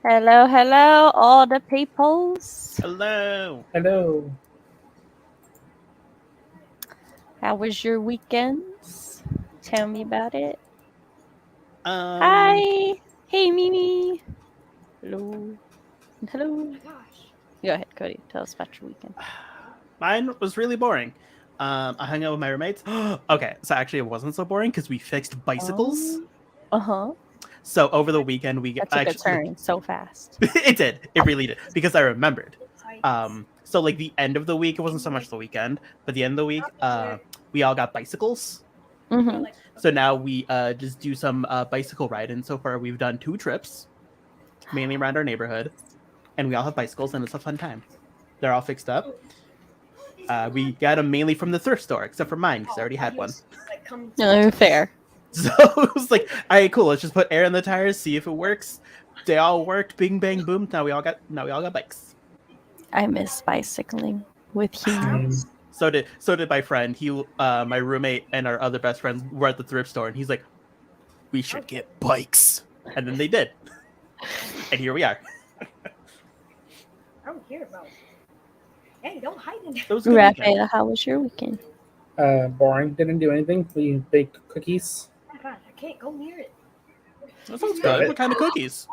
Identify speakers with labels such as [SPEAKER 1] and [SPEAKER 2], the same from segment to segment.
[SPEAKER 1] Hello, hello, all the peoples.
[SPEAKER 2] Hello.
[SPEAKER 3] Hello.
[SPEAKER 1] How was your weekends? Tell me about it.
[SPEAKER 2] Um,
[SPEAKER 1] Hi. Hey, Mimi. Hello. Hello. Go ahead, Cody. Tell us about your weekend.
[SPEAKER 2] Mine was really boring. I hung out with my roommates. Okay, so actually it wasn't so boring because we fixed bicycles.
[SPEAKER 1] Uh-huh.
[SPEAKER 2] So over the weekend we
[SPEAKER 1] That took a
[SPEAKER 2] actually
[SPEAKER 1] turn so fast.
[SPEAKER 2] it did. It really did because I remembered. So like the end of the week, it wasn't so much the weekend, but the end of the week, we all got bicycles.
[SPEAKER 1] Mm-hmm.
[SPEAKER 2] So now we just do some bicycle riding. So far we've done 2 trips, mainly around our neighborhood, and we all have bicycles and it's a fun time. They're all fixed up. We got them mainly from the thrift store, except for mine because I already had one.
[SPEAKER 1] No, fair.
[SPEAKER 2] So it was like, all right, cool. Let's just put air in the tires, see if it works. They all worked. Bing, bang, boom. Now we all got bikes.
[SPEAKER 1] I miss bicycling with humans.
[SPEAKER 2] So did my friend. My roommate, and our other best friends were at the thrift store, and he's like, "We should get bikes," and then they did, and here we are.
[SPEAKER 4] I don't hear about it. Hey, don't hide in there.
[SPEAKER 2] It was a good weekend.
[SPEAKER 1] Rafael, how was your weekend?
[SPEAKER 3] Boring. Didn't do anything. We baked cookies.
[SPEAKER 4] Oh my God, I can't go near it.
[SPEAKER 2] That sounds good. What kind of cookies?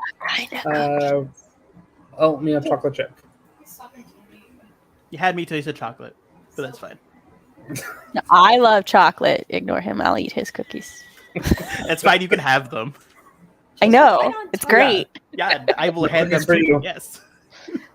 [SPEAKER 3] Oatmeal chocolate chip.
[SPEAKER 2] You had me taste the chocolate, but that's fine.
[SPEAKER 1] No, I love chocolate. Ignore him. I'll eat his cookies.
[SPEAKER 2] That's fine. You can have them.
[SPEAKER 1] I know. It's great.
[SPEAKER 2] Yeah, I will hand them
[SPEAKER 3] Cookies for
[SPEAKER 2] to you.
[SPEAKER 3] you.
[SPEAKER 2] Yes.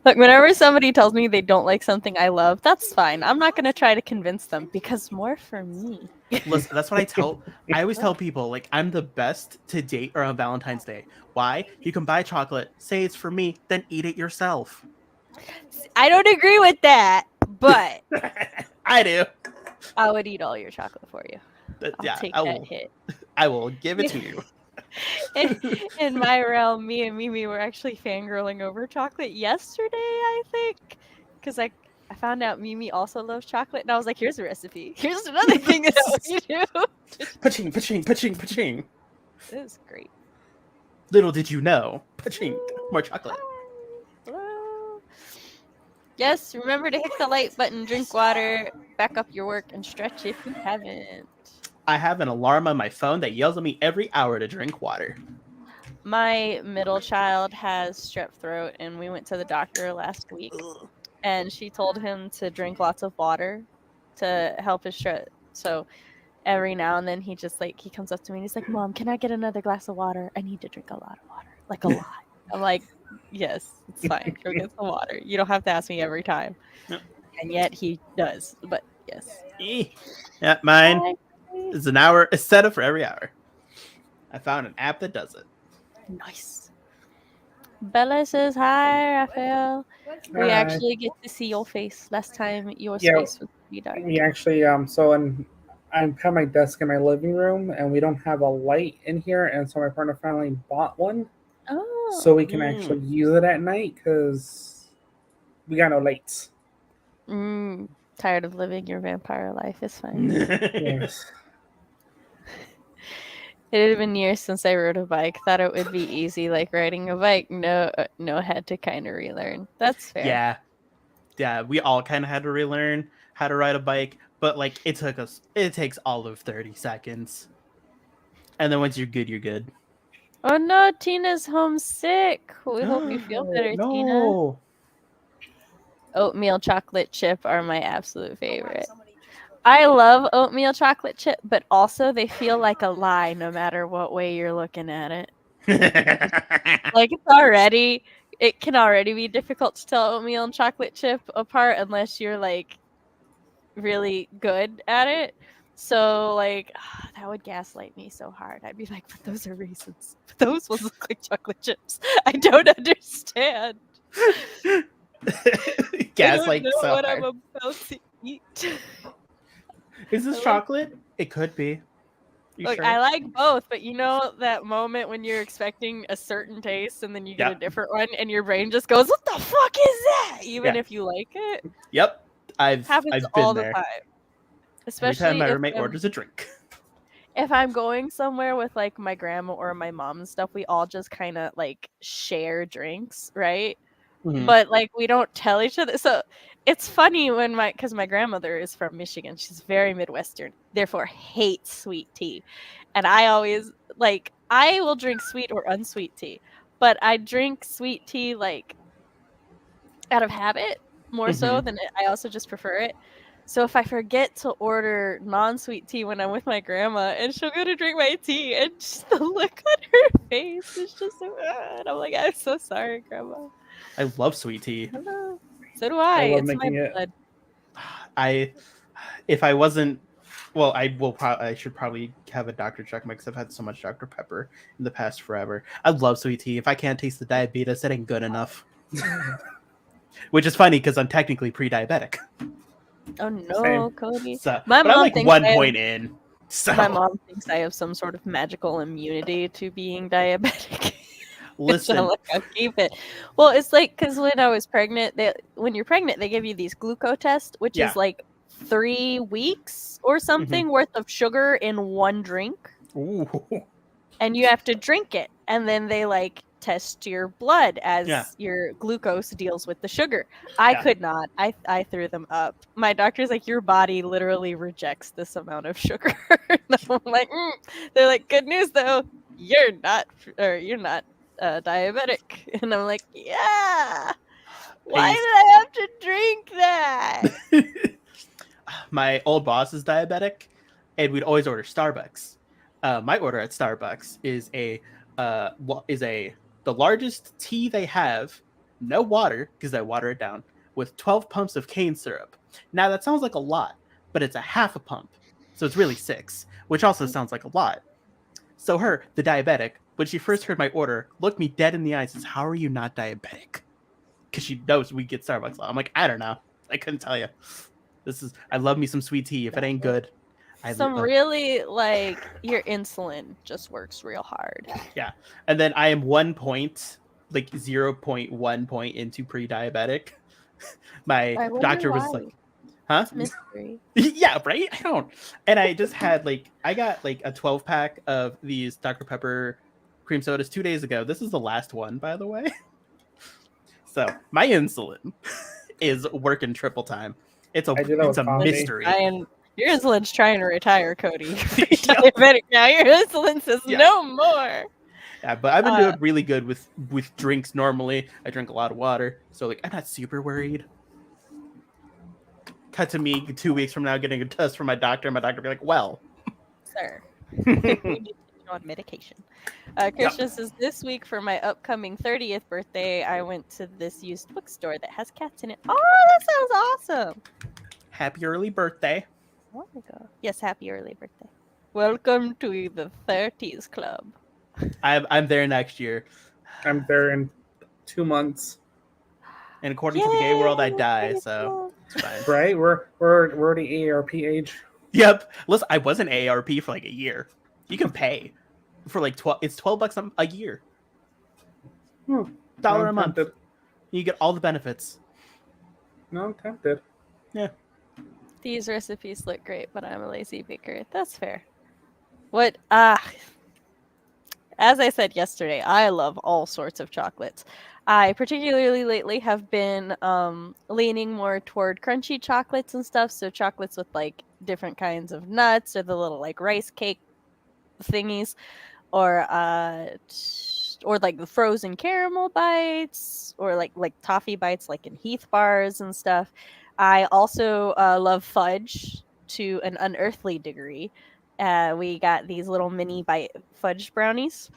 [SPEAKER 1] Look, whenever somebody tells me they don't like something I love, that's fine. I'm not going to try to convince them because more for me.
[SPEAKER 2] Listen, that's what I always tell people, like, I'm the best to date around Valentine's Day. Why? You can buy chocolate, say it's for me, then eat it yourself.
[SPEAKER 1] I don't agree with that, but
[SPEAKER 2] I do.
[SPEAKER 1] I would eat all your chocolate for you. I'll take
[SPEAKER 2] I
[SPEAKER 1] that
[SPEAKER 2] will.
[SPEAKER 1] hit.
[SPEAKER 2] I will give it to you.
[SPEAKER 1] In my realm, me and Mimi were actually fangirling over chocolate yesterday, I think. Because I found out Mimi also loves chocolate, and I was like, here's a recipe. Here's another thing that we do.
[SPEAKER 2] Paching, paching, paching, paching.
[SPEAKER 1] This is great.
[SPEAKER 2] Little did you know. Paching. More chocolate.
[SPEAKER 1] Hello. Yes, remember to hit the like button, drink water, back up your work, and stretch if you haven't.
[SPEAKER 2] I have an alarm on my phone that yells at me every hour to drink water.
[SPEAKER 1] My middle child has strep throat, and we went to the doctor last week. And she told him to drink lots of water to help his strep. So every now and then he comes up to me and he's like, "Mom, can I get another glass of water? I need to drink a lot of water, like a lot." I'm like, "Yes, it's fine. Go get some water. You don't have to ask me every time."
[SPEAKER 2] Yep.
[SPEAKER 1] And yet he does. But yes.
[SPEAKER 2] Yeah, mine is an hour. It's set up for every hour. I found an app that does it.
[SPEAKER 1] Nice. Bella says hi, Rafael. We
[SPEAKER 3] Hi.
[SPEAKER 1] actually get to see your face. Last time your
[SPEAKER 3] Yeah.
[SPEAKER 1] space was pretty dark.
[SPEAKER 3] We actually I have my desk in my living room, and we don't have a light in here, and so my partner finally bought one,
[SPEAKER 1] Oh.
[SPEAKER 3] so we can actually use it at night because we got no lights.
[SPEAKER 1] Tired of living your vampire life. It's fine.
[SPEAKER 3] Yes.
[SPEAKER 1] It had been years since I rode a bike. Thought it would be easy, like riding a bike. No, had to kind of relearn. That's fair.
[SPEAKER 2] Yeah. We all kind of had to relearn how to ride a bike, but like it takes all of 30 seconds, and then once you're good, you're good.
[SPEAKER 1] Oh no, Tina's homesick. We hope you feel better, Tina. Oatmeal chocolate chip are my absolute favorite. I love oatmeal chocolate chip, but also they feel like a lie no matter what way you're looking at it. Like it can already be difficult to tell oatmeal and chocolate chip apart unless you're like really good at it. So like that would gaslight me so hard. I'd be like, but those are raisins. But those ones look like chocolate chips. I don't understand.
[SPEAKER 2] Gaslight
[SPEAKER 1] I don't know
[SPEAKER 2] so
[SPEAKER 1] what
[SPEAKER 2] hard.
[SPEAKER 1] I'm about to eat.
[SPEAKER 2] Is this chocolate? It could be.
[SPEAKER 1] Look,
[SPEAKER 2] Sure?
[SPEAKER 1] I like both, but you know that moment when you're expecting a certain taste and then you get a different one and your brain just goes, "What the fuck is that?" Even if you like it.
[SPEAKER 2] Yep. I've
[SPEAKER 1] Happens
[SPEAKER 2] been
[SPEAKER 1] all
[SPEAKER 2] there.
[SPEAKER 1] the time.
[SPEAKER 2] Every
[SPEAKER 1] Especially
[SPEAKER 2] time my
[SPEAKER 1] if
[SPEAKER 2] roommate orders a drink.
[SPEAKER 1] if I'm going somewhere with like my grandma or my mom and stuff, we all just kind of like share drinks, right?
[SPEAKER 2] Mhm.
[SPEAKER 1] But like we don't tell each other. So it's funny when because my grandmother is from Michigan. She's very Midwestern, therefore hates sweet tea. And I always like I will drink sweet or unsweet tea, but I drink sweet tea like out of habit more so than I also just prefer it. So if I forget to order non-sweet tea when I'm with my grandma and she'll go to drink my tea and just the look on her face is just so and I'm like, I'm so sorry, grandma.
[SPEAKER 2] I love sweet tea.
[SPEAKER 1] Hello. So do I.
[SPEAKER 3] I love
[SPEAKER 1] It's my
[SPEAKER 3] making it.
[SPEAKER 1] blood.
[SPEAKER 2] If I wasn't, well, I should probably have a doctor check me because I've had so much Dr. Pepper in the past forever. I love sweet tea. If I can't taste the diabetes, it ain't good enough. Which is funny because I'm technically pre-diabetic.
[SPEAKER 1] Oh no,
[SPEAKER 3] Same.
[SPEAKER 1] Cody.
[SPEAKER 2] So,
[SPEAKER 1] My
[SPEAKER 2] but I'm
[SPEAKER 1] mom
[SPEAKER 2] like
[SPEAKER 1] thinks
[SPEAKER 2] 1
[SPEAKER 1] I have-
[SPEAKER 2] point in. So
[SPEAKER 1] My mom thinks I have some sort of magical immunity to being diabetic.
[SPEAKER 2] listen,
[SPEAKER 1] So I'm like, I'll keep it. Well, it's like because when I was pregnant, when you're pregnant, they give you these glucose tests, which
[SPEAKER 2] Yeah.
[SPEAKER 1] is like 3 weeks or something worth of sugar in one drink,
[SPEAKER 2] ooh,
[SPEAKER 1] and you have to drink it, and then they like test your blood as
[SPEAKER 2] Yeah.
[SPEAKER 1] your glucose deals with the sugar. I
[SPEAKER 2] Yeah.
[SPEAKER 1] could not. I threw them up. My doctor's like, your body literally rejects this amount of sugar. And I'm like, they're like, good news though, you're not diabetic. And I'm like, yeah. Why
[SPEAKER 2] used-
[SPEAKER 1] did I have to drink that?
[SPEAKER 2] my old boss is diabetic, and we'd always order Starbucks. My order at Starbucks is the largest tea they have, no water because I water it down, with 12 pumps of cane syrup. Now that sounds like a lot, but it's a half a pump, so it's really 6, which also sounds like a lot. So her, the diabetic, when she first heard my order, looked me dead in the eyes and says, "How are you not diabetic?" Because she knows we get Starbucks. I'm like, I don't know. I couldn't tell you. I love me some sweet tea. If it ain't good,
[SPEAKER 1] Really like your insulin just works real hard.
[SPEAKER 2] Yeah. And then I am 1 point, like 0.1 point into pre-diabetic. My
[SPEAKER 1] I wonder
[SPEAKER 2] doctor was
[SPEAKER 1] why.
[SPEAKER 2] like, huh?
[SPEAKER 1] It's mystery.
[SPEAKER 2] Yeah, right? I don't. And I just had I got like a 12 pack of these Dr. Pepper cream sodas 2 days ago. This is the last one, by the way. So my insulin is working triple time. It's a
[SPEAKER 3] I do that with coffee.
[SPEAKER 2] mystery.
[SPEAKER 1] Your insulin's trying to retire, Cody. Diabetic now. Your insulin says no more.
[SPEAKER 2] Yeah, but I've been doing really good with drinks normally. I drink a lot of water, so like I'm not super worried. Cut to me 2 weeks from now getting a test from my doctor, and my doctor will be like, "Well,
[SPEAKER 1] sir, we need to put you on medication." Krishna says, this week for my upcoming 30th birthday, I went to this used bookstore that has cats in it. Oh, that sounds awesome.
[SPEAKER 2] Happy early birthday."
[SPEAKER 1] Oh my god. Yes, happy early birthday. Welcome to the 30s club.
[SPEAKER 2] I'm there next year.
[SPEAKER 3] I'm there in 2 months.
[SPEAKER 2] And according to the gay world, I die, so it's fine.
[SPEAKER 3] Right? We're already AARP age.
[SPEAKER 2] Yep. Listen, I was an AARP for like a year. You can pay for like 12. It's $12 a year. $1 a month. You get all the benefits.
[SPEAKER 3] No, I'm tempted.
[SPEAKER 2] Yeah.
[SPEAKER 1] These recipes look great, but I'm a lazy baker. That's fair. As I said yesterday, I love all sorts of chocolates. I particularly lately have been leaning more toward crunchy chocolates and stuff. So chocolates with like different kinds of nuts or the little like rice cake thingies, or like the frozen caramel bites, or like toffee bites, like in Heath bars and stuff. I also love fudge to an unearthly degree. We got these little mini bite fudge brownies,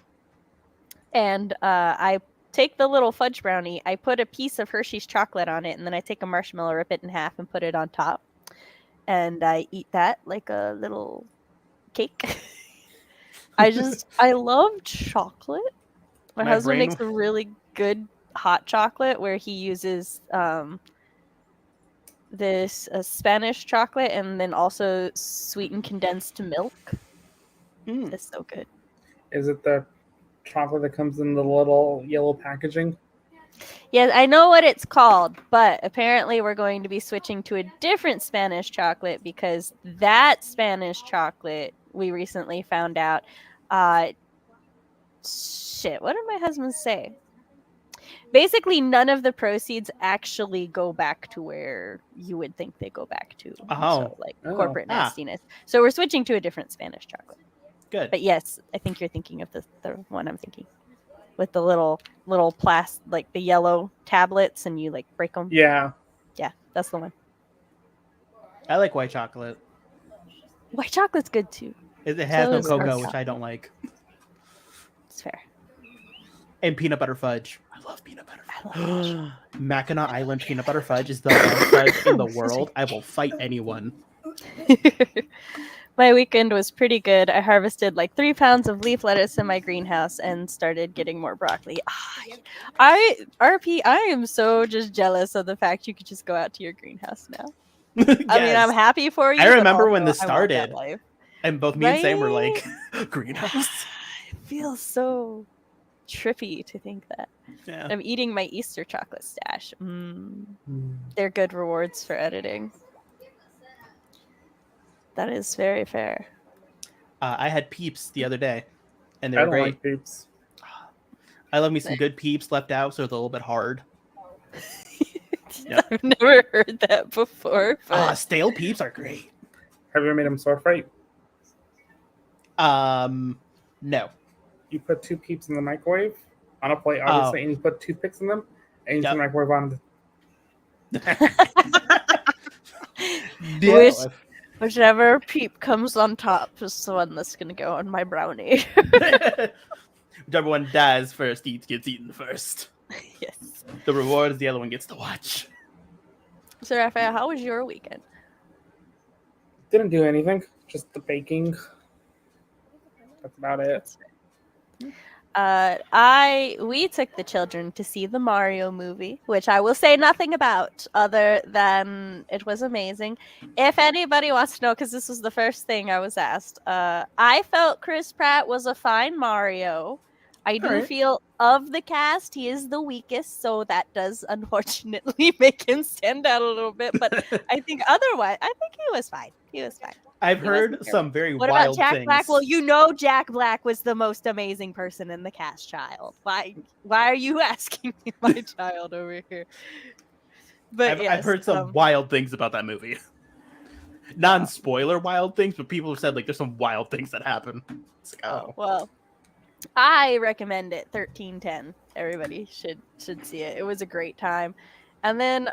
[SPEAKER 1] and I take the little fudge brownie, I put a piece of Hershey's chocolate on it, and then I take a marshmallow, rip it in half, and put it on top, and I eat that like a little cake. I love chocolate. My husband makes a really good hot chocolate where he uses this Spanish chocolate and then also sweetened condensed milk. It's so good.
[SPEAKER 3] Is it the chocolate that comes in the little yellow packaging?
[SPEAKER 1] Yes, I know what it's called, but apparently we're going to be switching to a different Spanish chocolate because that Spanish chocolate we recently found out. Shit, what did my husband say? Basically, none of the proceeds actually go back to where you would think they go back to. So, like corporate nastiness. So we're switching to a different Spanish chocolate.
[SPEAKER 2] Good.
[SPEAKER 1] But yes, I think you're thinking of the one I'm thinking. With the little like the yellow tablets, and you like break them.
[SPEAKER 3] Yeah,
[SPEAKER 1] that's the one.
[SPEAKER 2] I like white chocolate.
[SPEAKER 1] White chocolate's good too.
[SPEAKER 2] It has no
[SPEAKER 1] is dark
[SPEAKER 2] cocoa, which
[SPEAKER 1] chocolate.
[SPEAKER 2] I don't like.
[SPEAKER 1] It's fair.
[SPEAKER 2] And peanut butter fudge. I love peanut butter
[SPEAKER 1] I
[SPEAKER 2] fudge.
[SPEAKER 1] love
[SPEAKER 2] Mackinac Island peanut butter fudge is the best fudge in the world. I will fight anyone.
[SPEAKER 1] My weekend was pretty good. I harvested like 3 pounds of leaf lettuce in my greenhouse and started getting more broccoli. I am so just jealous of the fact you could just go out to your greenhouse now.
[SPEAKER 2] Yes.
[SPEAKER 1] I mean, I'm happy for you.
[SPEAKER 2] I remember
[SPEAKER 1] but
[SPEAKER 2] when this
[SPEAKER 1] also, I want that
[SPEAKER 2] started,
[SPEAKER 1] life.
[SPEAKER 2] and both me and Sam were
[SPEAKER 1] Right?
[SPEAKER 2] like, greenhouse.
[SPEAKER 1] It feels so trippy to think that.
[SPEAKER 2] Yeah.
[SPEAKER 1] I'm eating my Easter chocolate stash. They're good rewards for editing. That is very fair.
[SPEAKER 2] I had Peeps the other day, and they
[SPEAKER 3] I
[SPEAKER 2] were
[SPEAKER 3] don't
[SPEAKER 2] great.
[SPEAKER 3] like Peeps.
[SPEAKER 2] I love me some good Peeps left out, so it's a little bit hard. Yep.
[SPEAKER 1] I've never heard that before. But...
[SPEAKER 2] stale Peeps are great.
[SPEAKER 3] Have you ever made them sword fight?
[SPEAKER 2] No.
[SPEAKER 3] You put 2 Peeps in the microwave on a plate, obviously, and you put toothpicks in them, and you turn the microwave on.
[SPEAKER 1] Whichever peep comes on top is the one that's gonna go on my brownie.
[SPEAKER 2] Whichever one dies first gets eaten first.
[SPEAKER 1] Yes.
[SPEAKER 2] The reward is the other one gets to watch.
[SPEAKER 1] So Rafael, how was your weekend?
[SPEAKER 3] Didn't do anything, just the baking. That's about it.
[SPEAKER 1] We took the children to see the Mario movie, which I will say nothing about other than it was amazing. If anybody wants to know, because this was the first thing I was asked, I felt Chris Pratt was a fine Mario. I do feel of the cast, he is the weakest, so that does unfortunately make him stand out a little bit. But I think otherwise, I think he was fine. He was fine.
[SPEAKER 2] I've heard some very
[SPEAKER 1] What
[SPEAKER 2] wild
[SPEAKER 1] about Jack
[SPEAKER 2] things.
[SPEAKER 1] Black? Well, you know Jack Black was the most amazing person in the cast, child. Why are you asking me, my child, over here? But
[SPEAKER 2] I've heard some wild things about that movie. Non-spoiler wild things, but people have said like there's some wild things that happen. It's like,
[SPEAKER 1] well, I recommend it. 1310. Everybody should see it. It was a great time. And then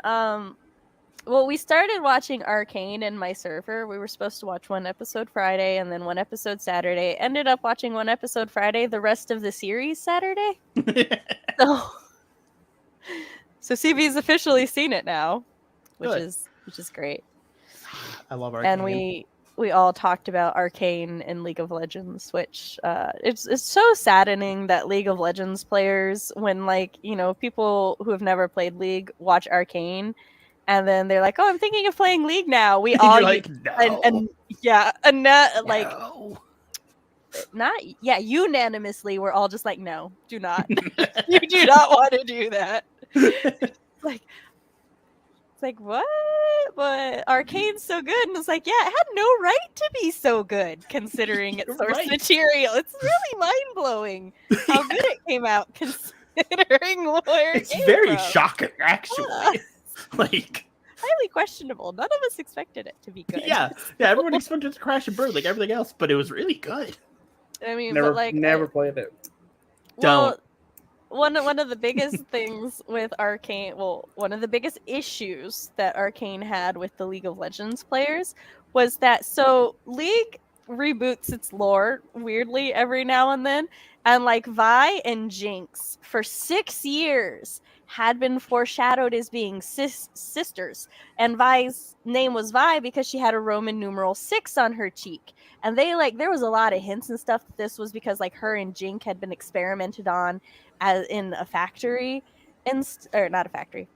[SPEAKER 1] well, we started watching Arcane in my server. We were supposed to watch 1 episode Friday and then 1 episode Saturday. Ended up watching 1 episode Friday, the rest of the series Saturday. So CB's officially seen it now, which is great.
[SPEAKER 2] I love Arcane.
[SPEAKER 1] And we all talked about Arcane in League of Legends, which it's so saddening that League of Legends players, when people who have never played League watch Arcane, and then they're like, "Oh, I'm thinking of playing League now." We all unanimously, we're all just like, "No, do not. You do not want to do that." It's like what? But Arcane's so good, and it's like, yeah, it had no right to be so good considering its source material. It's really mind blowing how good it came out considering where
[SPEAKER 2] it's
[SPEAKER 1] it came
[SPEAKER 2] very
[SPEAKER 1] from.
[SPEAKER 2] shocking, actually.
[SPEAKER 1] Highly questionable. None of us expected it to be good.
[SPEAKER 2] Yeah, everyone expected it to crash and burn like everything else, but it was really good.
[SPEAKER 1] I mean,
[SPEAKER 3] never played it.
[SPEAKER 1] Well, one of the biggest things with Arcane, one of the biggest issues that Arcane had with the League of Legends players was that League reboots its lore weirdly every now and then, and Vi and Jinx for 6 years had been foreshadowed as being sisters, and Vi's name was Vi because she had a Roman numeral 6 on her cheek, and there was a lot of hints and stuff that this was because her and Jinx had been experimented on as in a factory, or not a factory,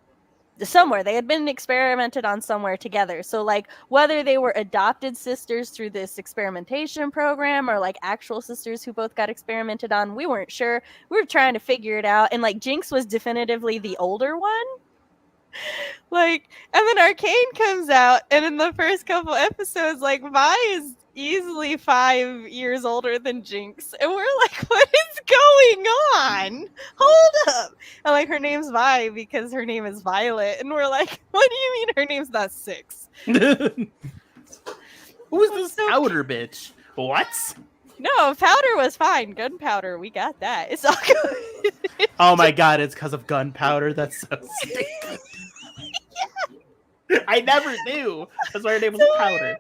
[SPEAKER 1] somewhere. They had been experimented on somewhere together. So like whether they were adopted sisters through this experimentation program or like actual sisters who both got experimented on, we weren't sure. We were trying to figure it out. And like Jinx was definitively the older one. Like, and then Arcane comes out, and in the first couple episodes, like Vi is easily 5 years older than Jinx, and we're like, what is going on? Hold up! And like, her name's Vi because her name is Violet, and we're like, what do you mean her name's not 6?
[SPEAKER 2] Who's this powder bitch? What?
[SPEAKER 1] No, powder was fine. Gunpowder, we got that. It's all good.
[SPEAKER 2] Oh my god, it's because of gunpowder. That's so stupid. I never knew. That's why her name was Powder.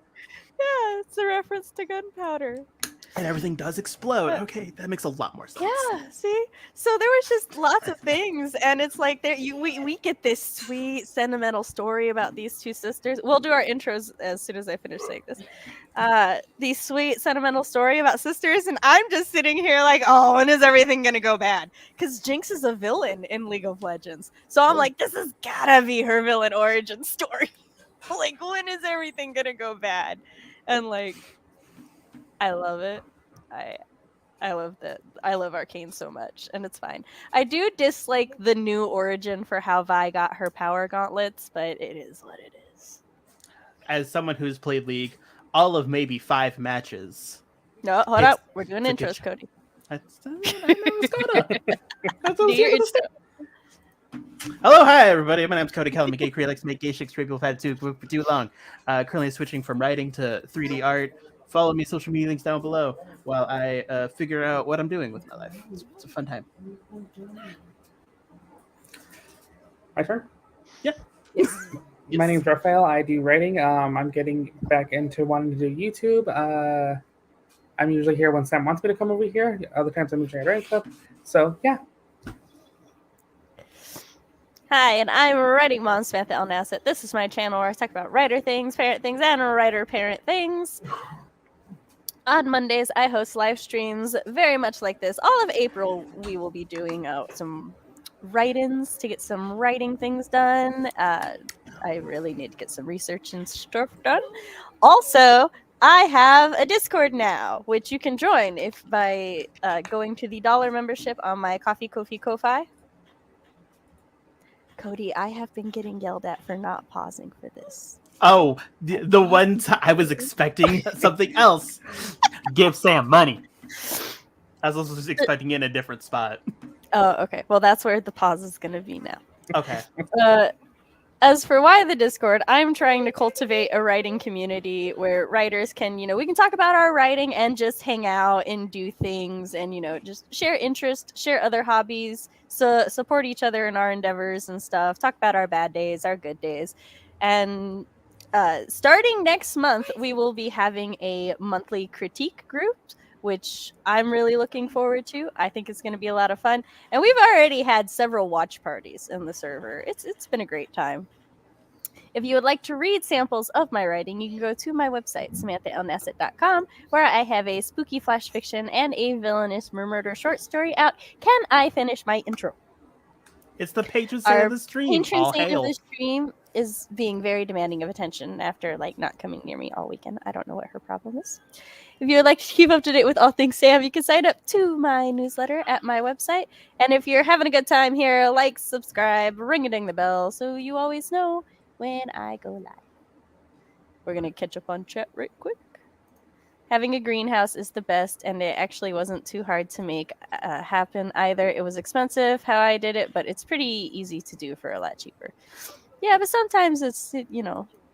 [SPEAKER 1] Yeah, it's a reference to gunpowder.
[SPEAKER 2] And everything does explode. Okay, that makes a lot more sense.
[SPEAKER 1] Yeah, see? So there was just lots of things, and it's like we get this sweet sentimental story about these two sisters. We'll do our intros as soon as I finish saying this. The sweet sentimental story about sisters, and I'm just sitting here like, oh, when is everything gonna go bad? Because Jinx is a villain in League of Legends. So I'm like, this has gotta be her villain origin story. Like, when is everything gonna go bad? And like, I love it. I love that. I love Arcane so much, and it's fine. I do dislike the new origin for how Vi got her power gauntlets, but it is what it is.
[SPEAKER 2] As someone who's played League all of maybe 5 matches.
[SPEAKER 1] No, hold up. We're doing intros, Cody.
[SPEAKER 2] I know it's going on. That's
[SPEAKER 1] Do your intro.
[SPEAKER 2] Hello, hi everybody. My name's Cody Keller. I'm a gay creator. I like to make gay chicks straight people have had for too long. Currently switching from writing to 3D art. Follow me, social media links down below while I figure out what I'm doing with my life. It's a fun time.
[SPEAKER 3] My turn?
[SPEAKER 2] Yeah.
[SPEAKER 1] Yes.
[SPEAKER 3] My name's Rafael. I do writing. I'm getting back into wanting to do YouTube. I'm usually here when Sam wants me to come over here. Other times I'm usually at writing stuff. So, yeah.
[SPEAKER 1] Hi, and I'm Writing Mom Samantha L. Nassett. This is my channel where I talk about writer things, parent things, and writer-parent things. On Mondays, I host live streams very much like this. All of April, we will be doing some write-ins to get some writing things done. I really need to get some research and stuff done. Also, I have a Discord now, which you can join by going to the $1 membership on my Ko-fi. Cody, I have been getting yelled at for not pausing for this.
[SPEAKER 2] Oh, the one time I was expecting something else. Give Sam money. I was also just expecting it in a different spot.
[SPEAKER 1] Oh, okay. Well, that's where the pause is going to be now.
[SPEAKER 2] Okay.
[SPEAKER 1] As for why the Discord, I'm trying to cultivate a writing community where writers can, we can talk about our writing and just hang out and do things and, just share interest, share other hobbies, support each other in our endeavors and stuff, talk about our bad days, our good days. And starting next month, we will be having a monthly critique group, which I'm really looking forward to. I think it's going to be a lot of fun. And we've already had several watch parties in the server. It's been a great time. If you would like to read samples of my writing, you can go to my website, SamanthaLNassett.com, where I have a spooky flash fiction and a villainous murder short story out. Can I finish my intro?
[SPEAKER 2] It's the patron saint of the stream.
[SPEAKER 1] Patron saint of the stream is being very demanding of attention after not coming near me all weekend. I don't know what her problem is. If you would like to keep up to date with all things Sam, you can sign up to my newsletter at my website. And if you're having a good time here, like, subscribe, ring-a-ding the bell so you always know when I go live. We're going to catch up on chat right quick. Having a greenhouse is the best, and it actually wasn't too hard to make happen either. It was expensive how I did it, but it's pretty easy to do for a lot cheaper. Yeah, but sometimes it's,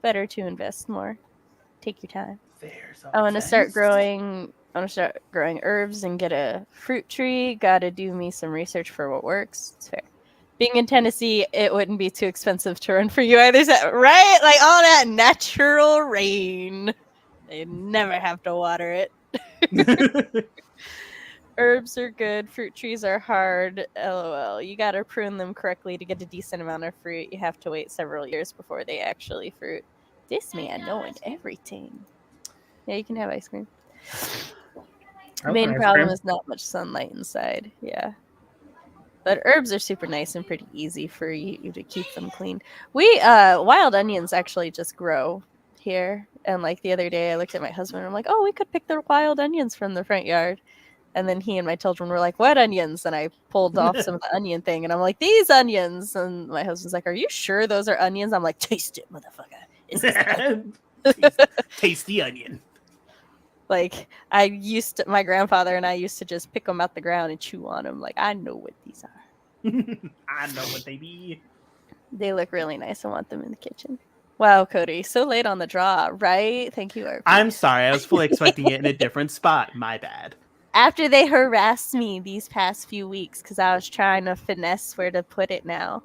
[SPEAKER 1] better to invest more. Take your time. I want to start growing herbs and get a fruit tree. Got to do me some research for what works. It's fair. Being in Tennessee, it wouldn't be too expensive to run for you either, right? Like all that natural rain. They never have to water it. Herbs are good. Fruit trees are hard. LOL. You got to prune them correctly to get a decent amount of fruit. You have to wait several years before they actually fruit. This man knowing everything. Yeah, you can have ice cream. The main problem is not much sunlight inside. Yeah. But herbs are super nice and pretty easy for you to keep them clean. We wild onions actually just grow here. And like the other day I looked at my husband and I'm like, oh, we could pick the wild onions from the front yard. And then he and my children were like, what onions? And I pulled off some of the onion thing and I'm like, these onions. And my husband's like, are you sure those are onions? I'm like, taste it, motherfucker. Is this
[SPEAKER 2] Taste the onion.
[SPEAKER 1] Like my grandfather and I used to just pick them out the ground and chew on them. Like, I know what these are.
[SPEAKER 2] I know what they be.
[SPEAKER 1] They look really nice. I want them in the kitchen. Wow, Cody, so late on the draw, right? Thank you, RP.
[SPEAKER 2] I'm sorry. I was fully expecting it in a different spot. My bad.
[SPEAKER 1] After they harassed me these past few weeks because I was trying to finesse where to put it now.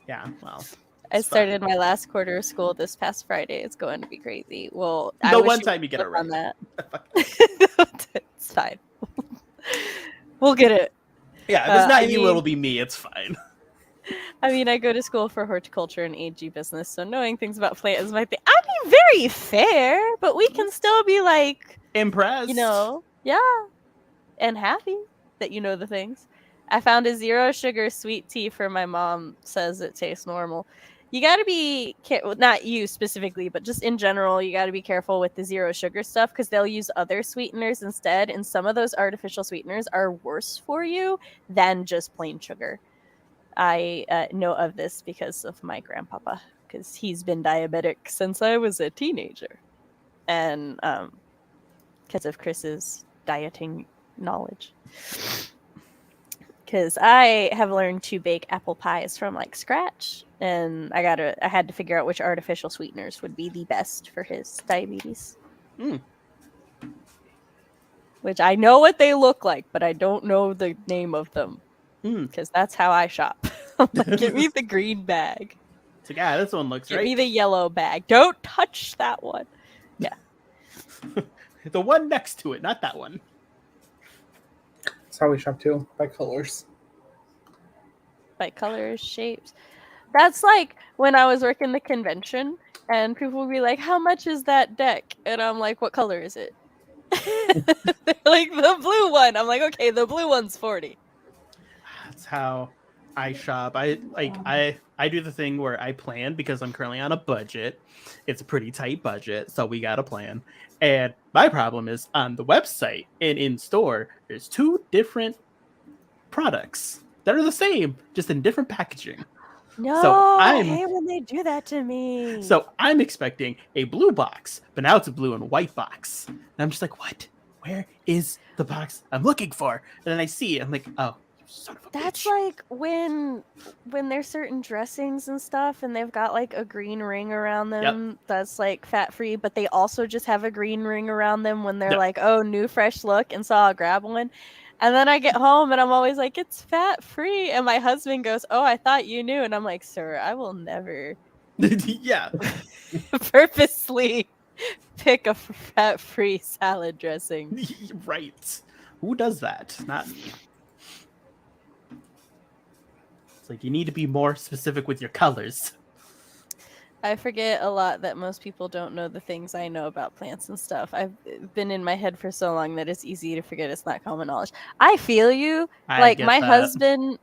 [SPEAKER 2] Yeah, well.
[SPEAKER 1] I started my last quarter of school this past Friday. It's going to be crazy. Well,
[SPEAKER 2] the one time you get it right.
[SPEAKER 1] On that. It's fine. We'll get it.
[SPEAKER 2] Yeah, if it's not you, it'll be me. It's fine.
[SPEAKER 1] I mean, I go to school for horticulture and AG business, so knowing things about plants is my thing. I mean, very fair, but we can still be like
[SPEAKER 2] impressed.
[SPEAKER 1] You know, yeah, and happy that you know the things. I found a 0 sugar sweet tea for my mom. Says it tastes normal. You got to be, not you specifically, but just in general, you got to be careful with the 0 sugar stuff because they'll use other sweeteners instead. And some of those artificial sweeteners are worse for you than just plain sugar. I know of this because of my grandpapa, because he's been diabetic since I was a teenager. And because of Chris's dieting knowledge. Because I have learned to bake apple pies from like scratch, and I had to figure out which artificial sweeteners would be the best for his diabetes. Which I know what they look like, but I don't know the name of them. Because that's how I shop. I'm like, give me the green bag.
[SPEAKER 2] It's like, yeah, this one looks right.
[SPEAKER 1] Give me the yellow bag. Don't touch that one. Yeah.
[SPEAKER 2] The one next to it, not that one.
[SPEAKER 3] That's how we shop too, by colors.
[SPEAKER 1] By colors, shapes. That's like when I was working the convention and people would be like, how much is that deck? And I'm like, what color is it? They're like, the blue one. I'm like, okay, the blue one's 40.
[SPEAKER 2] That's how I shop. I do the thing where I plan because I'm currently on a budget. It's a pretty tight budget, so we got a plan. And my problem is on the website and in store, there's 2 different products that are the same, just in different packaging.
[SPEAKER 1] No, so I hate when they do that to me.
[SPEAKER 2] So I'm expecting a blue box, but now it's a blue and white box. And I'm just like, what? Where is the box I'm looking for? And then I see it. I'm like, oh, son of a
[SPEAKER 1] That's
[SPEAKER 2] bitch.
[SPEAKER 1] like when there's certain dressings and stuff and they've got like a green ring around them that's like fat free, but they also just have a green ring around them when they're like, oh, new fresh look, and so I'll grab one. And then I get home and I'm always like, it's fat free. And my husband goes, oh, I thought you knew. And I'm like, sir, I will never purposely pick a fat free salad dressing.
[SPEAKER 2] Right. Who does that? Not me. It's like you need to be more specific with your colors.
[SPEAKER 1] I forget a lot that most people don't know the things I know about plants and stuff. I've been in my head for so long that it's easy to forget it's not common knowledge. I feel you. Like my husband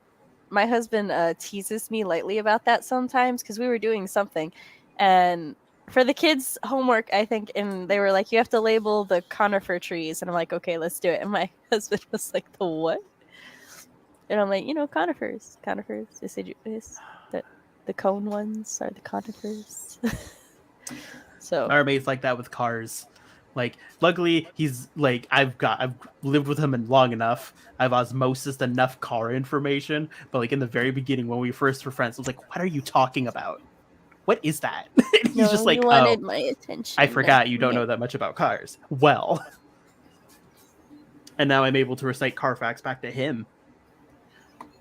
[SPEAKER 1] teases me lightly about that sometimes because we were doing something, and for the kids' homework, I think, and they were like, you have to label the conifer trees, and I'm like, okay, let's do it. And my husband was like, the what? And I'm like, conifers. The cone ones are the conifers. So
[SPEAKER 2] our mate's like that with cars. Like, luckily he's like, I've lived with him long enough. I've osmosis enough car information. But like in the very beginning when we first were friends, I was like, what are you talking about? What is that? And he's just like,
[SPEAKER 1] you wanted my attention.
[SPEAKER 2] I forgot you don't know that much about cars. Well, and now I'm able to recite Carfax back to him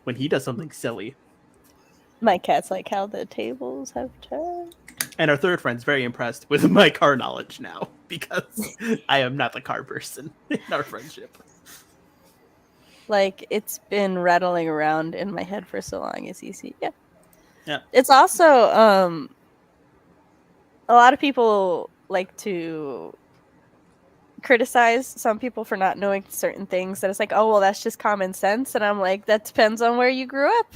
[SPEAKER 2] when he does something silly.
[SPEAKER 1] My cat's like how the tables have turned.
[SPEAKER 2] And our third friend's very impressed with my car knowledge now because I am not the car person in our friendship.
[SPEAKER 1] Like, it's been rattling around in my head for so long, as you see. Yeah. It's also, a lot of people like to criticize some people for not knowing certain things. That it's like, oh well, that's just common sense, and I'm like, that depends on where you grew up,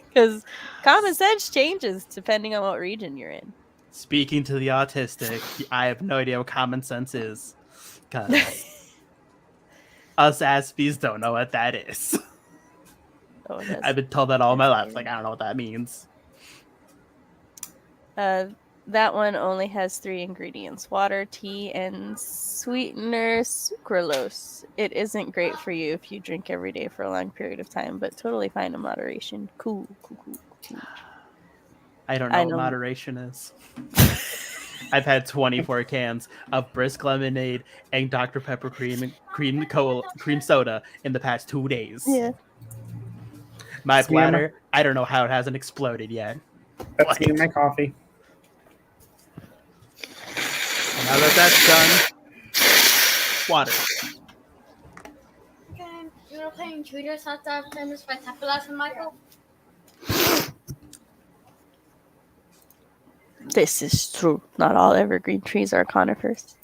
[SPEAKER 1] because common sense changes depending on what region you're in.
[SPEAKER 2] Speaking to the autistic, I have no idea what common sense is, because us Aspies don't know what that is.
[SPEAKER 1] Oh,
[SPEAKER 2] I've been told that all my life.
[SPEAKER 1] weird.
[SPEAKER 2] Like, I don't know what that means.
[SPEAKER 1] That one only has 3 ingredients: water, tea, and sweetener sucralose. It isn't great for you if you drink every day for a long period of time, but totally fine in moderation. Cool.
[SPEAKER 2] I don't know what moderation is. I've had 24 cans of brisk lemonade and Dr. Pepper cream soda in the past 2 days.
[SPEAKER 1] Yeah.
[SPEAKER 2] My bladder, I don't know how it hasn't exploded yet.
[SPEAKER 3] That's me and my coffee.
[SPEAKER 2] Now that that's done, water.
[SPEAKER 4] Okay, you were playing Cheaters after famous by Tapalas and Michael?
[SPEAKER 1] This is true. Not all evergreen trees are conifers.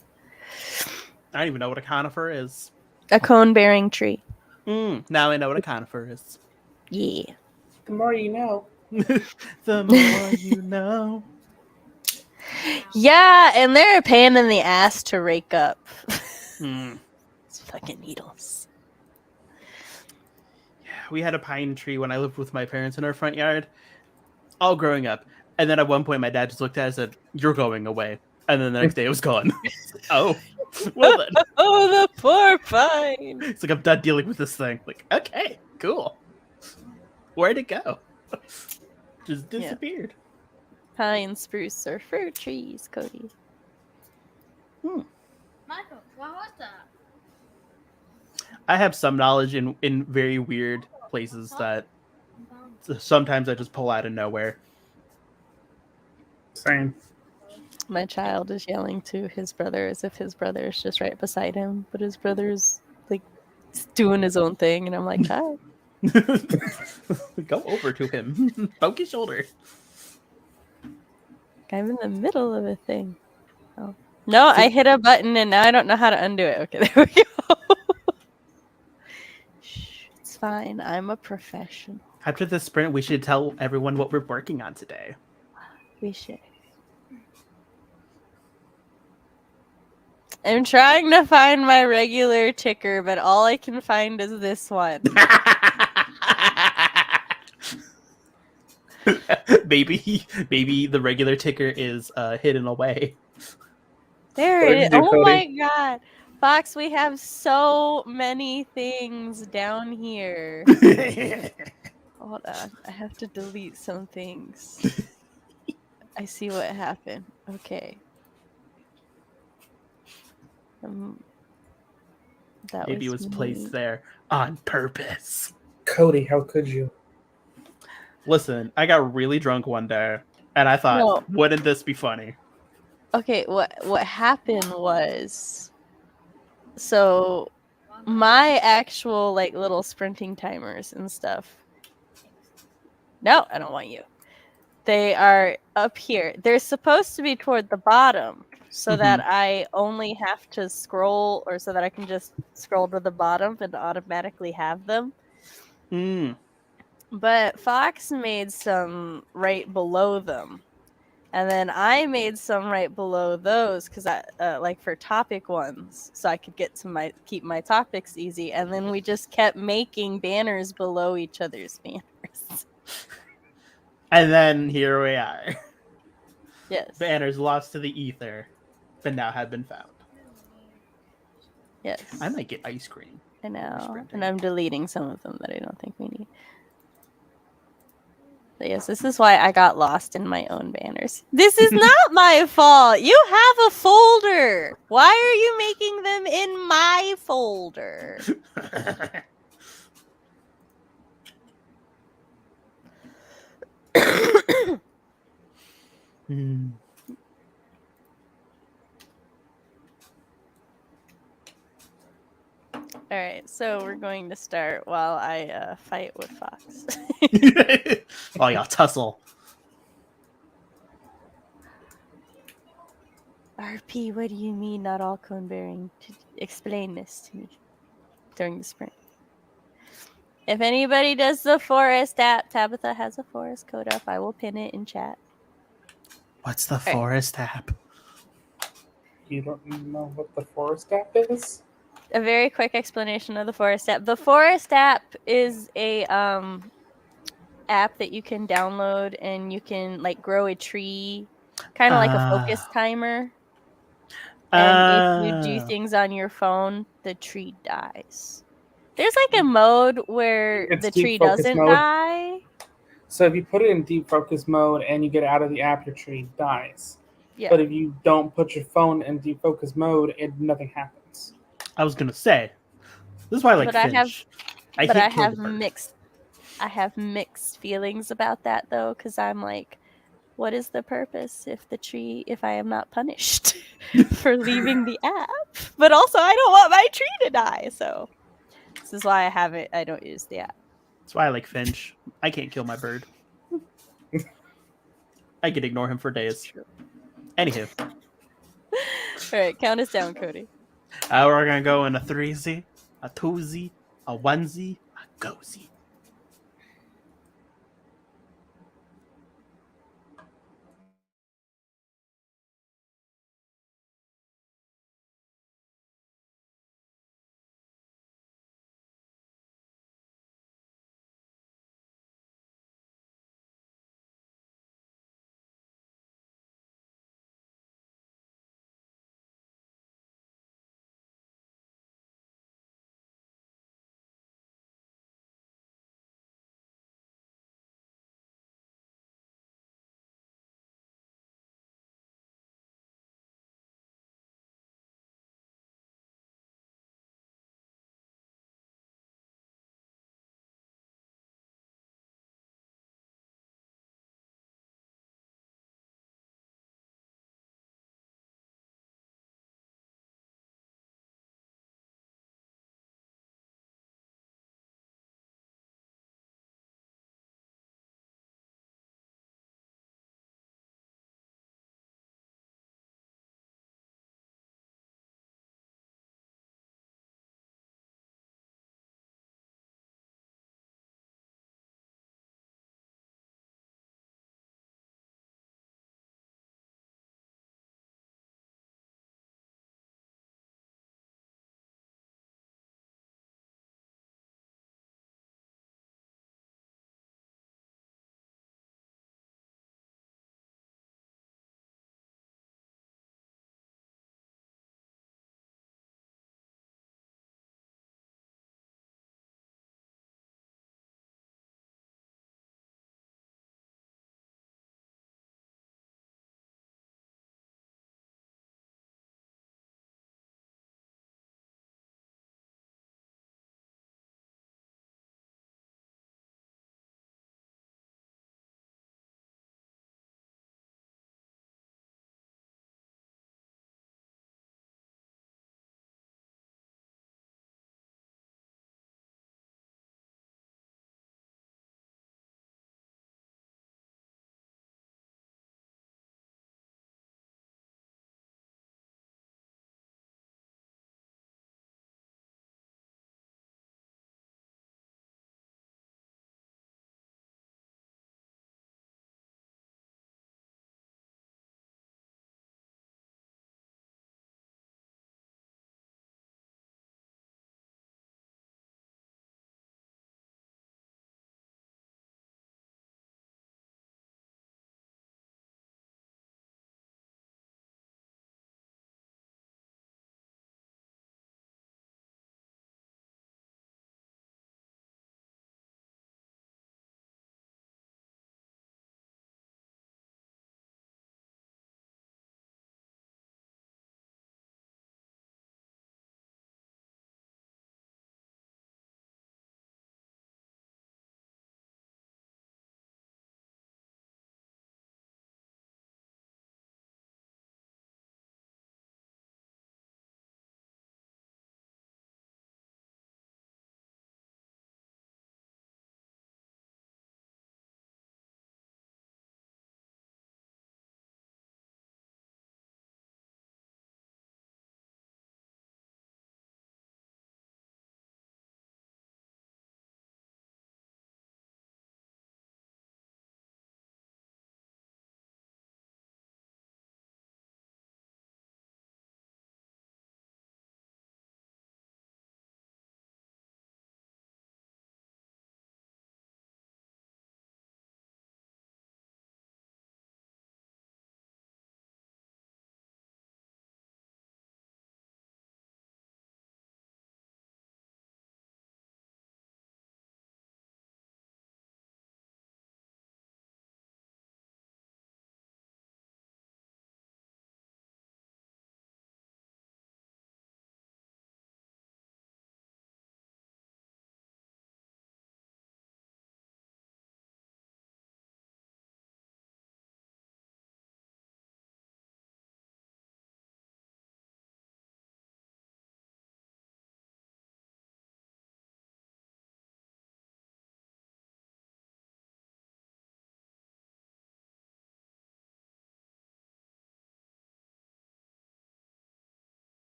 [SPEAKER 2] I don't even know what a conifer is.
[SPEAKER 1] A cone-bearing tree.
[SPEAKER 2] Now I know what a conifer is.
[SPEAKER 1] Yeah.
[SPEAKER 3] The more you know.
[SPEAKER 2] The more you know.
[SPEAKER 1] Yeah, and they're a pain in the ass to rake up. It's fucking needles.
[SPEAKER 2] Yeah, we had a pine tree when I lived with my parents in our front yard, all growing up. And then at one point, my dad just looked at it and said, "You're going away." And then the next day, it was gone. Oh, well then.
[SPEAKER 1] Oh, the poor pine.
[SPEAKER 2] It's like, I'm done dealing with this thing. Like, okay, cool. Where'd it go? Just disappeared.
[SPEAKER 1] Yeah. Pine, spruce, or fir trees, Cody.
[SPEAKER 4] Michael, what was that?
[SPEAKER 2] I have some knowledge in very weird places that sometimes I just pull out of nowhere.
[SPEAKER 3] Same.
[SPEAKER 1] My child is yelling to his brother as if his brother is just right beside him, but his brother's like doing his own thing, and I'm like, child.
[SPEAKER 2] Go over to him. Poke his shoulder.
[SPEAKER 1] I'm in the middle of a thing. Oh. No, I hit a button and now I don't know how to undo it. Okay, there we go. Shh, it's fine. I'm a professional.
[SPEAKER 2] After the sprint, we should tell everyone what we're working on today.
[SPEAKER 1] We should. I'm trying to find my regular ticker, but all I can find is this one.
[SPEAKER 2] Maybe the regular ticker is hidden away.
[SPEAKER 1] There it is. Oh my god. Fox, we have so many things down here. Hold on. I have to delete some things. I see what happened. Okay.
[SPEAKER 2] Maybe it was placed there on purpose.
[SPEAKER 3] Cody, how could you?
[SPEAKER 2] Listen, I got really drunk one day, and I thought, wouldn't this be funny?
[SPEAKER 1] Okay, what happened was, so my actual like little sprinting timers and stuff. No, I don't want you. They are up here. They're supposed to be toward the bottom, so that I only have to scroll, or so that I can just scroll to the bottom and automatically have them. But Fox made some right below them. And then I made some right below those because I like for topic ones, so I could get to keep my topics easy. And then we just kept making banners below each other's banners.
[SPEAKER 2] And then here we are.
[SPEAKER 1] Yes.
[SPEAKER 2] Banners lost to the ether, but now have been found.
[SPEAKER 1] Yes.
[SPEAKER 2] I might get ice cream.
[SPEAKER 1] I know. And I'm deleting some of them that I don't think we need. But yes, this is why I got lost in my own banners. This is not my fault. You have a folder. Why are you making them in my folder? All right, so we're going to start while I fight with Fox.
[SPEAKER 2] Oh, y'all tussle.
[SPEAKER 1] RP, what do you mean not all cone bearing? Explain this to me during the sprint. If anybody does the forest app, Tabitha has a forest code up. I will pin it in chat.
[SPEAKER 2] What's the forest app?
[SPEAKER 3] You don't know what the forest app is?
[SPEAKER 1] A very quick explanation of the forest app. The forest app is a app that you can download and you can like grow a tree, kind of like a focus timer. And if you do things on your phone, the tree dies. There's like a mode where
[SPEAKER 3] It's
[SPEAKER 1] the
[SPEAKER 3] deep
[SPEAKER 1] tree
[SPEAKER 3] focus
[SPEAKER 1] doesn't
[SPEAKER 3] mode.
[SPEAKER 1] die.
[SPEAKER 3] So if you put it in deep focus mode and you get out of the app, your tree dies.
[SPEAKER 1] Yeah.
[SPEAKER 3] But if you don't put your phone in deep focus mode, nothing happens.
[SPEAKER 2] I was gonna say, this is why I like
[SPEAKER 1] But I
[SPEAKER 2] Finch. I
[SPEAKER 1] have
[SPEAKER 2] can't kill the bird.
[SPEAKER 1] I have mixed feelings about that though, because I'm like, what is the purpose if I am not punished for leaving the app? But also I don't want my tree to die, so this is why I don't use the app.
[SPEAKER 2] That's why I like Finch. I can't kill my bird. I could ignore him for days.
[SPEAKER 1] True.
[SPEAKER 2] Anywho.
[SPEAKER 1] Alright, count us down, Cody.
[SPEAKER 2] We're gonna go in a 3Z, a 2Z, a 1Z, a GoZ.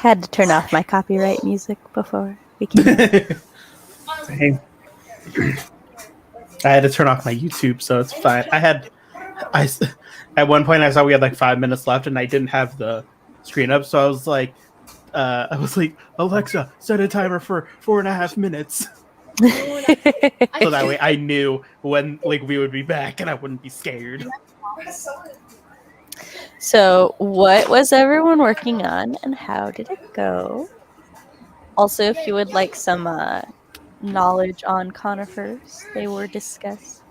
[SPEAKER 1] Had to turn off my copyright music before we came.
[SPEAKER 3] Same.
[SPEAKER 2] I had to turn off my YouTube, so it's fine. At one point I saw we had like 5 minutes left, and I didn't have the screen up, so I was like, Alexa, set a timer for 4.5 minutes, so that way I knew when like we would be back, and I wouldn't be scared.
[SPEAKER 1] So, what was everyone working on, and how did it go? Also, if you would like some knowledge on conifers, they were discussed.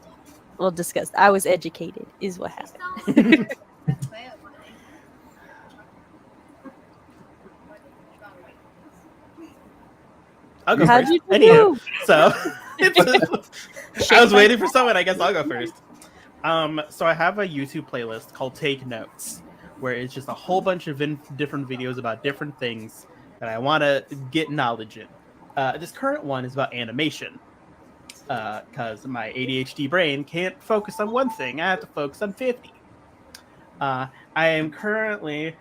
[SPEAKER 1] Well, discussed. I was educated, is what happened.
[SPEAKER 2] I'll go
[SPEAKER 1] How'd
[SPEAKER 2] first.
[SPEAKER 1] you do?
[SPEAKER 2] Anywho, so I was waiting for someone. I guess I'll go first. So I have a YouTube playlist called Take Notes, where it's just a whole bunch of different videos about different things that I want to get knowledge in. This current one is about animation, because my ADHD brain can't focus on one thing. I have to focus on 50. I am currently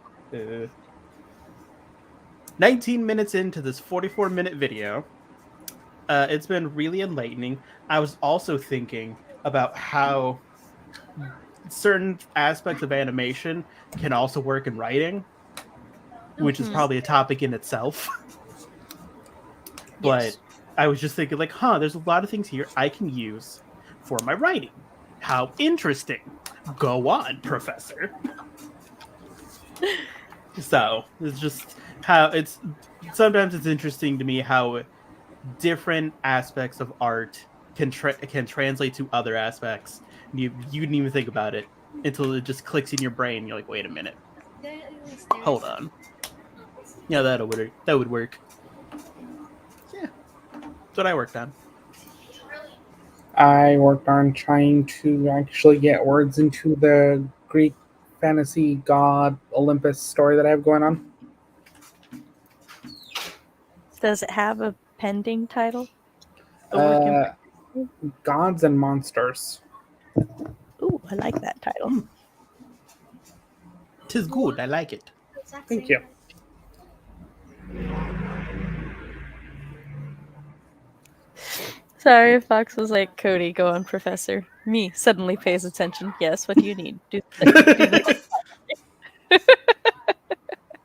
[SPEAKER 2] 19 minutes into this 44-minute video. It's been really enlightening. I was also thinking about how certain aspects of animation can also work in writing, which is probably a topic in itself. But yes. I was just thinking, like, there's a lot of things here I can use for my writing. How interesting. Go on, professor. So, it's just how sometimes it's interesting to me how different aspects of art can translate to other aspects. You didn't even think about it until it just clicks in your brain. You're like, wait a minute. Hold on. Yeah, that would work. Yeah. That's what I worked on.
[SPEAKER 3] I worked on trying to actually get words into the Greek fantasy god Olympus story that I have going on.
[SPEAKER 1] Does it have a pending title?
[SPEAKER 3] Gods and Monsters.
[SPEAKER 1] Ooh, I like that title.
[SPEAKER 2] 'Tis good. I like it.
[SPEAKER 3] Thank you.
[SPEAKER 1] Sorry, Fox was like, Cody, go on, professor. Me suddenly pays attention. Yes, what do you need? Do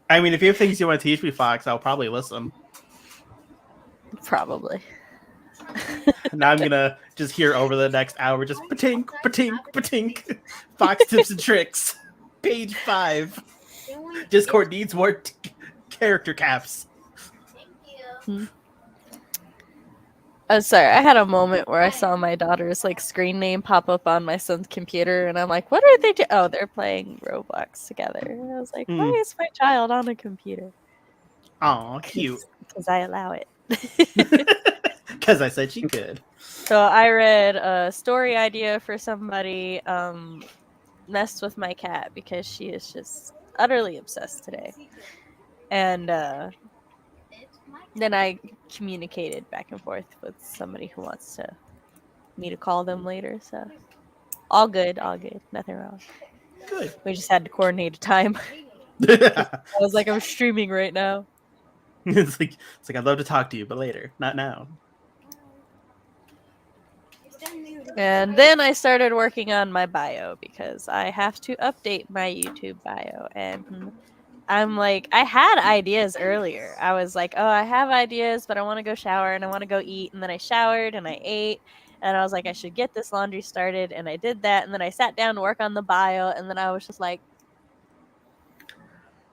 [SPEAKER 2] I mean, if you have things you want to teach me, Fox, I'll probably listen.
[SPEAKER 1] Probably.
[SPEAKER 2] Now I'm gonna just hear over the next hour, just patink, patink, patink. Fox tips and tricks. Page 5. Discord needs more character caps.
[SPEAKER 1] Sorry, I had a moment where I saw my daughter's like screen name pop up on my son's computer, and I'm like, "What are they doing?" Oh, they're playing Roblox together. And I was like, "Why is my child on a computer?"
[SPEAKER 2] Aw, cute.
[SPEAKER 1] Because I allow it.
[SPEAKER 2] Because I said she could.
[SPEAKER 1] So I read a story idea for somebody. Messed with my cat because she is just utterly obsessed today, and then I communicated back and forth with somebody who wants me to call them later. So all good, nothing wrong.
[SPEAKER 2] Good.
[SPEAKER 1] We just had to coordinate a time. I was like, I'm streaming right now.
[SPEAKER 2] It's like I'd love to talk to you, but later, not now.
[SPEAKER 1] And then I started working on my bio because I have to update my YouTube bio. And I'm like, I had ideas earlier. I was like, oh, I have ideas, but I want to go shower and I want to go eat. And then I showered and I ate. And I was like, I should get this laundry started. And I did that. And then I sat down to work on the bio. And then I was just like,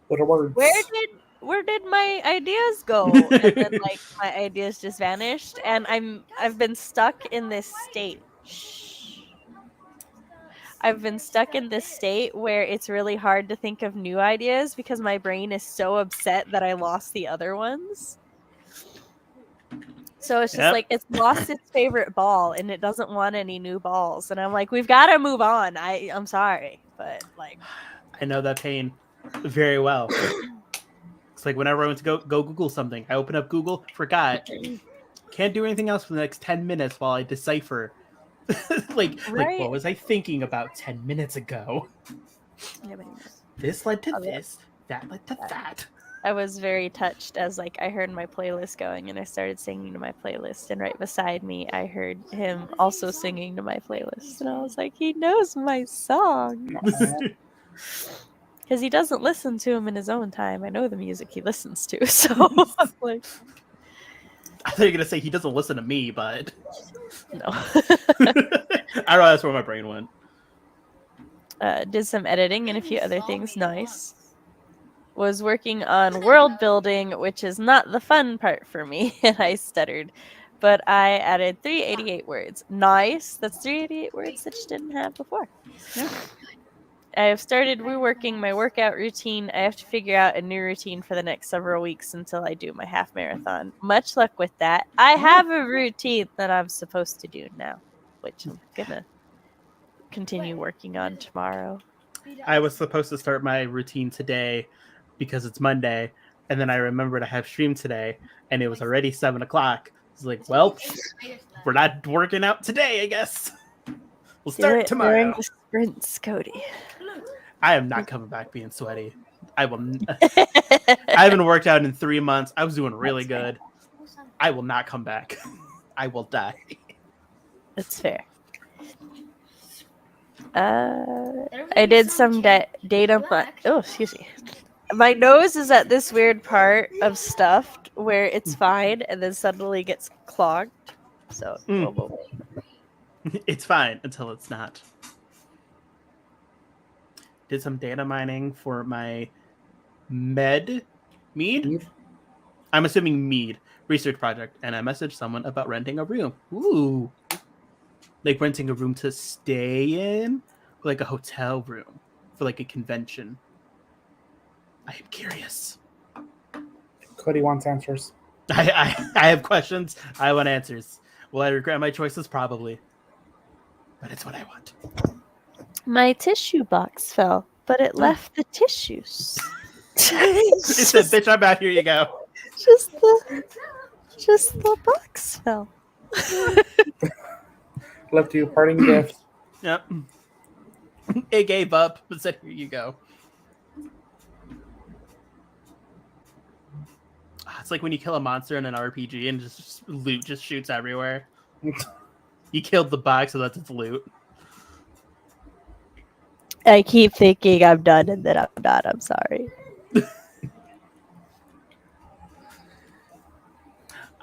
[SPEAKER 3] what are words?
[SPEAKER 1] Where did my ideas go? And then like my ideas just vanished. And I've been stuck in this state. I've been stuck in this state where it's really hard to think of new ideas because my brain is so upset that I lost the other ones. So it's just like it's lost its favorite ball and it doesn't want any new balls. And I'm like, we've got to move on. I'm sorry, but like
[SPEAKER 2] I know that pain very well. It's like whenever I went to go Google something, I open up Google, forgot. Can't do anything else for the next 10 minutes while I decipher. like what was I thinking about 10 minutes ago?
[SPEAKER 1] Yeah,
[SPEAKER 2] this led to this, that led to that.
[SPEAKER 1] I was very touched as like I heard my playlist going and I started singing to my playlist, and right beside me I heard him also singing to my playlist, and I was like, he knows my song. Because he doesn't listen to him in his own time. I know the music he listens to, so I'm like,
[SPEAKER 2] I thought you were gonna say he doesn't listen to me, but
[SPEAKER 1] no.
[SPEAKER 2] I don't know. That's where my brain went.
[SPEAKER 1] Did some editing and a few other things. Nice. Was working on world building, which is not the fun part for me, and I stuttered. But I added 388 words. Nice. That's 388 words that you didn't have before.
[SPEAKER 2] Yeah.
[SPEAKER 1] I have started reworking my workout routine. I have to figure out a new routine for the next several weeks until I do my half marathon. Much luck with that. I have a routine that I'm supposed to do now, which I'm gonna continue working on tomorrow.
[SPEAKER 2] I was supposed to start my routine today because it's Monday, and then I remembered I have stream today, and it was already 7 o'clock. It's like, well, we're not working out today, I guess. We'll start tomorrow.
[SPEAKER 1] During the sprints, Cody.
[SPEAKER 2] I am not coming back being sweaty. I will. I haven't worked out in 3 months. I was doing really good. I will not come back. I will die.
[SPEAKER 1] That's fair. I did some data. Oh, excuse me. My nose is at this weird part of stuffed where it's fine and then suddenly gets clogged. So,
[SPEAKER 2] It's fine until it's not. Did some data mining for my mead? I'm assuming mead research project, and I messaged someone about renting a room. Ooh. Like renting a room to stay in, like a hotel room for like a convention. I am curious.
[SPEAKER 3] Cody wants answers.
[SPEAKER 2] I have questions. I want answers. Will I regret my choices? Probably. But it's what I want.
[SPEAKER 1] My tissue box fell, but it left the tissues.
[SPEAKER 2] It said, bitch, I'm out. Here you go.
[SPEAKER 1] Just the box fell.
[SPEAKER 3] Left you a parting gift.
[SPEAKER 2] Yep. It gave up, but said, here you go. It's like when you kill a monster in an RPG and just loot just shoots everywhere. You killed the box, so that's its loot.
[SPEAKER 1] I keep thinking I'm done, and then I'm not. I'm sorry.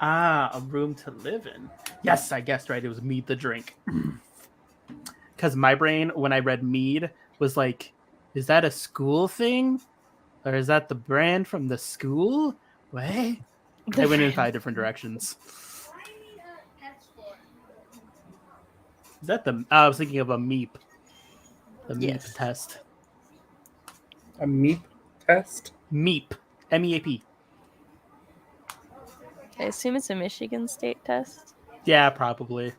[SPEAKER 2] A room to live in. Yes, I guessed right. It was mead the drink. Because my brain, when I read mead, was like, is that a school thing? Or is that the brand from the school? What? I went in 5 different directions. Is that the... I was thinking of a meep. The
[SPEAKER 1] Yes.
[SPEAKER 2] meep test.
[SPEAKER 3] A meep test?
[SPEAKER 2] Meep. MEAP.
[SPEAKER 1] I assume it's a Michigan State test.
[SPEAKER 2] Yeah, probably.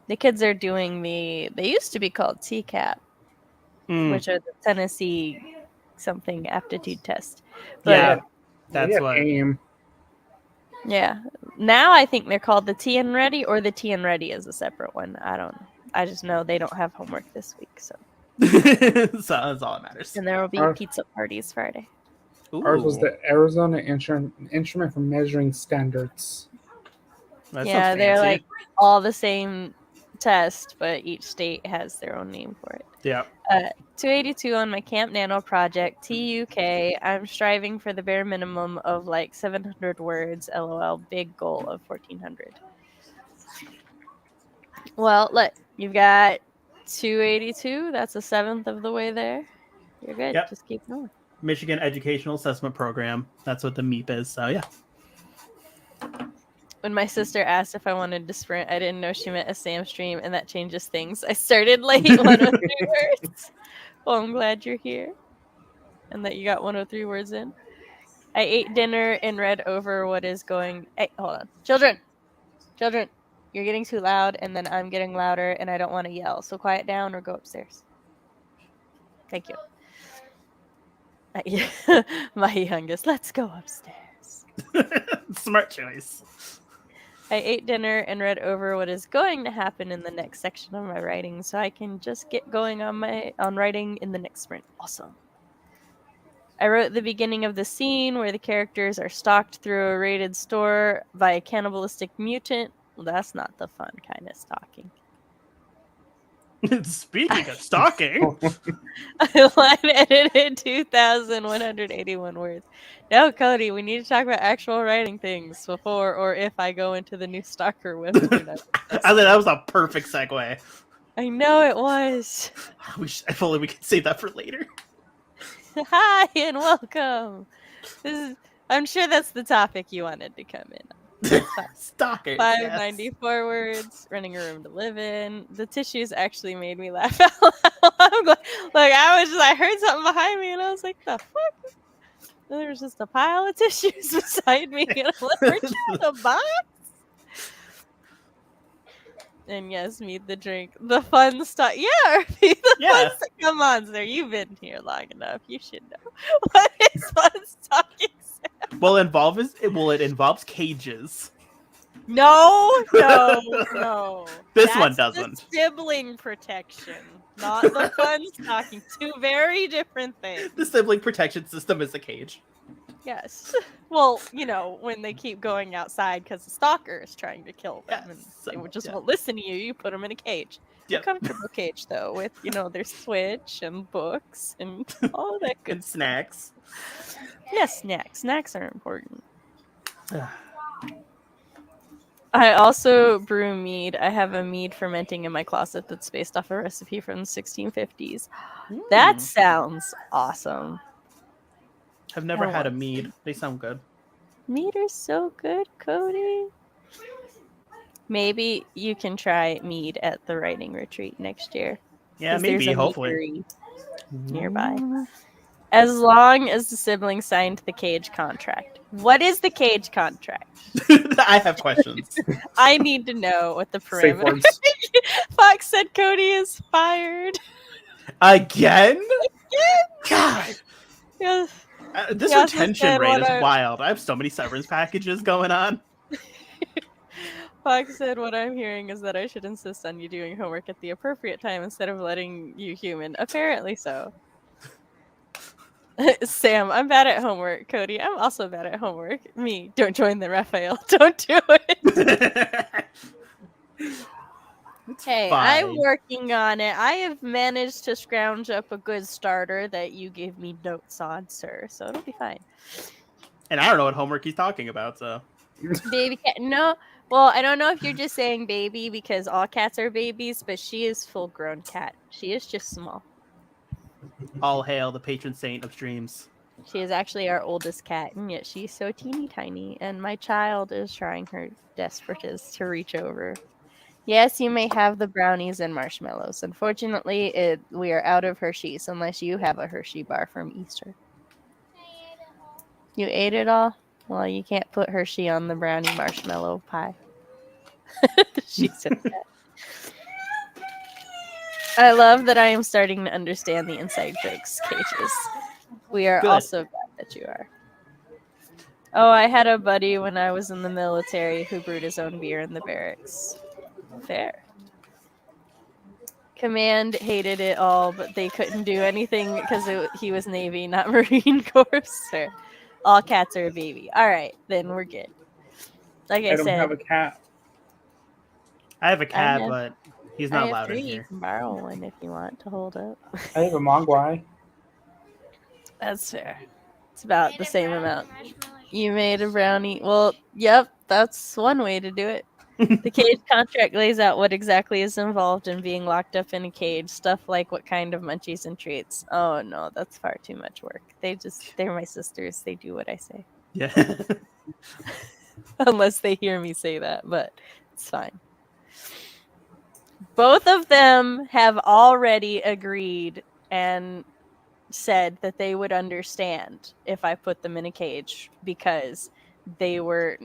[SPEAKER 1] The kids are doing they used to be called TCAP, which are the Tennessee something aptitude test. But
[SPEAKER 2] Yeah, that's what.
[SPEAKER 3] AIM.
[SPEAKER 1] Yeah. Now I think they're called the TN Ready, or the TN Ready is a separate one. I don't know. I just know they don't have homework this week, so.
[SPEAKER 2] So that's all that matters.
[SPEAKER 1] And there will be pizza parties Friday.
[SPEAKER 2] Ooh.
[SPEAKER 3] Ours was the Arizona Instrument for Measuring Standards.
[SPEAKER 2] That
[SPEAKER 1] Yeah,
[SPEAKER 2] sounds
[SPEAKER 1] they're
[SPEAKER 2] fancy.
[SPEAKER 1] like all the same test, but each state has their own name for it.
[SPEAKER 2] Yeah.
[SPEAKER 1] 282 on my Camp Nano project, TUK. I'm striving for the bare minimum of like 700 words, LOL. Big goal of 1400. Well, look, you've got 282. That's a seventh of the way there. You're good.
[SPEAKER 2] Yep.
[SPEAKER 1] Just keep going.
[SPEAKER 2] Michigan Educational Assessment Program. That's what the MEAP is. So, yeah.
[SPEAKER 1] When my sister asked if I wanted to sprint, I didn't know she meant a Sam stream, and that changes things. I started late, 103 words. Well, I'm glad you're here and that you got 103 words in. I ate dinner and read over what is going... Hey, hold on. Children, you're getting too loud, and then I'm getting louder, and I don't want to yell. So quiet down or go upstairs. Thank you. My youngest, let's go upstairs.
[SPEAKER 2] Smart choice.
[SPEAKER 1] I ate dinner and read over what is going to happen in the next section of my writing, so I can just get going on writing in the next sprint. Awesome. I wrote the beginning of the scene where the characters are stalked through a raided store by a cannibalistic mutant. Well, that's not the fun kind of stalking.
[SPEAKER 2] Speaking of stalking,
[SPEAKER 1] Line edited 2,181 words. No, Cody, we need to talk about actual writing things before or if I go into the new Stalker webtoon.
[SPEAKER 2] I thought that was a perfect segue.
[SPEAKER 1] I know it was.
[SPEAKER 2] If only we could save that for later.
[SPEAKER 1] Hi and welcome. I'm sure that's the topic you wanted to come in.
[SPEAKER 2] Stalkers.
[SPEAKER 1] 594 words, renting a room to live in. The tissues actually made me laugh out loud. I heard something behind me and I was like, the fuck? And there was just a pile of tissues beside me and I'm like, we're trying to box? And yes, meet the drink. The fun stuff. Yeah, the fun stuff. Come on, sir. You've been here long enough. You should know. What is fun stalking?
[SPEAKER 2] Well, it involves cages.
[SPEAKER 1] No.
[SPEAKER 2] This one doesn't.
[SPEAKER 1] The sibling protection, not the fun stalking. Two very different things.
[SPEAKER 2] The sibling protection system is a cage.
[SPEAKER 1] Yes. Well, when they keep going outside because the stalker is trying to kill them and they won't listen to you, you put them in a cage. A comfortable cage, though, with, their Switch and books and all that good
[SPEAKER 2] and snacks.
[SPEAKER 1] Yes, snacks. Snacks are important. I also brew mead. I have a mead fermenting in my closet that's based off a recipe from the 1650s. That sounds awesome.
[SPEAKER 2] I've never had a mead. They sound good.
[SPEAKER 1] Mead are so good, Cody. Maybe you can try mead at the writing retreat next year.
[SPEAKER 2] Yeah, maybe, hopefully.
[SPEAKER 1] Nearby. As long as the siblings signed the cage contract. What is the cage contract?
[SPEAKER 2] I have questions.
[SPEAKER 1] I need to know what the parameters. Fox said Cody is fired.
[SPEAKER 2] Again? God.
[SPEAKER 1] Yeah.
[SPEAKER 2] This retention rate is wild. I have so many severance packages going on.
[SPEAKER 1] Fox said, what I'm hearing is that I should insist on you doing homework at the appropriate time instead of letting you human. Apparently so. Sam, I'm bad at homework. Cody, I'm also bad at homework. Me, don't join the Rafael. Don't do it. Hey, fine. I'm working on it. I have managed to scrounge up a good starter that you gave me notes on, sir. So it'll be fine.
[SPEAKER 2] And I don't know what homework he's talking about, so.
[SPEAKER 1] Baby cat. No. Well, I don't know if you're just saying baby because all cats are babies, but she is full-grown cat. She is just small.
[SPEAKER 2] All hail the patron saint of streams.
[SPEAKER 1] She is actually our oldest cat, and yet she's so teeny tiny, and my child is trying her desperatest to reach over. Yes, you may have the brownies and marshmallows. Unfortunately, we are out of Hershey's unless you have a Hershey bar from Easter. You ate it all? Well, you can't put Hershey on the brownie marshmallow pie. She said that. I love that I am starting to understand the inside jokes, cages. We are also glad that you are. Oh, I had a buddy when I was in the military who brewed his own beer in the barracks. Fair. Command hated it all, but they couldn't do anything because he was Navy, not Marine Corps. Sir. All cats are a baby. All right, then we're good. Like I said,
[SPEAKER 3] don't have a cat.
[SPEAKER 2] I have a cat, but he's not allowed in here.
[SPEAKER 1] You can borrow one if you want to hold up.
[SPEAKER 3] I have a Mogwai.
[SPEAKER 1] That's fair. It's about the same amount. You made a brownie. Well, yep, that's one way to do it. The cage contract lays out what exactly is involved in being locked up in a cage. Stuff like what kind of munchies and treats. Oh no, that's far too much work. They're my sisters. They do what I say.
[SPEAKER 2] Yeah.
[SPEAKER 1] Unless they hear me say that, but it's fine. Both of them have already agreed and said that they would understand if I put them in a cage because they were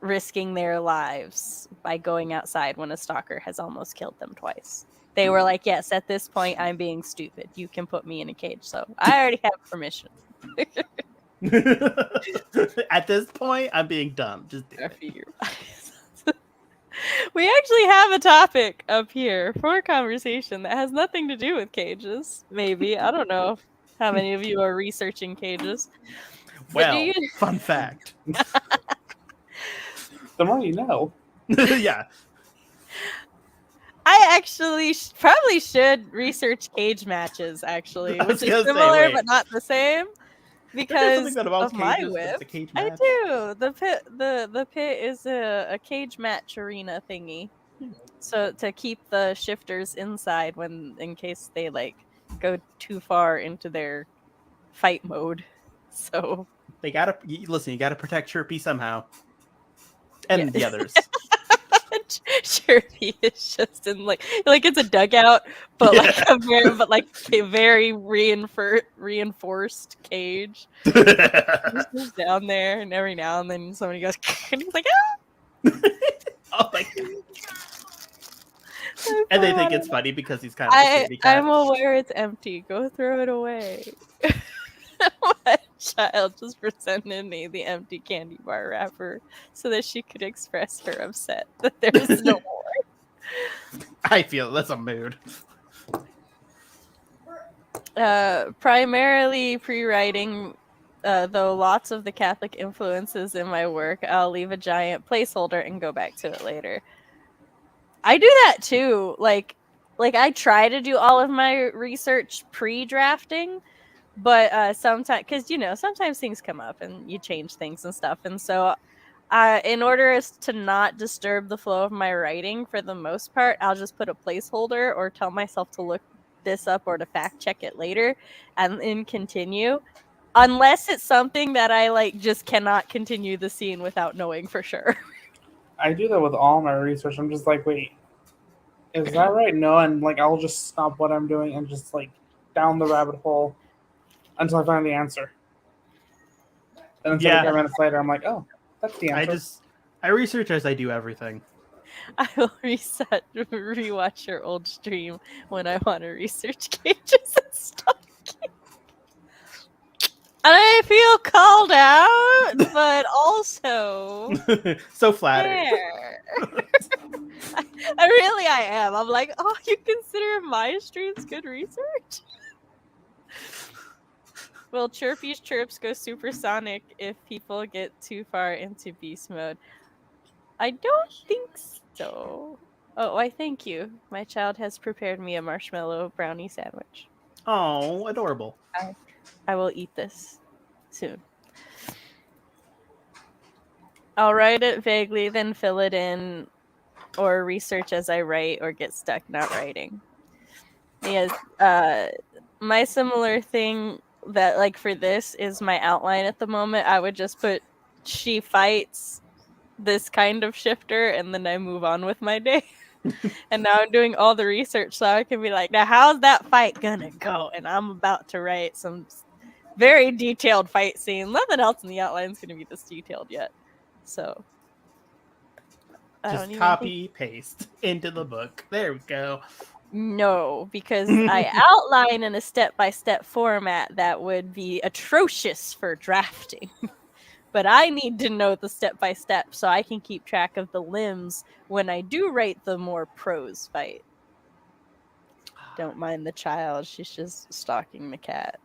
[SPEAKER 1] risking their lives by going outside when a stalker has almost killed them twice. They were like, yes, at this point, I'm being stupid. You can put me in a cage. So I already have permission.
[SPEAKER 2] At this point, I'm being dumb. Just do it.
[SPEAKER 1] We actually have a topic up here for a conversation that has nothing to do with cages. Maybe. I don't know how many of you are researching cages.
[SPEAKER 2] Well, fun fact.
[SPEAKER 3] The more you know.
[SPEAKER 2] Yeah.
[SPEAKER 1] I actually probably should research cage matches, actually,
[SPEAKER 2] I was
[SPEAKER 1] which is
[SPEAKER 2] gonna say,
[SPEAKER 1] similar
[SPEAKER 2] wait.
[SPEAKER 1] but not the same.
[SPEAKER 2] There's
[SPEAKER 1] Because
[SPEAKER 2] something that involves
[SPEAKER 1] of my
[SPEAKER 2] cages, but
[SPEAKER 1] whip,
[SPEAKER 2] it's a cage
[SPEAKER 1] I
[SPEAKER 2] match.
[SPEAKER 1] do. The pit is a cage match arena thingy, so to keep the shifters inside in case they like go too far into their fight mode. So
[SPEAKER 2] They gotta listen. You gotta protect Chirpy somehow, and the others.
[SPEAKER 1] Chirpy is just in like it's a dugout, but like a very reinforced cage. He's just down there, and every now and then somebody goes, and he's like, "Ah!"
[SPEAKER 2] Oh my god! And they think it's funny because he's kind of a scaredy cat.
[SPEAKER 1] I'm aware it's empty. Go throw it away. My child just presented me the empty candy bar wrapper so that she could express her upset that there was no more.
[SPEAKER 2] I feel that's a mood.
[SPEAKER 1] Primarily pre-writing, though lots of the Catholic influences in my work, I'll leave a giant placeholder and go back to it later. I do that too. Like I try to do all of my research pre-drafting, but sometimes, because sometimes things come up and you change things and stuff, and so in order to not disturb the flow of my writing, for the most part, I'll just put a placeholder or tell myself to look this up or to fact check it later and then continue, unless it's something that I just cannot continue the scene without knowing for sure.
[SPEAKER 3] I do that with all my research. I'm just like, wait, is that right? No, and I'll just stop what I'm doing and just down the rabbit hole until I find the answer. And then 35 minutes later, I'm like, oh, that's the answer.
[SPEAKER 2] I research as I do everything.
[SPEAKER 1] I will rewatch your old stream when I want to research cages and stuff. And I feel called out, but also
[SPEAKER 2] so flattered.
[SPEAKER 1] I am. I'm like, oh, you consider my streams good research? Will Chirpy's chirps go supersonic if people get too far into beast mode? I don't think so. Oh, I thank you. My child has prepared me a marshmallow brownie sandwich.
[SPEAKER 2] Oh, adorable.
[SPEAKER 1] I will eat this soon. I'll write it vaguely, then fill it in, or research as I write, or get stuck not writing. Yes, my similar thing that for this is my outline at the moment. I would just put she fights this kind of shifter, and then I move on with my day. And now I'm doing all the research so I can be like, now how's that fight gonna go? And I'm about to write some very detailed fight scene. Nothing else in the outline is gonna be this detailed yet. So
[SPEAKER 2] just copy paste into the book. There we go.
[SPEAKER 1] No, because I outline in a step-by-step format that would be atrocious for drafting. But I need to know the step-by-step so I can keep track of the limbs when I do write the more prose fight. Don't mind the child. She's just stalking the cat.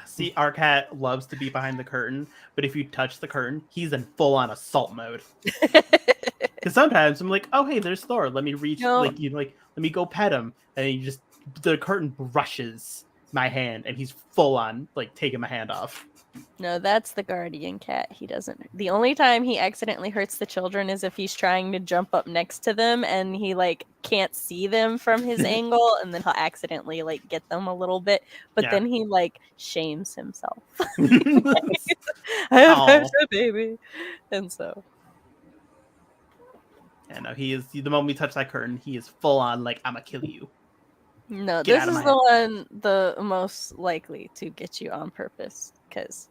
[SPEAKER 2] See, our cat loves to be behind the curtain, but if you touch the curtain, he's in full-on assault mode. Because sometimes I'm like, oh, hey, there's Thor. Let me reach, let me go pet him. And the curtain brushes my hand, and he's full-on, taking my hand off.
[SPEAKER 1] No, that's the guardian cat. He doesn't. The only time he accidentally hurts the children is if he's trying to jump up next to them and he can't see them from his angle, and then he'll accidentally get them a little bit. But then he shames himself. I have hurt a baby, and so.
[SPEAKER 2] Yeah, no, he is. The moment we touch that curtain, he is full on I'ma kill you.
[SPEAKER 1] No, this is the one the most likely to get you on purpose because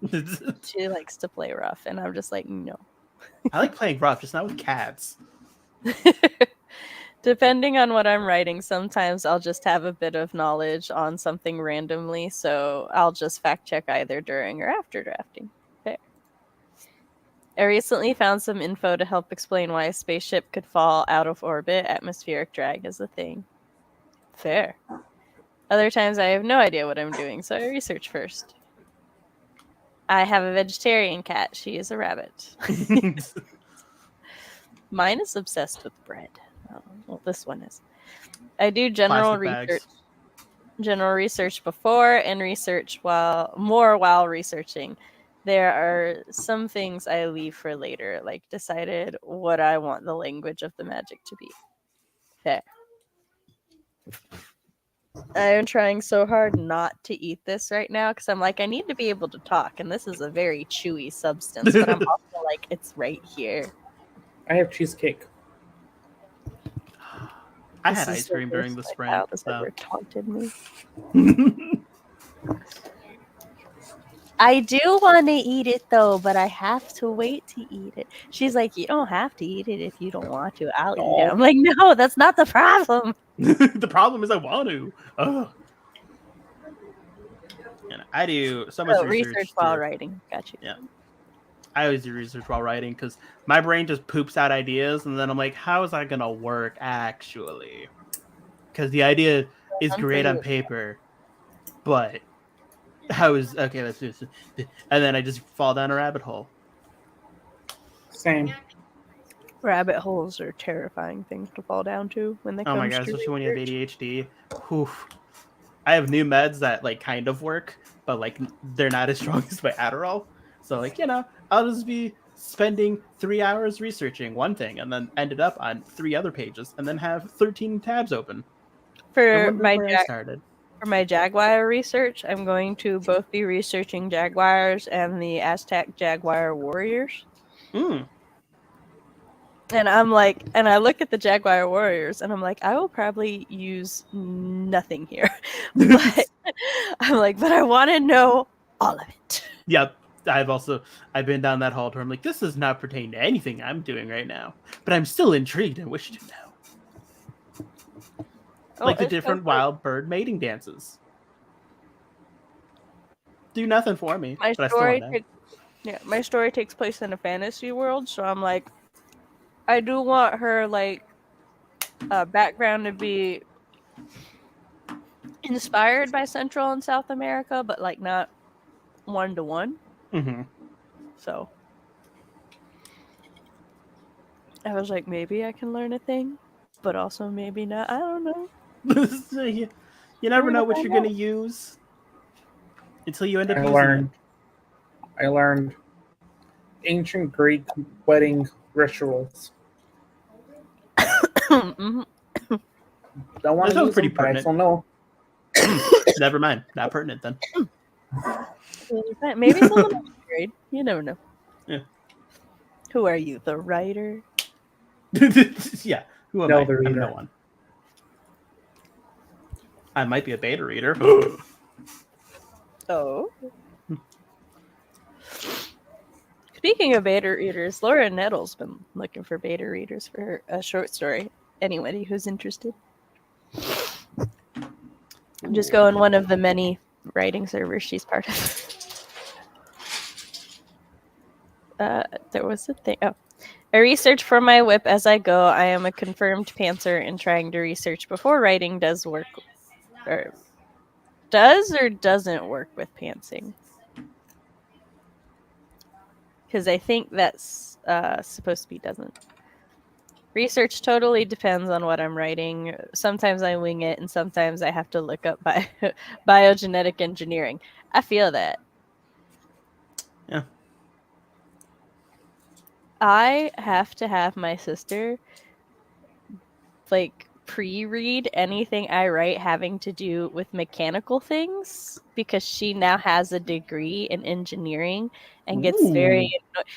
[SPEAKER 1] she likes to play rough, and I'm just like, no.
[SPEAKER 2] I like playing rough, just not with cats.
[SPEAKER 1] Depending on what I'm writing, sometimes I'll just have a bit of knowledge on something randomly, so I'll just fact check either during or after drafting. Fair. I recently found some info to help explain why a spaceship could fall out of orbit. Atmospheric drag is a thing. Fair. Other times I have no idea what I'm doing, so I research first. I have a vegetarian cat. She is a rabbit. Mine is obsessed with bread. Oh, well, this one is. I do general research before and research while researching. There are some things I leave for later, like decided what I want the language of the magic to be. There. I am trying so hard not to eat this right now because I'm like, I need to be able to talk, and this is a very chewy substance, but I'm also like, it's right here.
[SPEAKER 3] I have cheesecake.
[SPEAKER 2] I had ice cream during the spring.
[SPEAKER 1] Has ever taunted me. I do want to eat it though, but I have to wait to eat it. She's like, you don't have to eat it if you don't want to. I'll eat it. I'm like, no, that's not the problem.
[SPEAKER 2] The problem is I want to. Ugh. And I do so much
[SPEAKER 1] research while writing. Gotcha.
[SPEAKER 2] Yeah. I always do research while writing because my brain just poops out ideas, and then I'm like, how is that going to work actually? Because the idea is great on paper, but how is... Okay, let's do this. And then I just fall down a rabbit hole.
[SPEAKER 3] Same.
[SPEAKER 1] Rabbit holes are terrifying things to fall down to when they come.
[SPEAKER 2] Oh my god, especially when you have ADHD. Oof. I have new meds that like kind of work, but like they're not as strong as my Adderall. So like, you know, I'll just be spending 3 hours researching one thing and then ended up on 3 other pages and then have 13 tabs open.
[SPEAKER 1] For my Jaguar research, I'm going to both be researching Jaguars and the Aztec Jaguar warriors.
[SPEAKER 2] Mm.
[SPEAKER 1] And I'm like, and I look at the Jaguar warriors and I'm like, I will probably use nothing here. But I'm like, but I want to know all of it.
[SPEAKER 2] Yep. I've been down that hall where I'm like, this does not pertain to anything I'm doing right now, but I'm still intrigued and wish to know. Like the different wild bird mating dances. Do nothing for me.
[SPEAKER 1] My story takes place in a fantasy world, so I'm like, I do want her like background to be inspired by Central and South America, but like not 1-to-1.
[SPEAKER 2] Mm-hmm.
[SPEAKER 1] So I was like, maybe I can learn a thing, but also maybe not. I don't know.
[SPEAKER 2] You never know what you're going to use until you end up using it.
[SPEAKER 3] I learned ancient Greek wedding rituals.
[SPEAKER 1] Mm-hmm.
[SPEAKER 3] Don't want to use
[SPEAKER 2] pretty
[SPEAKER 3] them, but I
[SPEAKER 2] pertinent.
[SPEAKER 3] still know.
[SPEAKER 2] Never mind. Not pertinent then.
[SPEAKER 1] Maybe it's a little weird. You never know.
[SPEAKER 2] Yeah.
[SPEAKER 1] Who are you, the writer?
[SPEAKER 2] Yeah. Who am I? I'm no one. I might be a beta reader.
[SPEAKER 1] Oh. Speaking of beta readers, Laura Nettle's been looking for beta readers for a short story. Anybody who's interested. Just go on one of the many writing servers she's part of. There was a thing. Oh. I research for my whip as I go. I am a confirmed pantser, and trying to research before writing does work. Or doesn't work with pantsing. Because I think that's supposed to be doesn't. Research totally depends on what I'm writing. Sometimes I wing it, and sometimes I have to look up biogenetic engineering. I feel that.
[SPEAKER 2] Yeah.
[SPEAKER 1] I have to have my sister like pre-read anything I write having to do with mechanical things because she now has a degree in engineering and gets very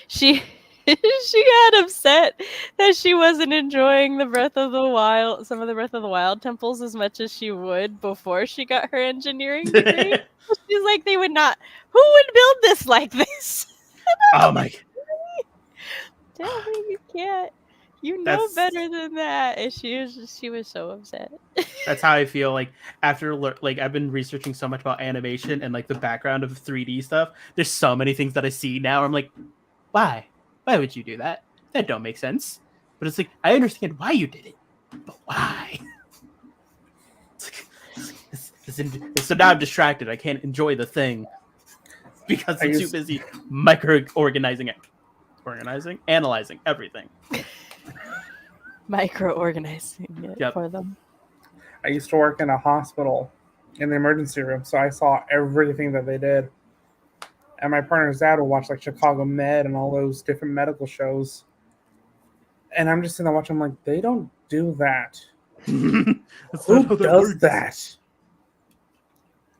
[SPEAKER 1] she got upset that she wasn't enjoying some of the Breath of the Wild temples as much as she would before she got her engineering degree. She's like, who would build this like this?
[SPEAKER 2] Oh my.
[SPEAKER 1] Tell me you can't. You know better than that. And she was so upset.
[SPEAKER 2] That's how I feel like after like I've been researching so much about animation and like the background of 3D stuff. There's so many things that I see now. I'm like, why? Why would you do that? That don't make sense. But it's like I understand why you did it, but why? This So now I'm distracted. I can't enjoy the thing because I'm too busy analyzing everything.
[SPEAKER 1] Micro-organizing it for them.
[SPEAKER 3] I used to work in a hospital in the emergency room, so I saw everything that they did. And my partner's dad would watch like Chicago Med and all those different medical shows. And I'm just sitting there watching, I'm like, they don't do that. Who does that?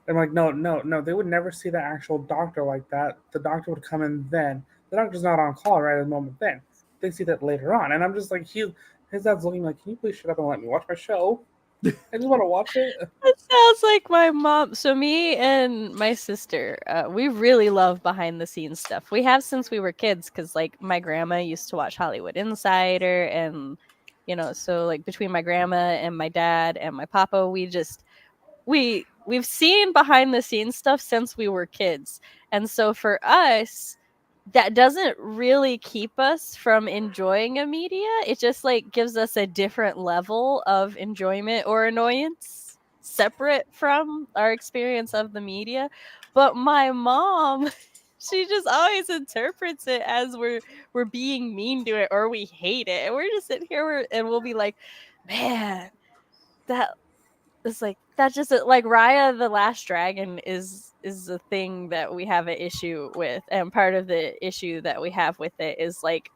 [SPEAKER 3] I'm like, no, they would never see the actual doctor like that. The doctor would come in then. The doctor's not on call right at the moment then. They see that later on. And I'm just like, his dad's looking like, can you please shut up and let me watch my show? I just want to watch it.
[SPEAKER 1] That sounds like my mom. So me and my sister, we really love behind the scenes stuff. We have since we were kids, because like my grandma used to watch Hollywood Insider, and so like between my grandma and my dad and my papa, we've seen behind the scenes stuff since we were kids. And so for us, that doesn't really keep us from enjoying a media. It just like gives us a different level of enjoyment or annoyance separate from our experience of the media. But my mom, she just always interprets it as we're being mean to it or we hate it. And we're just sitting here and we'll be like, man, it's like that's just like Raya the Last Dragon is a thing that we have an issue with, and part of the issue that we have with it is like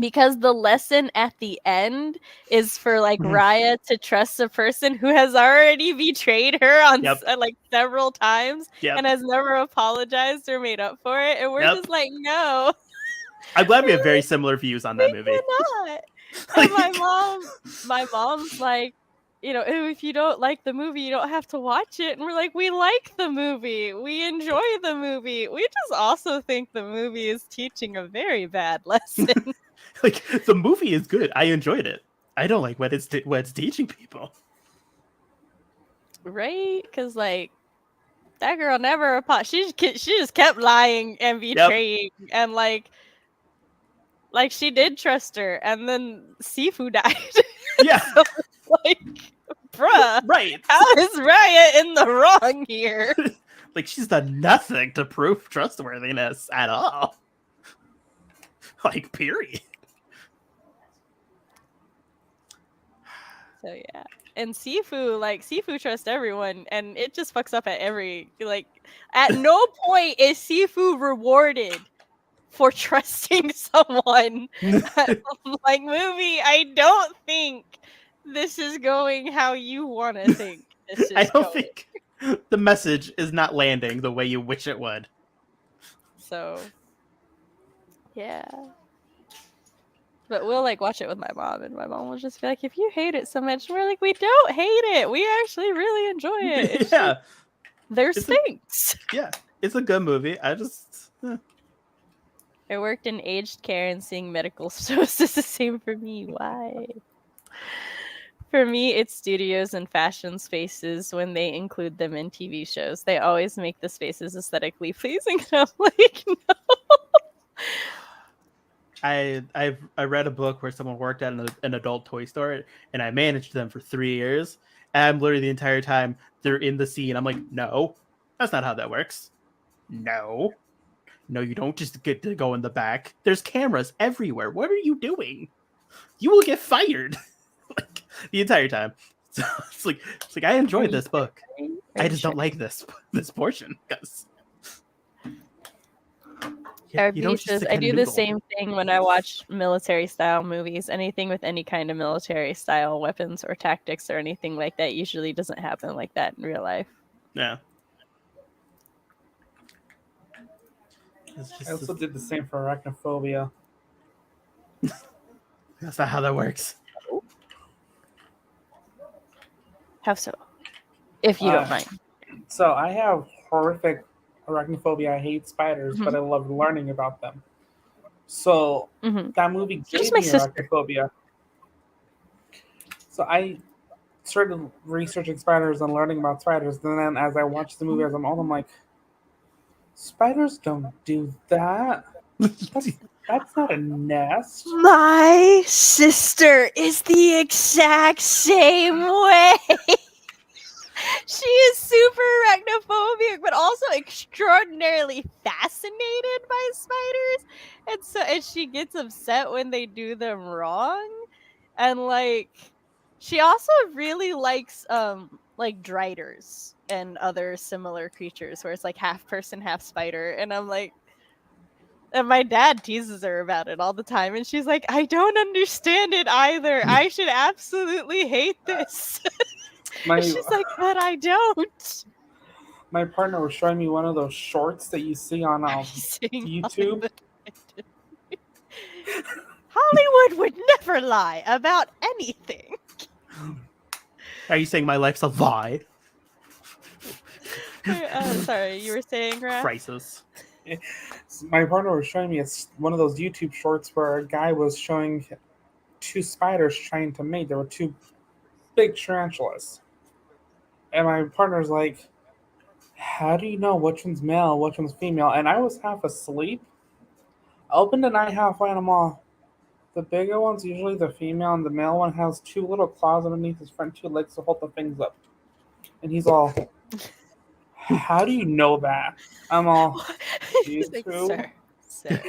[SPEAKER 1] because the lesson at the end is for like Raya to trust a person who has already betrayed her on like several times and has never apologized or made up for it, and we're just like, no.
[SPEAKER 2] I'm glad we have very similar views on that movie.
[SPEAKER 1] Not. And my mom's like, if you don't like the movie, you don't have to watch it. And we're like, we like the movie. We enjoy the movie. We just also think the movie is teaching a very bad lesson.
[SPEAKER 2] Like, the movie is good. I enjoyed it. I don't like what it's teaching people.
[SPEAKER 1] Right? Because, like, that girl never she just kept lying and betraying. And, like she did trust her. And then Sifu died.
[SPEAKER 2] Yeah.
[SPEAKER 1] So, like, bruh.
[SPEAKER 2] Right.
[SPEAKER 1] How is Raya in the wrong here?
[SPEAKER 2] Like, she's done nothing to prove trustworthiness at all. Like, period.
[SPEAKER 1] So, yeah. And Sifu trusts everyone, and it just fucks up at at no point is Sifu rewarded for trusting someone. Like, movie, I don't think this is going how you want to think this is
[SPEAKER 2] I don't think the message is not landing the way you wish it would.
[SPEAKER 1] So, yeah. But we'll, like, watch it with my mom, and my mom will just be like, if you hate it so much, we're like, we don't hate it. We actually really enjoy it. It's
[SPEAKER 2] yeah.
[SPEAKER 1] There's things.
[SPEAKER 2] Yeah. It's a good movie.
[SPEAKER 1] I worked in aged care, and seeing medical shows is the same for me. Why? For me, it's studios and fashion spaces when they include them in TV shows. They always make the spaces aesthetically pleasing. And I'm like, no.
[SPEAKER 2] I read a book where someone worked at an adult toy store, and I managed them for 3 years. And I'm literally the entire time they're in the scene. I'm like, no, that's not how that works. No, you don't just get to go in the back. There's cameras everywhere. What are you doing? You will get fired. Like, the entire time. So it's like I enjoyed this book. I just don't like this portion because.
[SPEAKER 1] RB says, I do the same thing when I watch military style movies. Anything with any kind of military style weapons or tactics or anything like that usually doesn't happen like that in real life.
[SPEAKER 2] Yeah.
[SPEAKER 3] I also did the same for arachnophobia.
[SPEAKER 2] That's not how that works.
[SPEAKER 1] How so? If you don't mind.
[SPEAKER 3] So I have horrific arachnophobia. I hate spiders, but I love learning about them. So that movie gave me arachnophobia. So I started researching spiders and learning about spiders. And then as I watched the movie as I'm old, I'm like, spiders don't do that. That's not a nest.
[SPEAKER 1] My sister is the exact same way. She is super arachnophobic, but also extraordinarily fascinated by spiders. And she gets upset when they do them wrong. And like she also really likes like driders and other similar creatures where it's like half person, half spider. And I'm like, and my dad teases her about it all the time, and she's like, I don't understand it either. I should absolutely hate this. She's like, but I don't.
[SPEAKER 3] My partner was showing me one of those shorts that you see on YouTube.
[SPEAKER 1] Hollywood would never lie about anything.
[SPEAKER 2] Are you saying my life's a lie?
[SPEAKER 1] Sorry, you were saying, Raph?
[SPEAKER 2] Crisis.
[SPEAKER 3] My partner was showing me one of those YouTube shorts where a guy was showing two spiders trying to mate. There were two big tarantulas. And my partner's like, how do you know which one's male, which one's female? And I was half asleep. I opened an eye halfway and I'm all, the bigger one's usually the female, and the male one has two little claws underneath his front two legs to hold the things up. And he's all, how do you know that? I'm all, YouTube.
[SPEAKER 1] Like, sir.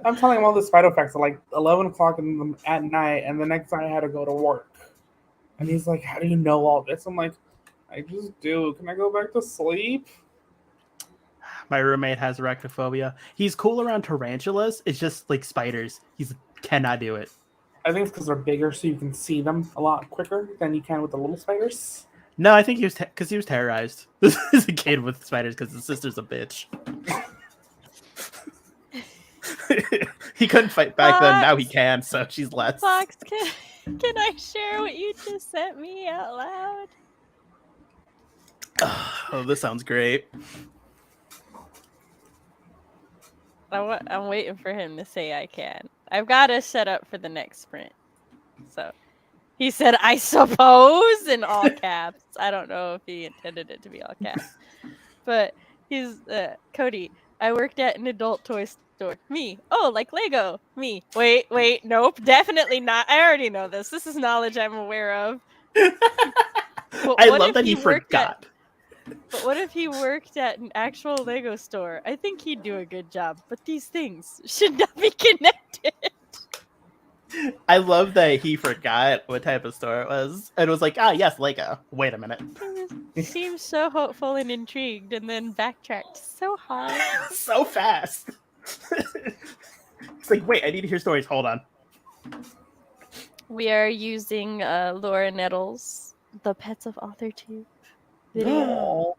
[SPEAKER 3] I'm telling him all the spider facts at like 11 o'clock at night, and the next night I had to go to work. And he's like, how do you know all this? I'm like, I just do. Can I go back to sleep?
[SPEAKER 2] My roommate has arachnophobia. He's cool around tarantulas. It's just like spiders. He cannot do it.
[SPEAKER 3] I think it's because they're bigger, so you can see them a lot quicker than you can with the little spiders.
[SPEAKER 2] No, I think he was because he was terrorized as a kid with spiders because his sister's a bitch. He couldn't fight back then. Now he can, so she's less.
[SPEAKER 1] Fox, can I share what you just sent me out loud?
[SPEAKER 2] Oh, this sounds great.
[SPEAKER 1] I'm waiting for him to say I can. I've got to set up for the next sprint. So he said, I suppose, in all caps. I don't know if he intended it to be all caps. But he's, Cody, I worked at an adult toy store. Me. Oh, like Lego. Me. Wait, nope, definitely not. I already know this. This is knowledge I'm aware of.
[SPEAKER 2] I love that he forgot.
[SPEAKER 1] But what if he worked at an actual Lego store? I think he'd do a good job, but these things should not be connected.
[SPEAKER 2] I love that he forgot what type of store it was. And was like, yes, Lego. Wait a minute.
[SPEAKER 1] He seemed so hopeful and intrigued, and then backtracked so hard.
[SPEAKER 2] So fast. It's like, wait, I need to hear stories. Hold on.
[SPEAKER 1] We are using Laura Nettles' The Pets of Author 2 video.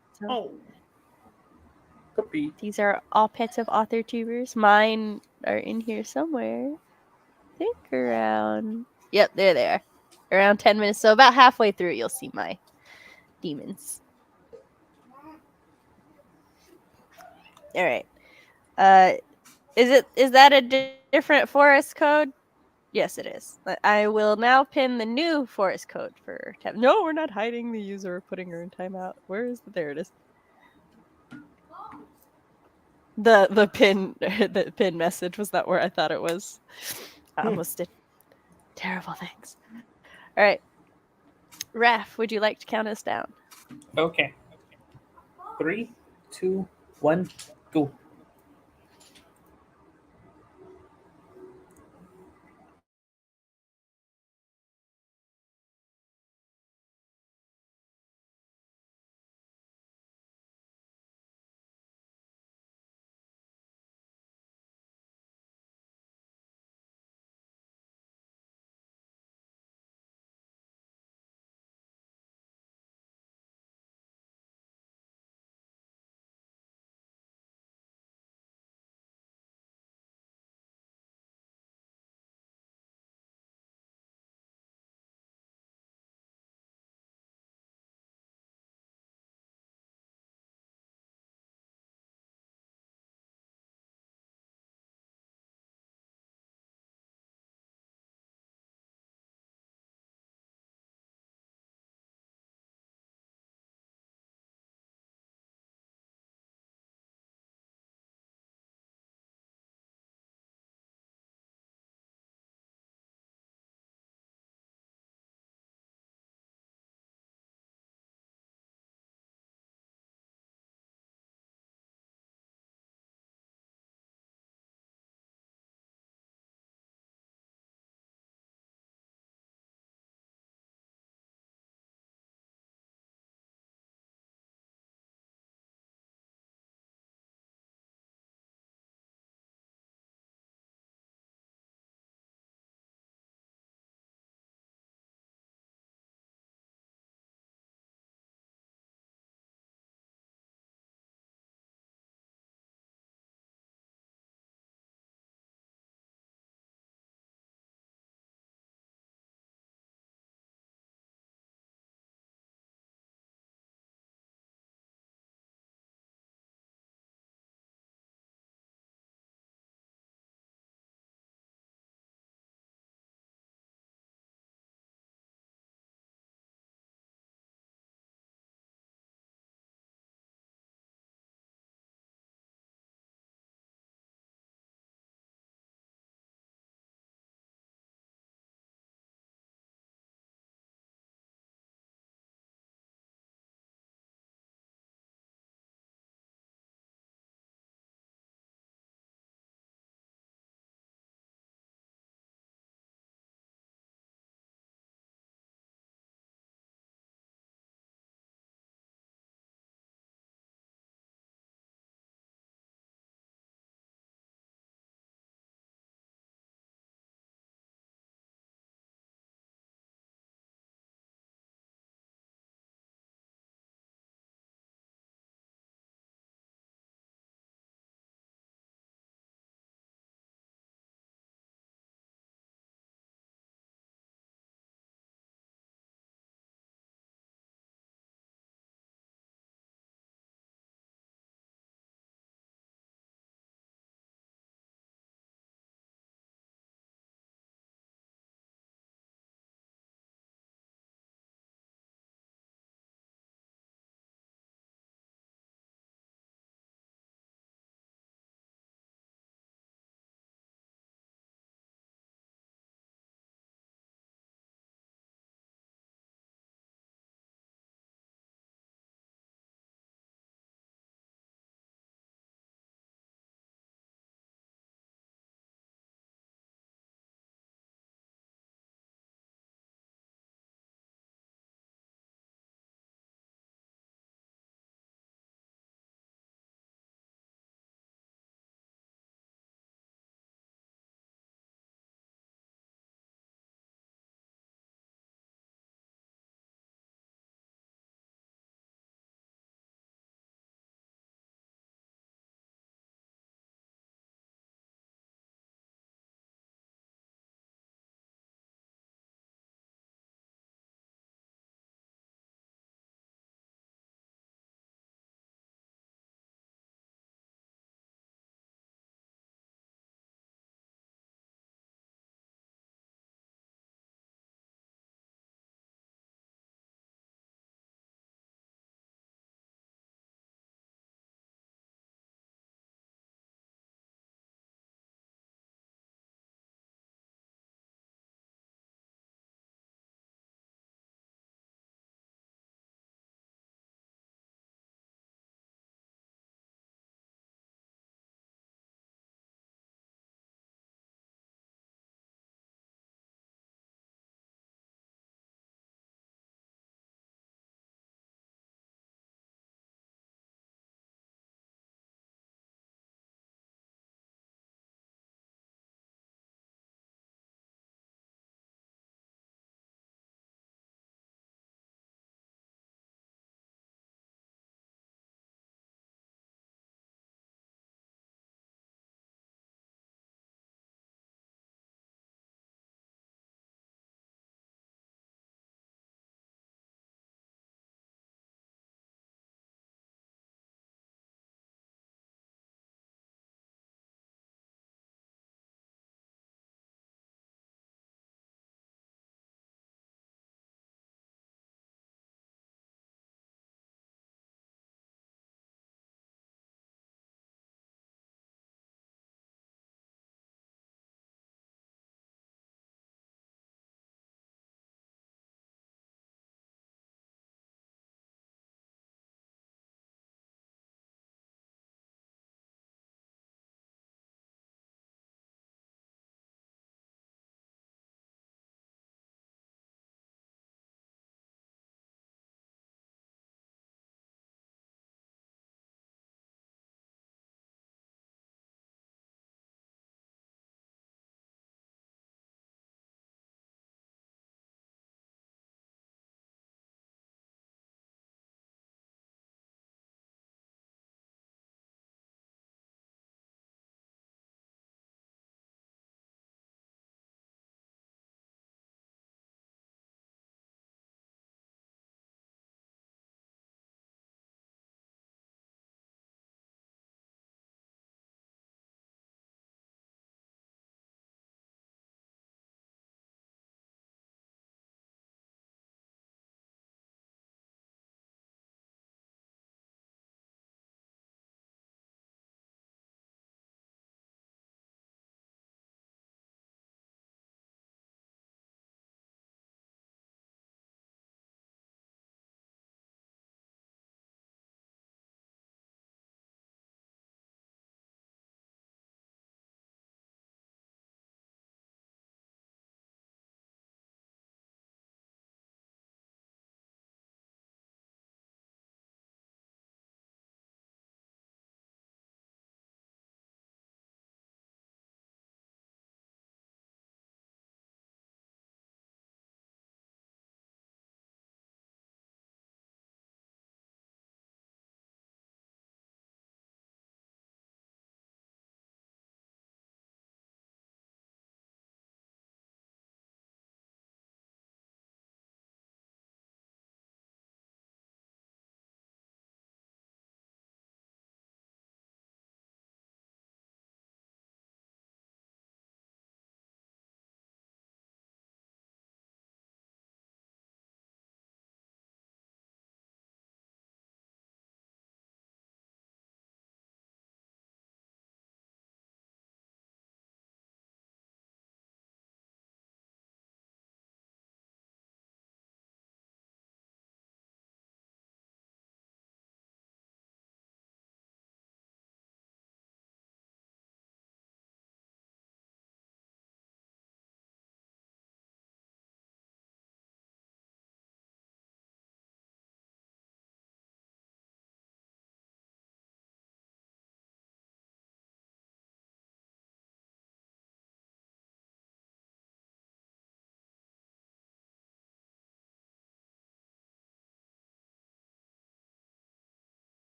[SPEAKER 1] These are all Pets of Author tubers. Mine are in here somewhere. I think around... Yep, there they are. Around 10 minutes. So about halfway through, you'll see my demons. All right. Is that a different forest code? Yes, it is. I will now pin the new forest code for tab. No, we're not hiding the user or putting her in timeout. Where is there it is. The pin message was not where I thought it was. I almost did terrible things. All right. Raph, would you like to count us down?
[SPEAKER 3] Okay. 3, 2, 1, go.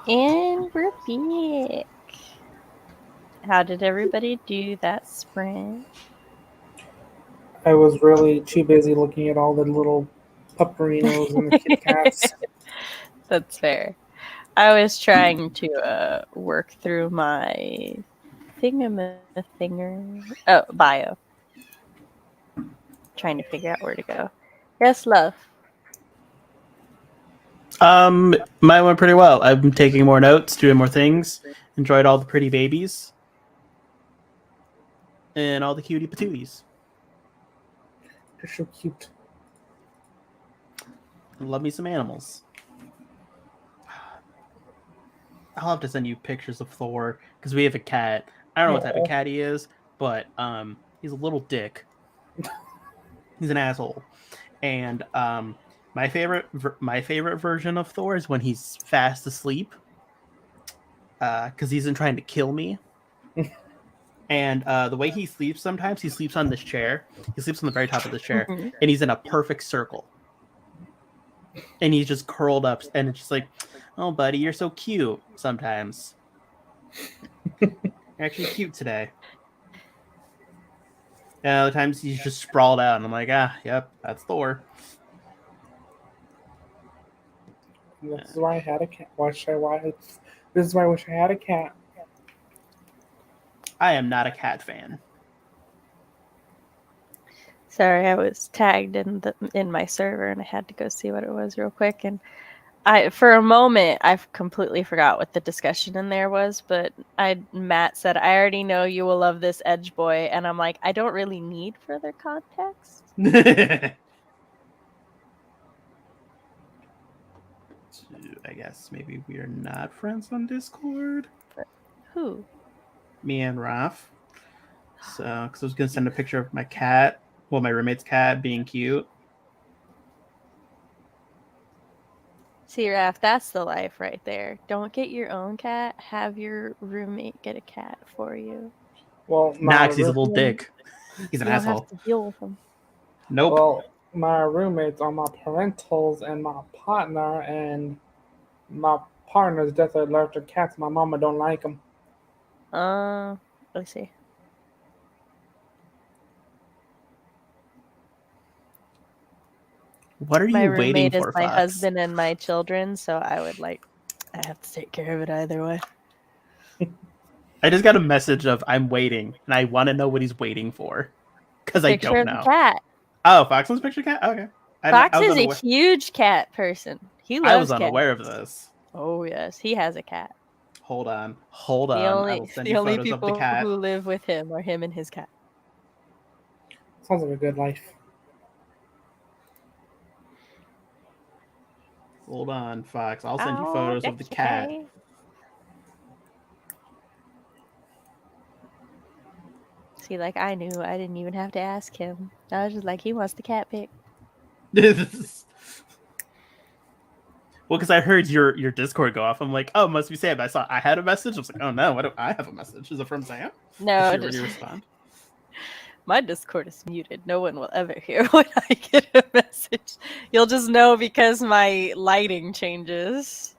[SPEAKER 1] And we're back. How did everybody do that sprint?
[SPEAKER 3] I was really too busy looking at all the little pupperinos and the Kit Kats.
[SPEAKER 1] That's fair. I was trying to work through my thingamothinger. Oh, bio. Trying to figure out where to go. Yes, love.
[SPEAKER 2] Mine went pretty well. I've been taking more notes, doing more things. Enjoyed all the pretty babies and all the cutie patooties.
[SPEAKER 3] They're so cute.
[SPEAKER 2] Love me some animals. I'll have to send you pictures of Thor because we have a cat. I don't know what type of cat he is, but he's a little dick. He's an asshole. And my favorite version of Thor is when he's fast asleep because he isn't trying to kill me. And the way he sleeps, sometimes he sleeps on this chair. He sleeps on the very top of the chair, and he's in a perfect circle. And he's just curled up, and it's just like, oh, buddy, you're so cute sometimes. You're actually cute today. And other times he's just sprawled out, and I'm like, yep, that's Thor.
[SPEAKER 3] This is why I had a cat. This is why I wish I had a cat.
[SPEAKER 2] I am not a cat fan.
[SPEAKER 1] Sorry, I was tagged in my server and I had to go see what it was real quick. And for a moment, I completely forgot what the discussion in there was. But Matt said, "I already know you will love this Edge boy," and I'm like, I don't really need further context.
[SPEAKER 2] I guess maybe we are not friends on Discord.
[SPEAKER 1] Who?
[SPEAKER 2] Me and Raf. So, because I was gonna send a picture of my cat, well, my roommate's cat being cute.
[SPEAKER 1] See, Raph, that's the life right there. Don't get your own cat. Have your roommate get a cat for you.
[SPEAKER 3] Well,
[SPEAKER 2] Nah, 'cause he's a little dick. He's an
[SPEAKER 1] you
[SPEAKER 2] asshole.
[SPEAKER 1] Don't have to deal with him.
[SPEAKER 2] Nope.
[SPEAKER 3] Well, my roommates are my parentals and my partner, and my partner's deathly allergic to cats. My mama don't like them.
[SPEAKER 1] Let's see.
[SPEAKER 2] What are
[SPEAKER 1] my
[SPEAKER 2] you waiting
[SPEAKER 1] roommate
[SPEAKER 2] for,
[SPEAKER 1] is my
[SPEAKER 2] Fox?
[SPEAKER 1] husband and my children, so I have to take care of it either way.
[SPEAKER 2] I just got a message of I'm waiting, and I want to know what he's waiting for because I
[SPEAKER 1] Picture
[SPEAKER 2] don't
[SPEAKER 1] of
[SPEAKER 2] know.
[SPEAKER 1] the cat.
[SPEAKER 2] Oh, Fox wants a picture of cat. Okay.
[SPEAKER 1] Fox is a huge cat person. He loves
[SPEAKER 2] I was unaware
[SPEAKER 1] cats.
[SPEAKER 2] of this.
[SPEAKER 1] Oh yes, he has a cat.
[SPEAKER 2] Hold on.
[SPEAKER 1] The
[SPEAKER 2] I will send you
[SPEAKER 1] only
[SPEAKER 2] photos of the
[SPEAKER 1] people
[SPEAKER 2] cat.
[SPEAKER 1] who live with him are him and his cat.
[SPEAKER 3] Sounds like a good life.
[SPEAKER 2] Hold on, Fox. I'll send you photos of the cat.
[SPEAKER 1] Okay. See, like I knew, I didn't even have to ask him. I was just like, he wants the cat pic.
[SPEAKER 2] Well, because I heard your Discord go off. I'm like, oh, must be Sam. I had a message. I was like, oh no, why do I have a message? Is it from Sam?
[SPEAKER 1] No,
[SPEAKER 2] Did you respond?
[SPEAKER 1] My Discord is muted. No one will ever hear when I get a message. You'll just know because my lighting changes.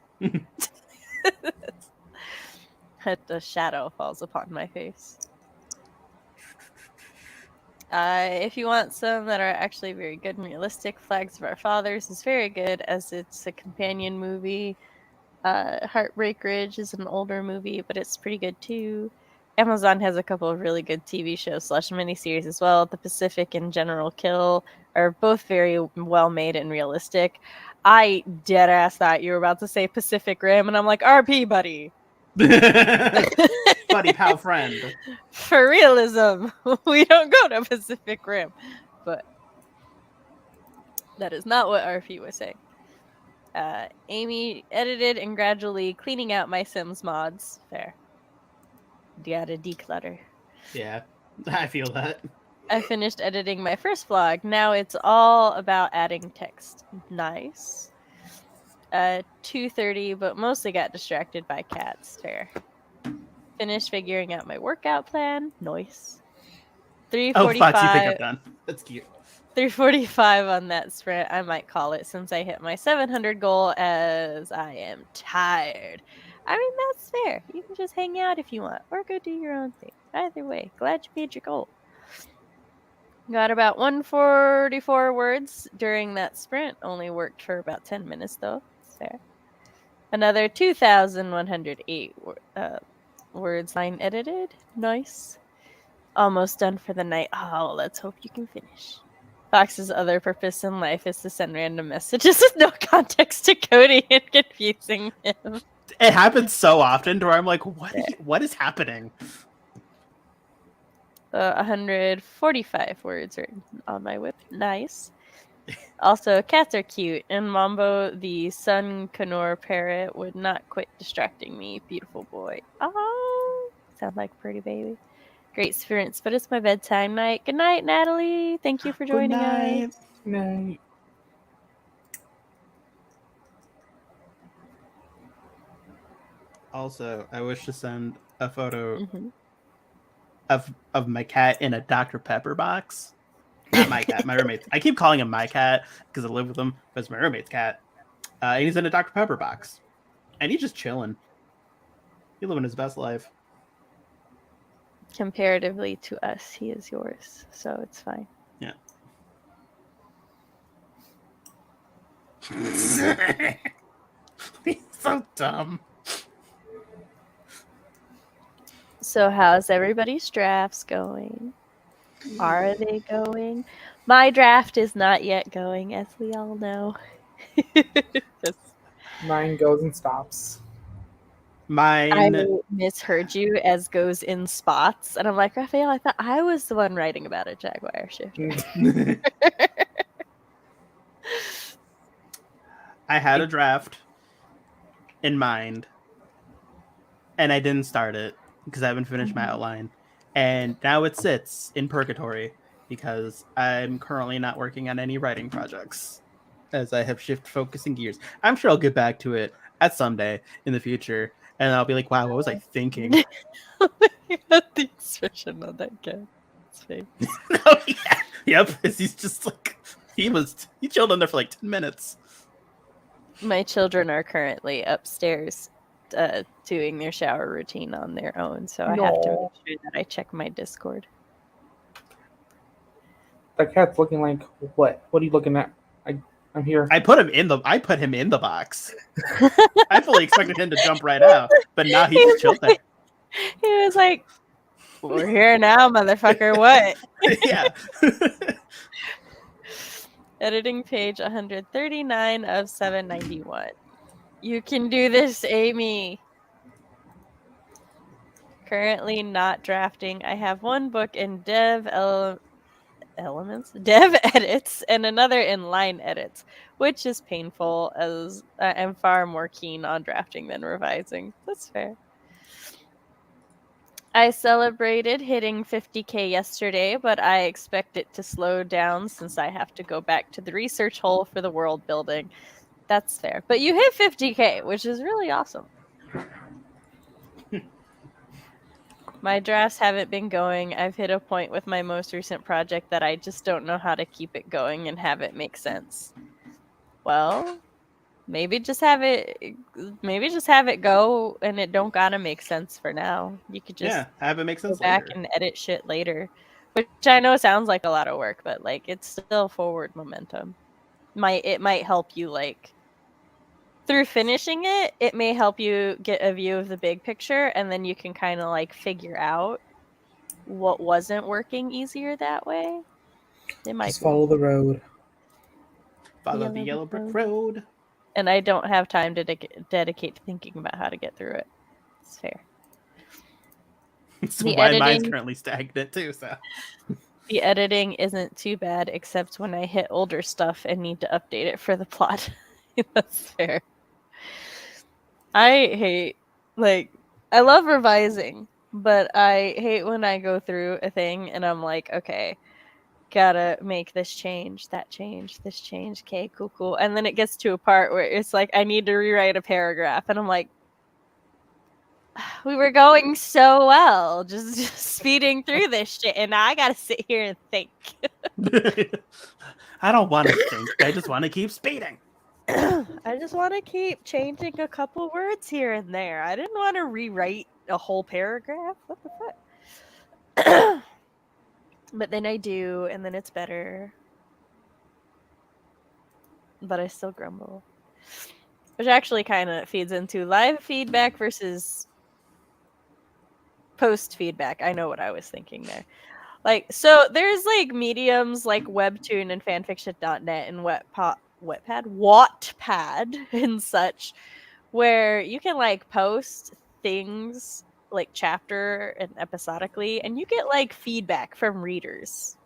[SPEAKER 1] The shadow falls upon my face. If you want some that are actually very good and realistic, Flags of Our Fathers is very good as it's a companion movie. Heartbreak Ridge is an older movie, but it's pretty good too. Amazon has a couple of really good TV shows / miniseries as well. The Pacific and General Kill are both very well made and realistic. I dead ass thought you were about to say Pacific Rim, and I'm like, RP, buddy.
[SPEAKER 2] Buddy, pal, friend.
[SPEAKER 1] For realism, we don't go to Pacific Rim. But that is not what RP was saying. Amy edited and gradually cleaning out my Sims mods. Fair. Gotta declutter.
[SPEAKER 2] Yeah, I feel that.
[SPEAKER 1] I finished editing my first vlog. Now it's all about adding text. Nice. 2:30, but mostly got distracted by cats. Fair. Finished figuring out my workout plan. Nice. 3:45.
[SPEAKER 2] Oh, Fox, you think I'm done? That's cute.
[SPEAKER 1] 3:45 on that sprint, I might call it, since I hit my 700 goal, as I am tired. I mean, that's fair. You can just hang out if you want, or go do your own thing. Either way, glad you made your goal. Got about 144 words during that sprint. Only worked for about 10 minutes, though. It's fair. Another 2,108 words line edited. Nice. Almost done for the night. Oh, let's hope you can finish. Fox's other purpose in life is to send random messages with no context to Cody and confusing him.
[SPEAKER 2] It happens so often to where I'm like, what is happening?
[SPEAKER 1] 145 words are on my whip. Nice. Also, cats are cute, and Mambo, the Sun Canor parrot, would not quit distracting me. Beautiful boy. Oh, sound like a pretty baby. Great spirits, but it's my bedtime night. Good night, Natalie. Thank you for joining us.
[SPEAKER 3] Good night.
[SPEAKER 2] Also, I wish to send a photo
[SPEAKER 1] Mm-hmm.
[SPEAKER 2] of my cat in a Dr. Pepper box. Not my cat, my roommate's. I keep calling him my cat because I live with him, but it's my roommate's cat. And he's in a Dr. Pepper box. And he's just chilling. He's living his best life.
[SPEAKER 1] Comparatively to us, he is yours, so it's fine.
[SPEAKER 2] Yeah. He's so dumb.
[SPEAKER 1] So how's everybody's drafts going? Are they going? My draft is not yet going, as we all know.
[SPEAKER 3] Mine goes and stops.
[SPEAKER 1] I
[SPEAKER 2] Mine.
[SPEAKER 1] misheard you as goes in spots, and I'm like, Rafael, I thought I was the one writing about a Jaguar shifter.
[SPEAKER 2] I had a draft in mind, and I didn't start it because I haven't finished my outline. And now it sits in purgatory because I'm currently not working on any writing projects as I have shifted focusing gears. I'm sure I'll get back to it at some day in the future, and I'll be like, wow, what was I thinking?
[SPEAKER 1] The expression on that guy's face.
[SPEAKER 2] Oh, yeah. Yep. He's just like, he chilled in there for like 10 minutes.
[SPEAKER 1] My children are currently upstairs doing their shower routine on their own, so I have to make sure that I check my Discord.
[SPEAKER 3] That cat's looking like what? What are you looking at? I'm here.
[SPEAKER 2] I put him in the box. I fully expected him to jump right out, but now he's just chilled there.
[SPEAKER 1] He was like, "We're here now, motherfucker. What?"
[SPEAKER 2] Yeah.
[SPEAKER 1] Editing page 139 of 791. You can do this, Amy. Currently not drafting. I have one book in dev edits, and another in line edits, which is painful as I'm far more keen on drafting than revising. That's fair. I celebrated hitting 50K yesterday, but I expect it to slow down since I have to go back to the research hole for the world building. That's fair. But you hit 50K, which is really awesome. My drafts haven't been going. I've hit a point with my most recent project that I just don't know how to keep it going and have it make sense. Well, maybe just have it go and it don't gotta make sense for now. You could just
[SPEAKER 2] have it make sense
[SPEAKER 1] go back
[SPEAKER 2] later.
[SPEAKER 1] and edit shit later. Which I know sounds like a lot of work, but like it's still forward momentum. It might help you like through finishing it, it may help you get a view of the big picture, and then you can kind of like figure out what wasn't working easier that way. It might
[SPEAKER 3] just follow the road.
[SPEAKER 2] Follow the yellow brick road.
[SPEAKER 1] And I don't have time to dedicate to thinking about how to get through it. It's fair.
[SPEAKER 2] So why mine's currently stagnant too, so.
[SPEAKER 1] The editing isn't too bad, except when I hit older stuff and need to update it for the plot. That's fair. I love revising, but I hate when I go through a thing and I'm like, okay, gotta make this change, that change, this change, okay, cool. And then it gets to a part where it's like, I need to rewrite a paragraph, and I'm like, we were going so well, just speeding through this shit, and now I gotta sit here and think.
[SPEAKER 2] I don't want to think. I just want to keep speeding.
[SPEAKER 1] I just want to keep changing a couple words here and there. I didn't want to rewrite a whole paragraph. What the fuck? But then I do, and then it's better. But I still grumble. Which actually kind of feeds into live feedback versus post feedback. I know what I was thinking there. Like, so there's like mediums like Webtoon and fanfiction.net and Wattpad and such, where you can like post things like chapter and episodically, and you get like feedback from readers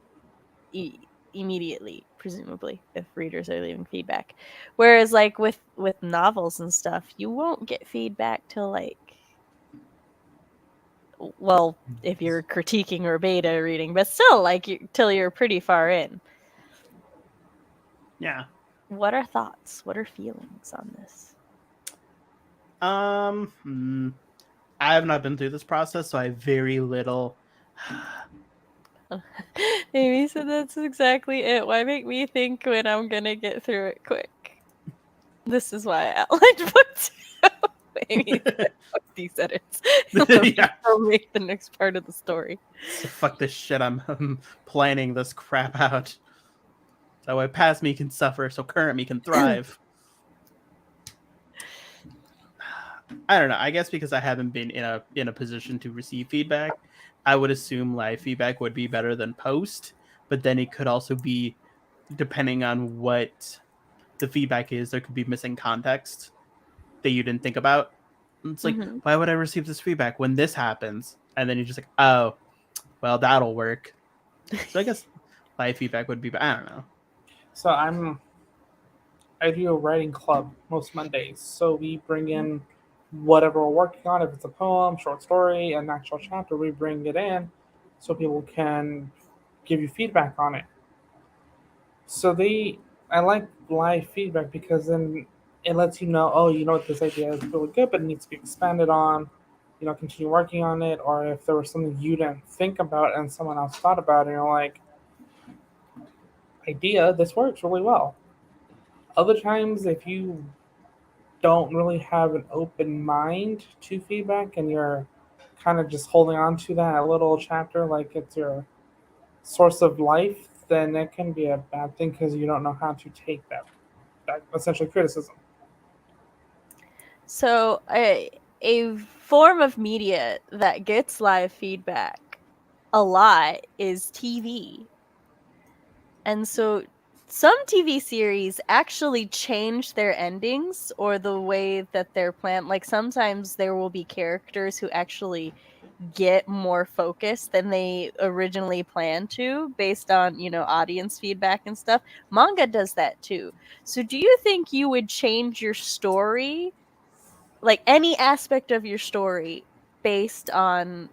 [SPEAKER 1] immediately, presumably, if readers are leaving feedback. Whereas like with novels and stuff, you won't get feedback till like, well, if you're critiquing or beta reading, but still like till you're pretty far in.
[SPEAKER 2] Yeah.
[SPEAKER 1] What are thoughts? What are feelings on this?
[SPEAKER 2] I have not been through this process, so I have very little.
[SPEAKER 1] Amy said that's exactly it. Why make me think when I'm gonna get through it quick? This is why I outlined book 2. Amy said, fuck these edits.
[SPEAKER 2] Yeah.
[SPEAKER 1] I'll make the next part of the story.
[SPEAKER 2] So fuck this shit. I'm planning this crap out. That way past me can suffer, so current me can thrive. I don't know. I guess because I haven't been in a position to receive feedback, I would assume live feedback would be better than post. But then it could also be, depending on what the feedback is, there could be missing context that you didn't think about. It's like, why would I receive this feedback when this happens? And then you're just like, oh, well, that'll work. So I guess live feedback would be, I don't know.
[SPEAKER 3] So I do a writing club most Mondays. So we bring in whatever we're working on. If it's a poem, short story, an actual chapter, we bring it in so people can give you feedback on it. So I like live feedback because then it lets you know, oh, you know what, this idea is really good, but it needs to be expanded on. You know, continue working on it. Or if there was something you didn't think about and someone else thought about it, and you're like, idea, this works really well. Other times, if you don't really have an open mind to feedback and you're kind of just holding on to that little chapter like it's your source of life, then it can be a bad thing because you don't know how to take that essentially criticism.
[SPEAKER 1] So a form of media that gets live feedback a lot is TV. And so some TV series actually change their endings or the way that they're planned. Like sometimes there will be characters who actually get more focus than they originally planned to based on, audience feedback and stuff. Manga does that too. So do you think you would change your story, like any aspect of your story, based on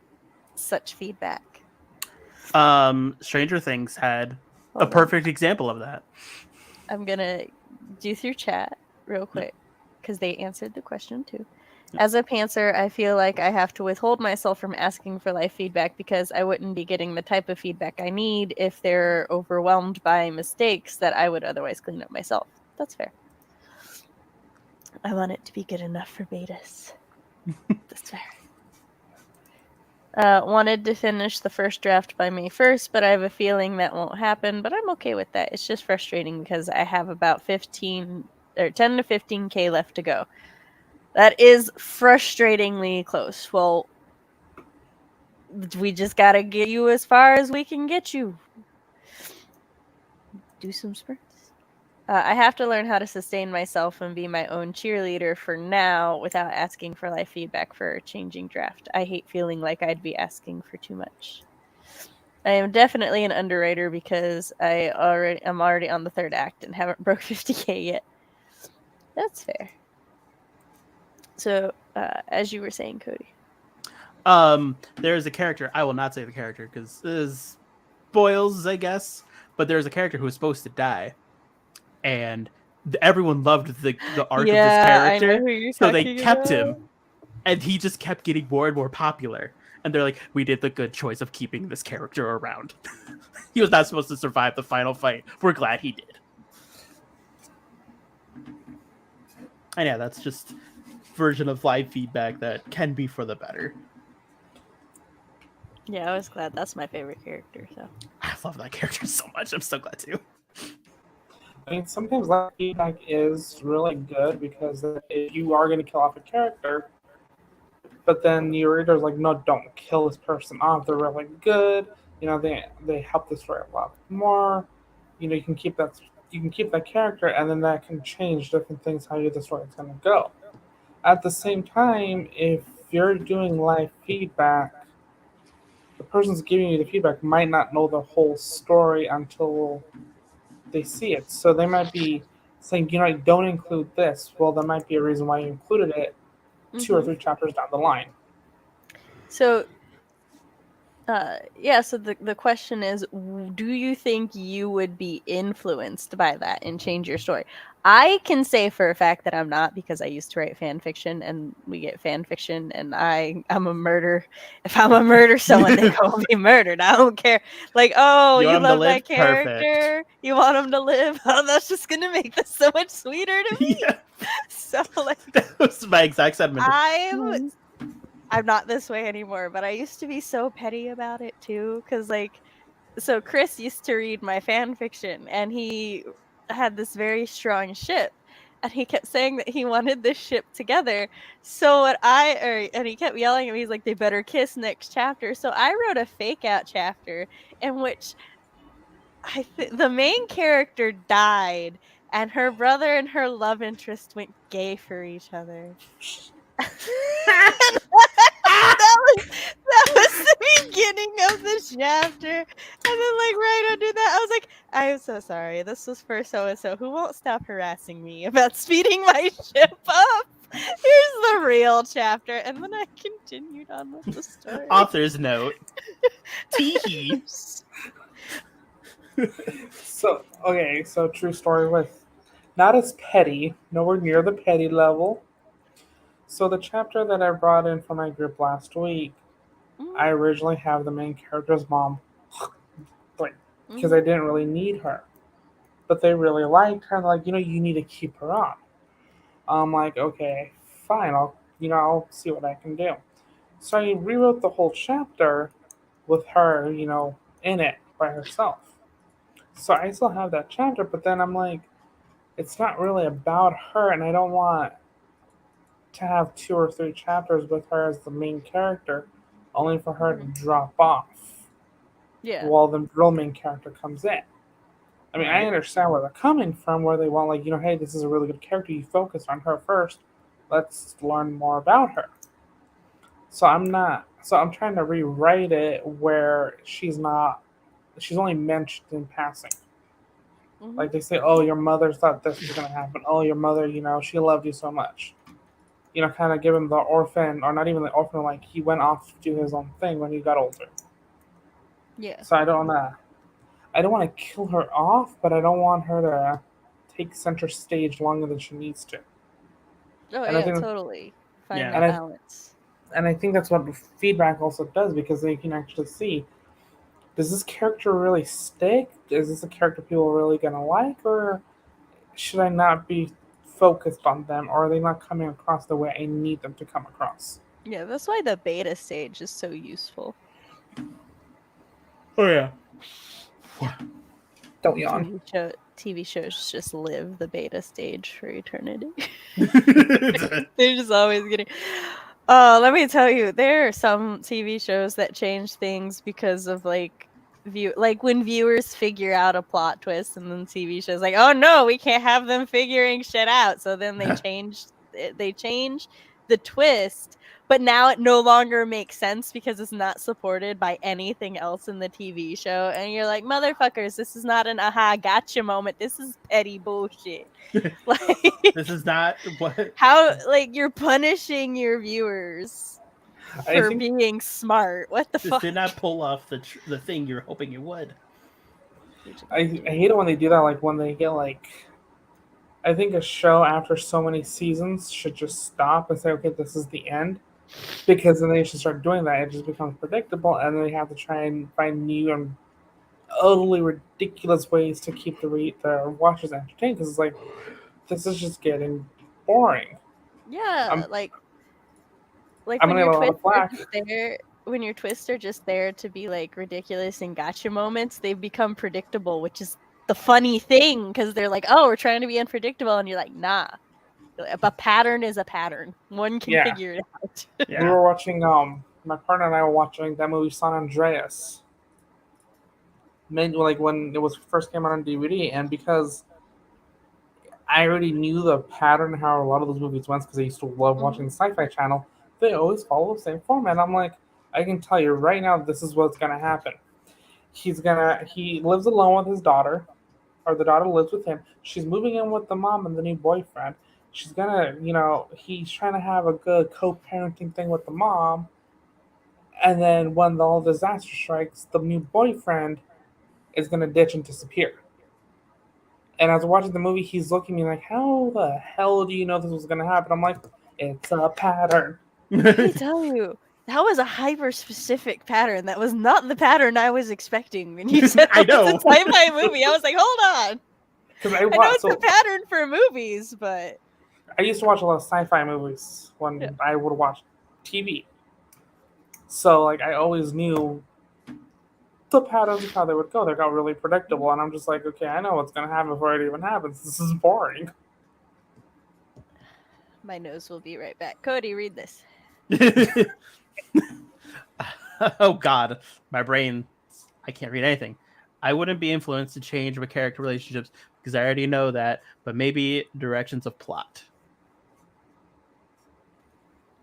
[SPEAKER 1] such feedback?
[SPEAKER 2] Stranger Things had a perfect example of that.
[SPEAKER 1] I'm gonna do through chat real quick because they answered the question too. As a pantser, I feel like I have to withhold myself from asking for live feedback because I wouldn't be getting the type of feedback I need if they're overwhelmed by mistakes that I would otherwise clean up myself. That's fair. I want it to be good enough for betas. That's fair. Wanted to finish the first draft by May 1st, but I have a feeling that won't happen, but I'm okay with that. It's just frustrating because I have about 10 to 15K left to go. That is frustratingly close. Well, we just gotta get you as far as we can get you. Do some sprints. I have to learn how to sustain myself and be my own cheerleader for now without asking for live feedback for a changing draft. I hate feeling like I'd be asking for too much. I am definitely an underwriter because I'm already on the third act and haven't broke 50K yet. That's fair. So, as you were saying, Cody.
[SPEAKER 2] There's a character, I will not say the character because this is spoils, I guess, but there's a character who was supposed to die. And everyone loved the arc of this character,
[SPEAKER 1] I know who you're
[SPEAKER 2] so they kept
[SPEAKER 1] about.
[SPEAKER 2] him, and he just kept getting more and more popular. And they're like, we did the good choice of keeping this character around. He was not supposed to survive the final fight. We're glad he did. And yeah, that's just version of live feedback that can be for the better.
[SPEAKER 1] Yeah, I was glad. That's my favorite character. So
[SPEAKER 2] I love that character so much. I'm so glad too.
[SPEAKER 3] I mean, sometimes live feedback is really good because if you are going to kill off a character, but then your reader's like, no, don't kill this person off. They're really good. They help the story a lot more. You can keep that character, and then that can change different things how the story's going to go. At the same time, if you're doing live feedback, the person's giving you the feedback might not know the whole story until they see it. So they might be saying, don't include this. Well, there might be a reason why you included it 2 or 3 chapters down the line.
[SPEAKER 1] So, so the question is, do you think you would be influenced by that and change your story? I can say for a fact that I'm not, because I used to write fan fiction, and we get fan fiction, and I'm a murder. If I'm a murder someone, they go be murdered. I don't care. Like, oh, you love that character. Perfect. You want them to live. Oh, that's just gonna make this so much sweeter to me. Yeah. So like,
[SPEAKER 2] that was my exact sentiment.
[SPEAKER 1] I'm not this way anymore, but I used to be so petty about it too, because so Chris used to read my fan fiction, and he had this very strong ship, and he kept saying that he wanted this ship together. So and he kept yelling at me, he's like, they better kiss next chapter. So I wrote a fake out chapter in which the main character died, and her brother and her love interest went gay for each other. that was the beginning of the chapter, and then right under that I was like, I'm so sorry, this was for so-and-so who won't stop harassing me about speeding my ship up. Here's the real chapter. And then I continued on with the story.
[SPEAKER 2] Author's note. Teehee.
[SPEAKER 3] So true story with not as petty, nowhere near the petty level. So the chapter that I brought in for my group last week, I originally have the main character's mom, because I didn't really need her, but they really liked her. And they're like, you need to keep her on. I'm like, okay, fine. I'll see what I can do. So I rewrote the whole chapter with her, in it by herself. So I still have that chapter, but then I'm like, it's not really about her, and I don't want to have 2 or 3 chapters with her as the main character, only for her to drop off.
[SPEAKER 1] Yeah.
[SPEAKER 3] While the real main character comes in. I mean, I understand where they're coming from, where they want, hey, this is a really good character. You focus on her first. Let's learn more about her. So I'm trying to rewrite it where she's only mentioned in passing. Like they say, oh, your mother thought this was going to happen. Oh, your mother, she loved you so much. Kind of give him the orphan, or not even the orphan, like he went off to do his own thing when he got older.
[SPEAKER 1] Yeah.
[SPEAKER 3] So I don't want to kill her off, but I don't want her to take center stage longer than she needs to.
[SPEAKER 1] Oh, and yeah, totally. Find that balance.
[SPEAKER 3] And I think that's what feedback also does, because they can actually see, does this character really stick? Is this a character people are really going to like? Or should I not be focused on them? Or are they not coming across the way I need them to come across?
[SPEAKER 1] Yeah, that's why the beta stage is so useful.
[SPEAKER 2] Oh, yeah.
[SPEAKER 3] Don't yawn.
[SPEAKER 1] TV shows just live the beta stage for eternity. They're just always getting... let me tell you, there are some TV shows that change things because of when viewers figure out a plot twist, and then TV shows like, oh no, we can't have them figuring shit out. So then they change the twist, but now it no longer makes sense because it's not supported by anything else in the TV show. And you're like, motherfuckers, this is not an aha gotcha moment. This is petty bullshit.
[SPEAKER 2] This is not what...
[SPEAKER 1] How, you're punishing your viewers for being smart. What the fuck?
[SPEAKER 2] This did not pull off the thing you're hoping it would.
[SPEAKER 3] I hate it when they do that, when they get, I think a show after so many seasons should just stop and say, okay, this is the end. Because then they should start doing that. It just becomes predictable, and then they have to try and find new and utterly ridiculous ways to keep the watchers entertained. Because it's this is just getting boring.
[SPEAKER 1] Yeah, like
[SPEAKER 3] I'm
[SPEAKER 1] when
[SPEAKER 3] gonna
[SPEAKER 1] your
[SPEAKER 3] get a lot of
[SPEAKER 1] twists are
[SPEAKER 3] flack.
[SPEAKER 1] just there, when your twists are just there to be like ridiculous and gotcha moments, they've become predictable, which is the funny thing because they're like, oh, we're trying to be unpredictable, and you're like, nah. A pattern is a pattern. One can figure it out.
[SPEAKER 3] We were watching. My partner and I were watching that movie San Andreas. Like when it was first came out on DVD, and because I already knew the pattern how a lot of those movies went because I used to love watching the Sci-Fi Channel. They always follow the same format. I'm like, I can tell you right now, this is what's gonna happen. He lives alone with his daughter, or the daughter lives with him. She's moving in with the mom and the new boyfriend. She's gonna, he's trying to have a good co-parenting thing with the mom. And then when all disaster strikes, the new boyfriend is gonna ditch and disappear. And as we're watching the movie, he's looking at me like, "How the hell do you know this was gonna happen?" I'm like, "It's a pattern."
[SPEAKER 1] Let me tell you, that was a hyper specific pattern. That was not the pattern I was expecting when you said
[SPEAKER 2] I
[SPEAKER 1] that was
[SPEAKER 2] know.
[SPEAKER 1] a sci-fi movie. I was like, hold on.
[SPEAKER 3] Because
[SPEAKER 1] I know it's a pattern for movies, but
[SPEAKER 3] I used to watch a lot of sci-fi movies when I would watch TV. So like I always knew the patterns of how they would go. They got really predictable, and I'm just like, okay, I know what's gonna happen before it even happens. This is boring.
[SPEAKER 1] my nose will be right back. Cody, read this.
[SPEAKER 2] Oh God, my brain, I can't read anything. I wouldn't be influenced to change my character relationships because I already know that, but maybe directions of plot.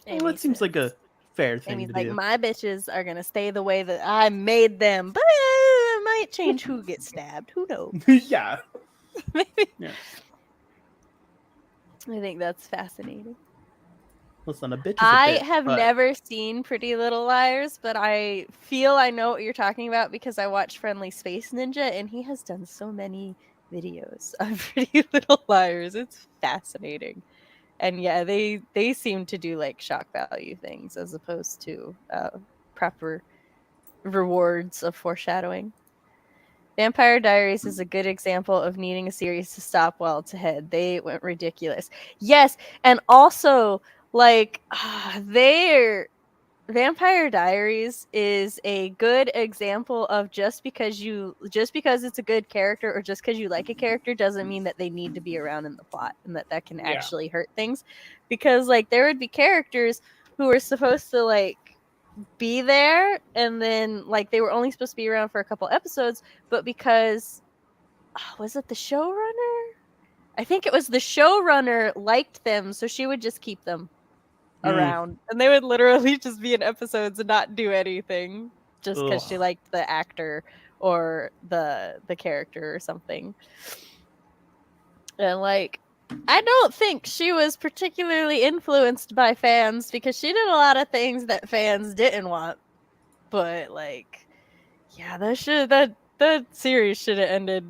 [SPEAKER 2] Well, that seems like a fair thing
[SPEAKER 1] Amy's
[SPEAKER 2] to
[SPEAKER 1] like,
[SPEAKER 2] do.
[SPEAKER 1] my bitches are gonna stay the way that I made them, but it might change who gets stabbed. Who knows?
[SPEAKER 2] Yeah.
[SPEAKER 1] Maybe.
[SPEAKER 2] Yeah.
[SPEAKER 1] I think that's fascinating.
[SPEAKER 2] Listen, a bitch is a
[SPEAKER 1] I
[SPEAKER 2] bitch,
[SPEAKER 1] have
[SPEAKER 2] but...
[SPEAKER 1] never seen Pretty Little Liars, but I feel I know what you're talking about because I watch Friendly Space Ninja, and he has done so many videos of Pretty Little Liars. It's fascinating. And yeah, they seem to do like shock value things as opposed to proper rewards of foreshadowing. Vampire Diaries is a good example of needing a series to stop while it's ahead. They went ridiculous. Yes, and also like Vampire Diaries is a good example of just because it's a good character or just because you like a character doesn't mean that they need to be around in the plot and that can actually hurt things. Because like there would be characters who are supposed to like be there and then like they were only supposed to be around for a couple episodes, but because was it the showrunner? I think it was the showrunner liked them, so she would just keep them around, and they would literally just be in episodes and not do anything just because she liked the actor or the character or something. And like I don't think she was particularly influenced by fans because she did a lot of things that fans didn't want. But like, yeah, that series should have ended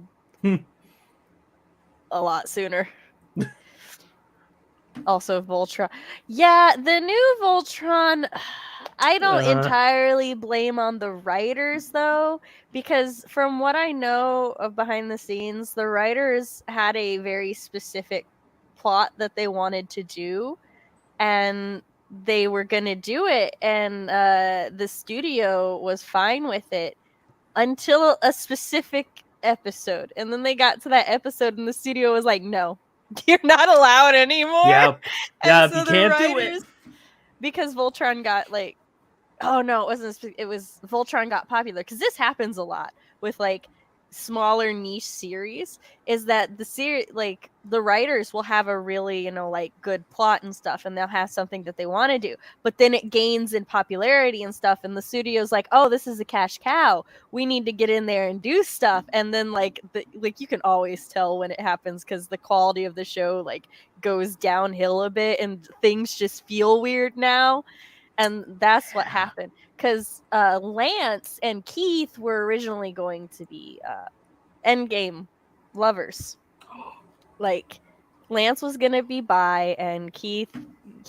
[SPEAKER 1] a lot sooner. Also, Voltron. Yeah, the new Voltron, I don't entirely blame on the writers, though, because from what I know of behind the scenes, the writers had a very specific plot that they wanted to do, and they were going to do it, and the studio was fine with it until a specific episode. And then they got to that episode, and the studio was like, no. You're not allowed anymore.
[SPEAKER 2] Yep.
[SPEAKER 1] And
[SPEAKER 2] So
[SPEAKER 1] so
[SPEAKER 2] you can't do it.
[SPEAKER 1] because Voltron got like, oh no, it wasn't. It was Voltron got popular because this happens a lot with like smaller niche series. Is that the series like the writers will have a really like good plot and stuff, and they'll have something that they want to do, but then it gains in popularity and stuff, and the studio's like, oh, this is a cash cow. We need to get in there and do stuff, and then like you can always tell when it happens because the quality of the show like goes downhill a bit, and things just feel weird now. And that's what happened because Lance and Keith were originally going to be endgame lovers. Like Lance was gonna be bi, and Keith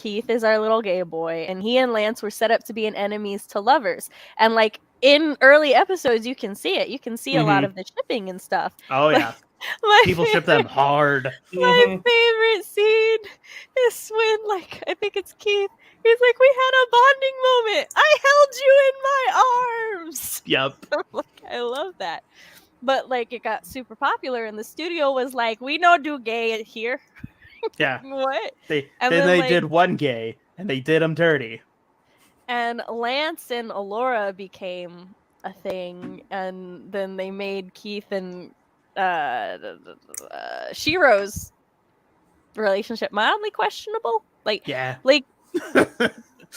[SPEAKER 1] is our little gay boy, and he and Lance were set up to be enemies to lovers. And like in early episodes, you can see it. You can see a lot of the shipping and stuff.
[SPEAKER 2] Oh yeah. People ship them hard.
[SPEAKER 1] My favorite scene is when, like, I think it's Keith. He's like, we had a bonding moment. I held you in my arms.
[SPEAKER 2] Yep.
[SPEAKER 1] I'm like, I love that. But like, it got super popular, and the studio was like, we don't do gay here.
[SPEAKER 2] Yeah.
[SPEAKER 1] What?
[SPEAKER 2] They
[SPEAKER 1] And
[SPEAKER 2] then
[SPEAKER 1] then,
[SPEAKER 2] they
[SPEAKER 1] like-
[SPEAKER 2] did one gay, and they did him dirty.
[SPEAKER 1] And Lance and Alora became a thing, and then they made Keith and Shiro's relationship mildly questionable.
[SPEAKER 2] Yeah.
[SPEAKER 1] Like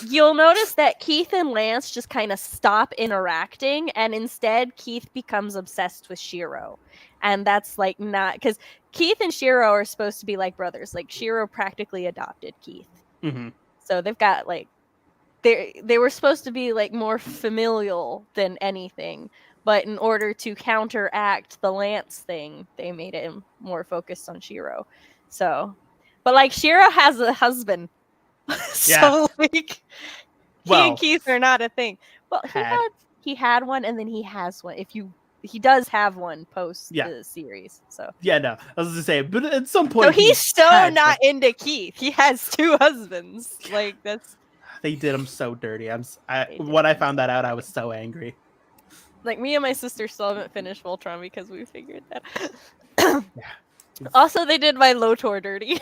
[SPEAKER 1] you'll notice that Keith and Lance just kind of stop interacting, and instead Keith becomes obsessed with Shiro. And that's like not because Keith and Shiro are supposed to be like brothers. Like Shiro practically adopted Keith.
[SPEAKER 2] Mm-hmm.
[SPEAKER 1] So they've got like they were supposed to be like more familial than anything. But in order to counteract the Lance thing, they made it more focused on Shiro. So, but like Shiro has a husband. So like he and Keith are not a thing. Well, he had one, and then he has one. He does have one post the series. So
[SPEAKER 2] no, I was gonna say, but at some point,
[SPEAKER 1] so he's still not into Keith. He has two husbands. Like that's
[SPEAKER 2] they did him so dirty. When I found that out, I was so angry.
[SPEAKER 1] Like me and my sister still haven't finished Voltron because we figured that. Also, they did my Lotor dirty.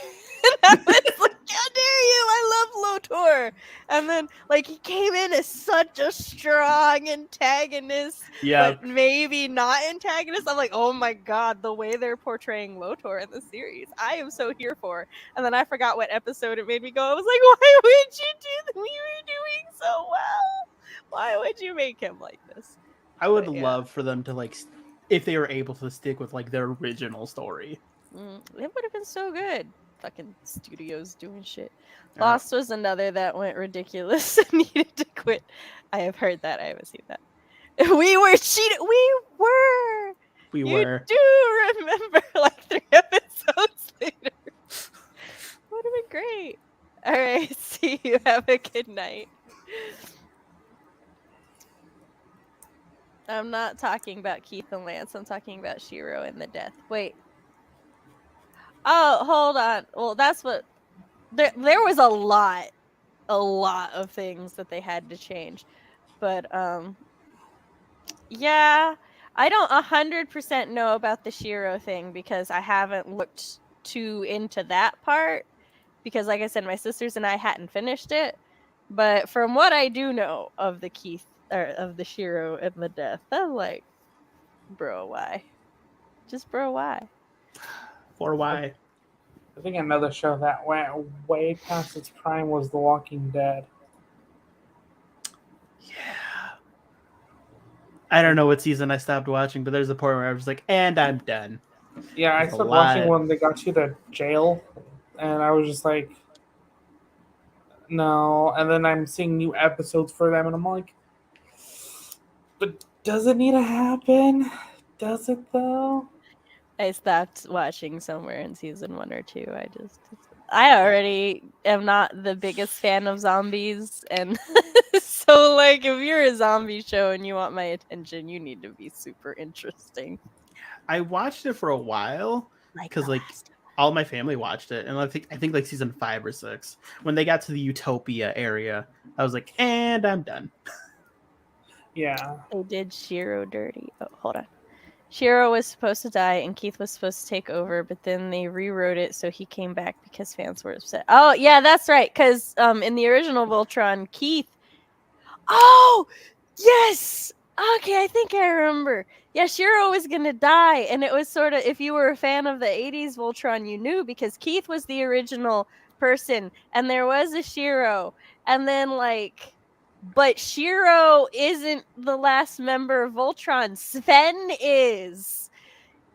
[SPEAKER 1] I was like, how dare you? I love Lotor. And then, like, he came in as such a strong antagonist, but maybe not antagonist. I'm like, oh my god, the way they're portraying Lotor in the series, I am so here for. And then I forgot what episode it made me go. I was like, why would you do that? We were doing so well. Why would you make him like this?
[SPEAKER 2] I would love for them to, like, if they were able to stick with, like, their original story.
[SPEAKER 1] It would have been so good. Fucking studios doing shit. Lost was another that went ridiculous and needed to quit. I have heard that. I haven't seen that. We were cheated. We were. You do remember, like 3 episodes later. Would have been great. All right. See you. Have a good night. I'm not talking about Keith and Lance. I'm talking about Shiro and the death. Wait. Oh, hold on. Well, that's what... There was a lot of things that they had to change. But, yeah, I don't 100% know about the Shiro thing because I haven't looked too into that part. Because, like I said, my sisters and I hadn't finished it. But from what I do know of the Keith, or of the Shiro and the death, I'm like, bro, why? Just bro, why?
[SPEAKER 2] Or why?
[SPEAKER 3] I think another show that went way past its prime was The Walking Dead.
[SPEAKER 2] Yeah. I don't know what season I stopped watching, but there's a point where I was like, and I'm done.
[SPEAKER 3] Yeah, I started watching when they got you to jail, and I was just like, no. And then I'm seeing new episodes for them, and I'm like, but does it need to happen? Does it though?
[SPEAKER 1] I stopped watching somewhere in season 1 or 2. I already am not the biggest fan of zombies, and so like if you're a zombie show and you want my attention, you need to be super interesting.
[SPEAKER 2] I watched it for a while because like all my family watched it, and I think like season 5 or 6 when they got to the Utopia area, I was like, and I'm done.
[SPEAKER 3] Yeah,
[SPEAKER 1] they did Shiro dirty. Oh, hold on. Shiro was supposed to die and Keith was supposed to take over, but then they rewrote it so he came back because fans were upset. Oh, yeah, that's right. Because in the original Voltron, Keith... Oh, yes! Okay, I think I remember. Yeah, Shiro was going to die, and it was sort of... If you were a fan of the 80s Voltron, you knew, because Keith was the original person, and there was a Shiro, and then, like... But Shiro isn't the last member of Voltron. Sven is.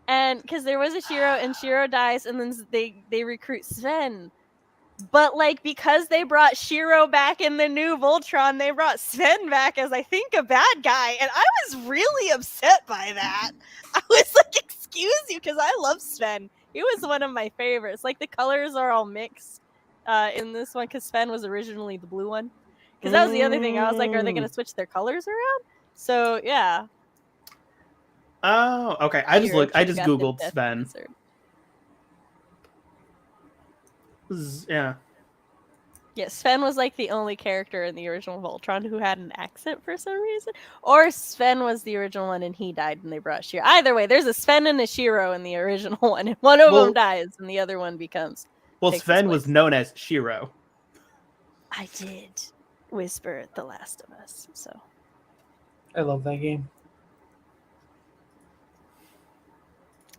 [SPEAKER 1] And because there was a Shiro and Shiro dies and then they recruit Sven. But like because they brought Shiro back in the new Voltron, they brought Sven back as I think a bad guy. And I was really upset by that. I was like, excuse you, because I love Sven. He was one of my favorites. Like the colors are all mixed in this one because Sven was originally the blue one. Because that was the other thing. I was like, are they going to switch their colors around? So, yeah.
[SPEAKER 2] Oh, okay. I just
[SPEAKER 1] Shiro
[SPEAKER 2] googled
[SPEAKER 1] got the
[SPEAKER 2] Sven.
[SPEAKER 1] answer.
[SPEAKER 2] Yeah.
[SPEAKER 1] Yeah, Sven was like the only character in the original Voltron who had an accent for some reason. Or Sven was the original one and he died and they brought Shiro. Either way, there's a Sven and a Shiro in the original one, and one of them dies and the other one becomes.
[SPEAKER 2] Well,
[SPEAKER 1] takes his
[SPEAKER 2] Sven was
[SPEAKER 1] place.
[SPEAKER 2] known as Shiro.
[SPEAKER 1] I did whisper The Last of Us, so
[SPEAKER 3] I love that game.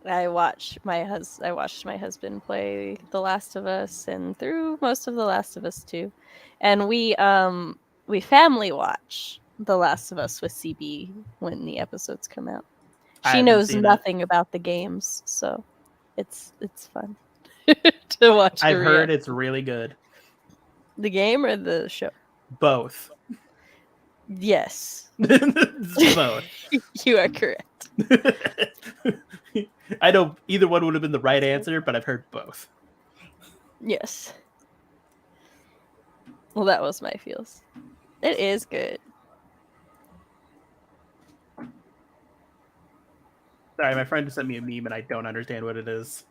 [SPEAKER 1] I watched my husband play The Last of Us and through most of The Last of Us too. And we family watch The Last of Us with CB when the episodes come out. She knows nothing about the games, so it's fun to watch.
[SPEAKER 2] I've heard it's really good.
[SPEAKER 1] The game or the show?
[SPEAKER 2] Both.
[SPEAKER 1] Yes.
[SPEAKER 2] Both.
[SPEAKER 1] You are correct.
[SPEAKER 2] I know either one would have been the right answer, but I've heard both.
[SPEAKER 1] Yes. Well, that was my feels. It is good.
[SPEAKER 2] Sorry, my friend just sent me a meme and I don't understand what it is.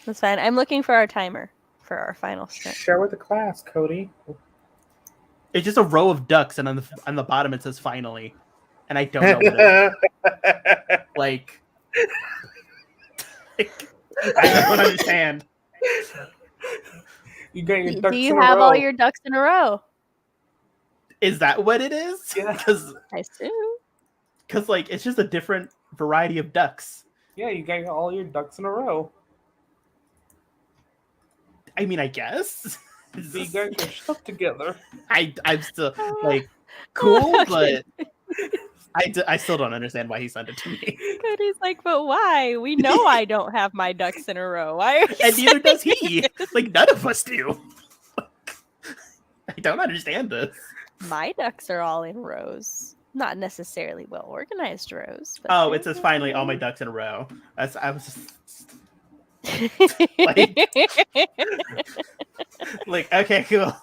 [SPEAKER 1] That's fine. I'm looking for our timer for our final stint.
[SPEAKER 3] Share with the class, Cody.
[SPEAKER 2] It's just a row of ducks, and on the bottom it says "finally," and I don't know what it is. Like, I don't understand.
[SPEAKER 3] You got your ducks in a row.
[SPEAKER 1] Do you have all your ducks in a row?
[SPEAKER 2] Is that what it is?
[SPEAKER 3] Yeah.
[SPEAKER 1] I assume.
[SPEAKER 2] Because like it's just a different variety of ducks.
[SPEAKER 3] Yeah, you got all your ducks in a row.
[SPEAKER 2] I mean, I guess.
[SPEAKER 3] You got your stuff together.
[SPEAKER 2] I'm still like cool, but I still don't understand why he sent it to me.
[SPEAKER 1] Cody's like, but why? We know I don't have my ducks in a row. Why are you
[SPEAKER 2] And neither does
[SPEAKER 1] saying
[SPEAKER 2] he.
[SPEAKER 1] this?
[SPEAKER 2] Like none of us do. I don't understand this.
[SPEAKER 1] My ducks are all in rows. Not necessarily well organized rows. But
[SPEAKER 2] Oh, it says finally all my ducks in a row. I was just like, okay, cool.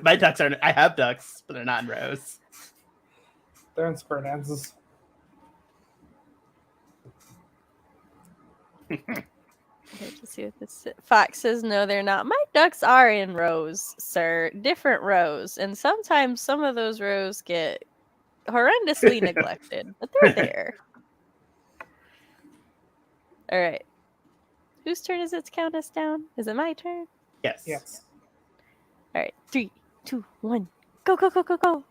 [SPEAKER 2] My ducks aren't. I have ducks, but they're not in rows.
[SPEAKER 3] They're in square dances.
[SPEAKER 1] Let's see what this is. Fox says, no, they're not. My ducks are in rows, sir. Different rows. And sometimes some of those rows get horrendously neglected, but they're there. All right. Whose turn is it to count us down? Is it my turn?
[SPEAKER 2] Yes.
[SPEAKER 3] Yes.
[SPEAKER 1] All right. 3, 2, 1. Go, go, go, go, go.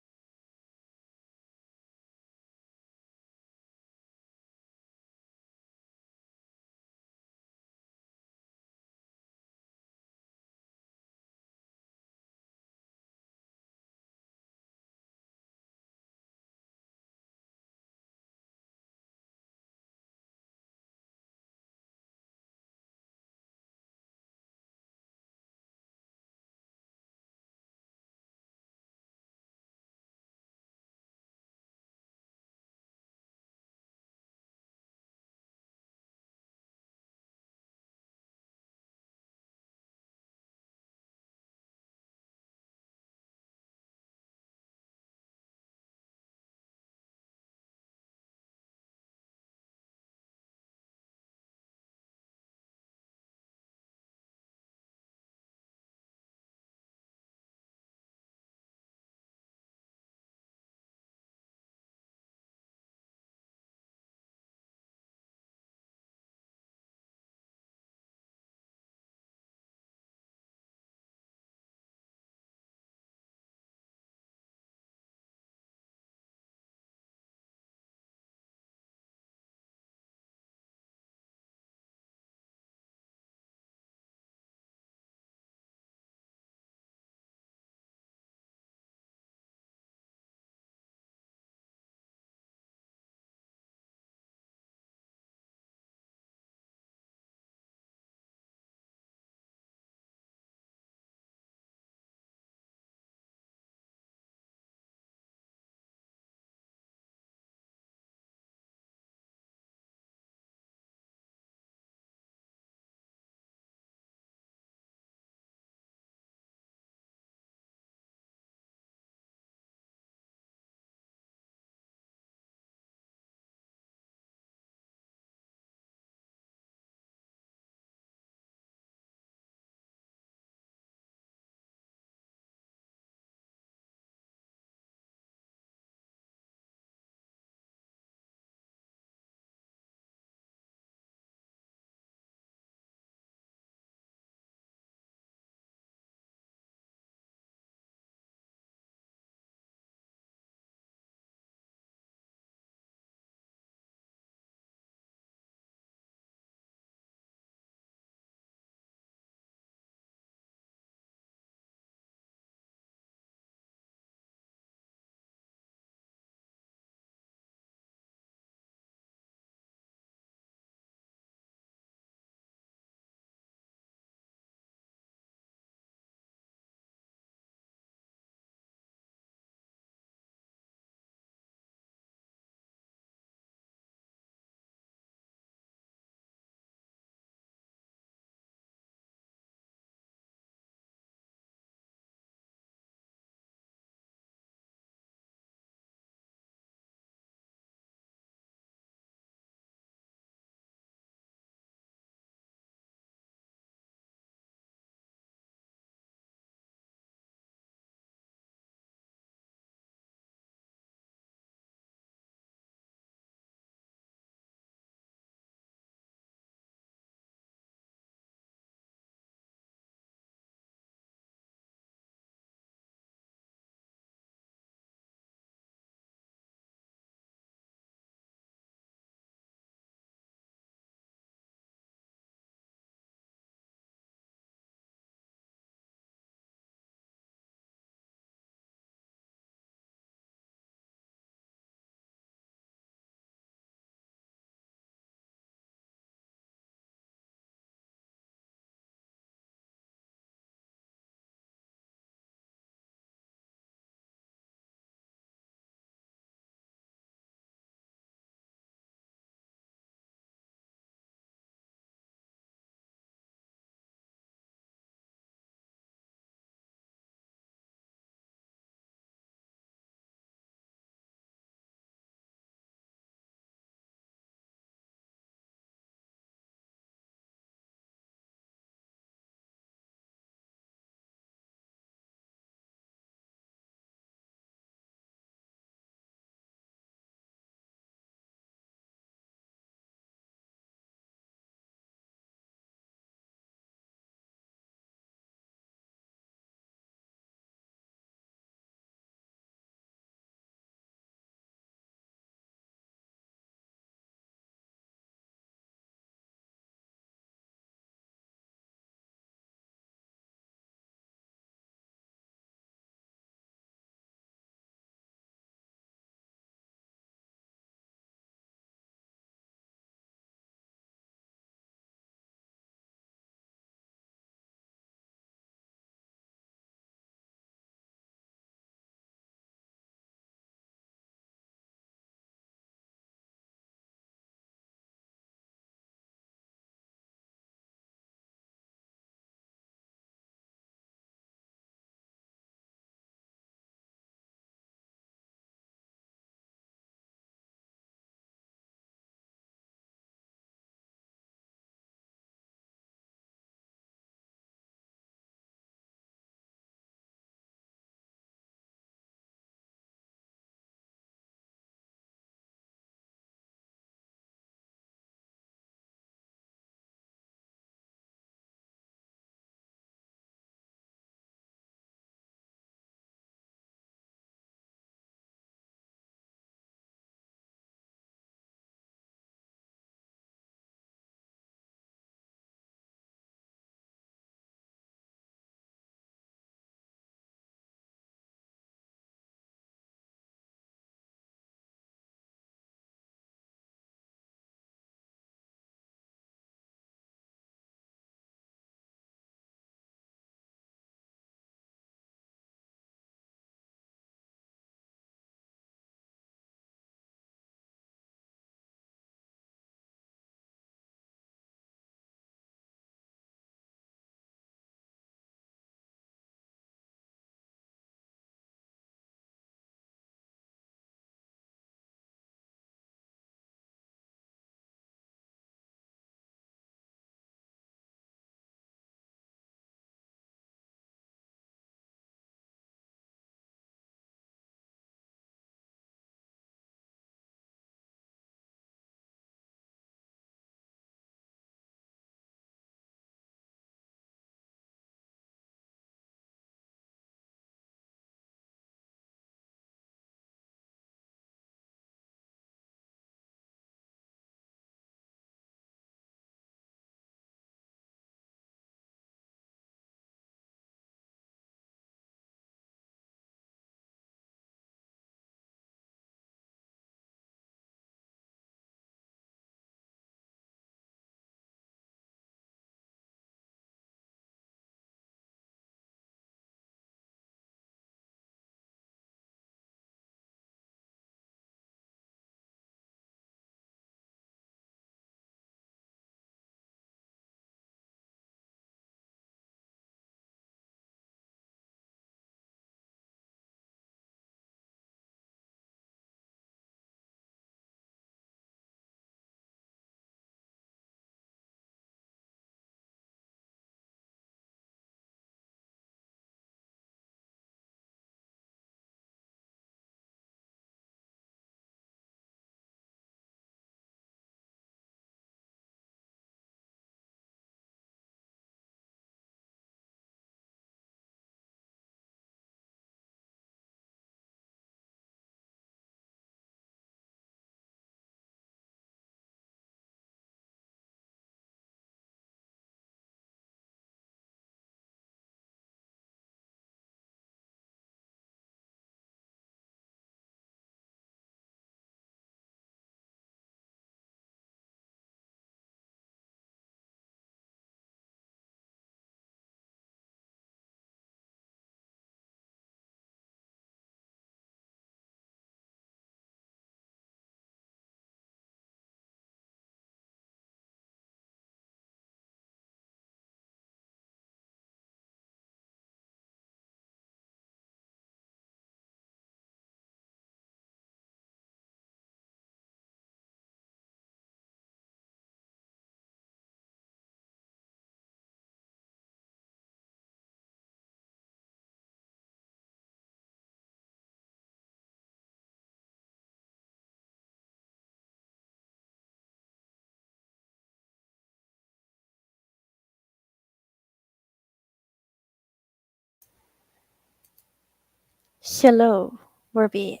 [SPEAKER 1] Hello, we're back.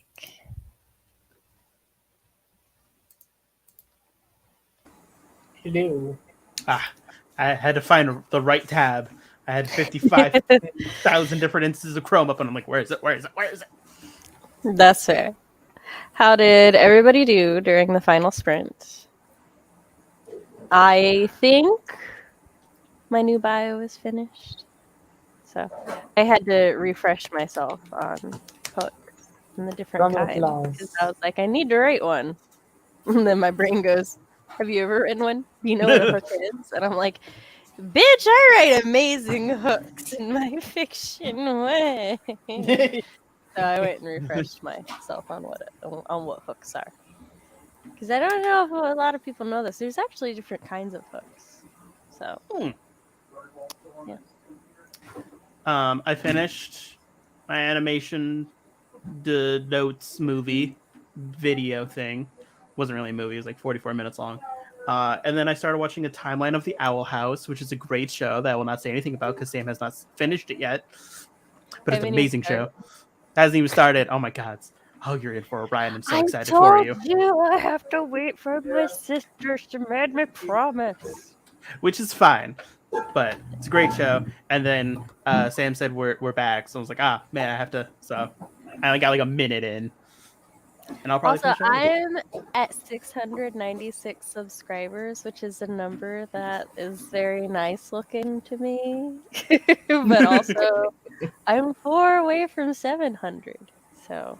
[SPEAKER 3] Hello.
[SPEAKER 2] I had to find the right tab. I had 55,000 different instances of Chrome up, and I'm like, where is it? Where is it? Where is it?
[SPEAKER 1] That's fair. How did everybody do during the final sprint? I think my new bio is finished. So I had to refresh myself on hooks and the different
[SPEAKER 3] Round of
[SPEAKER 1] kinds
[SPEAKER 3] applause.
[SPEAKER 1] because I was like, I need to write one. And then my brain goes, have you ever written one? Do you know what a hook is? And I'm like, bitch, I write amazing hooks in my fiction way. So I went and refreshed myself on what hooks are. Because I don't know if a lot of people know this. There's actually different kinds of hooks. So, yeah.
[SPEAKER 2] I finished my animation notes movie video thing. Wasn't really a movie. It was like 44 minutes long. And then I started watching A Timeline of the Owl House, which is a great show that I will not say anything about because Sam has not finished it yet. But it's an amazing show. Hasn't even started. Oh my god. Oh, you're in for a ride. I'm so excited for you.
[SPEAKER 1] I have to wait for my sister. She made me promise.
[SPEAKER 2] Which is fine. But it's a great show. And then Sam said we're back. So I was like, man, I have to. So I only got like a minute in. And I'll probably
[SPEAKER 1] Also,
[SPEAKER 2] finish it.
[SPEAKER 1] I'm at 696 subscribers, which is a number that is very nice looking to me. But also, I'm 4 away from 700. So,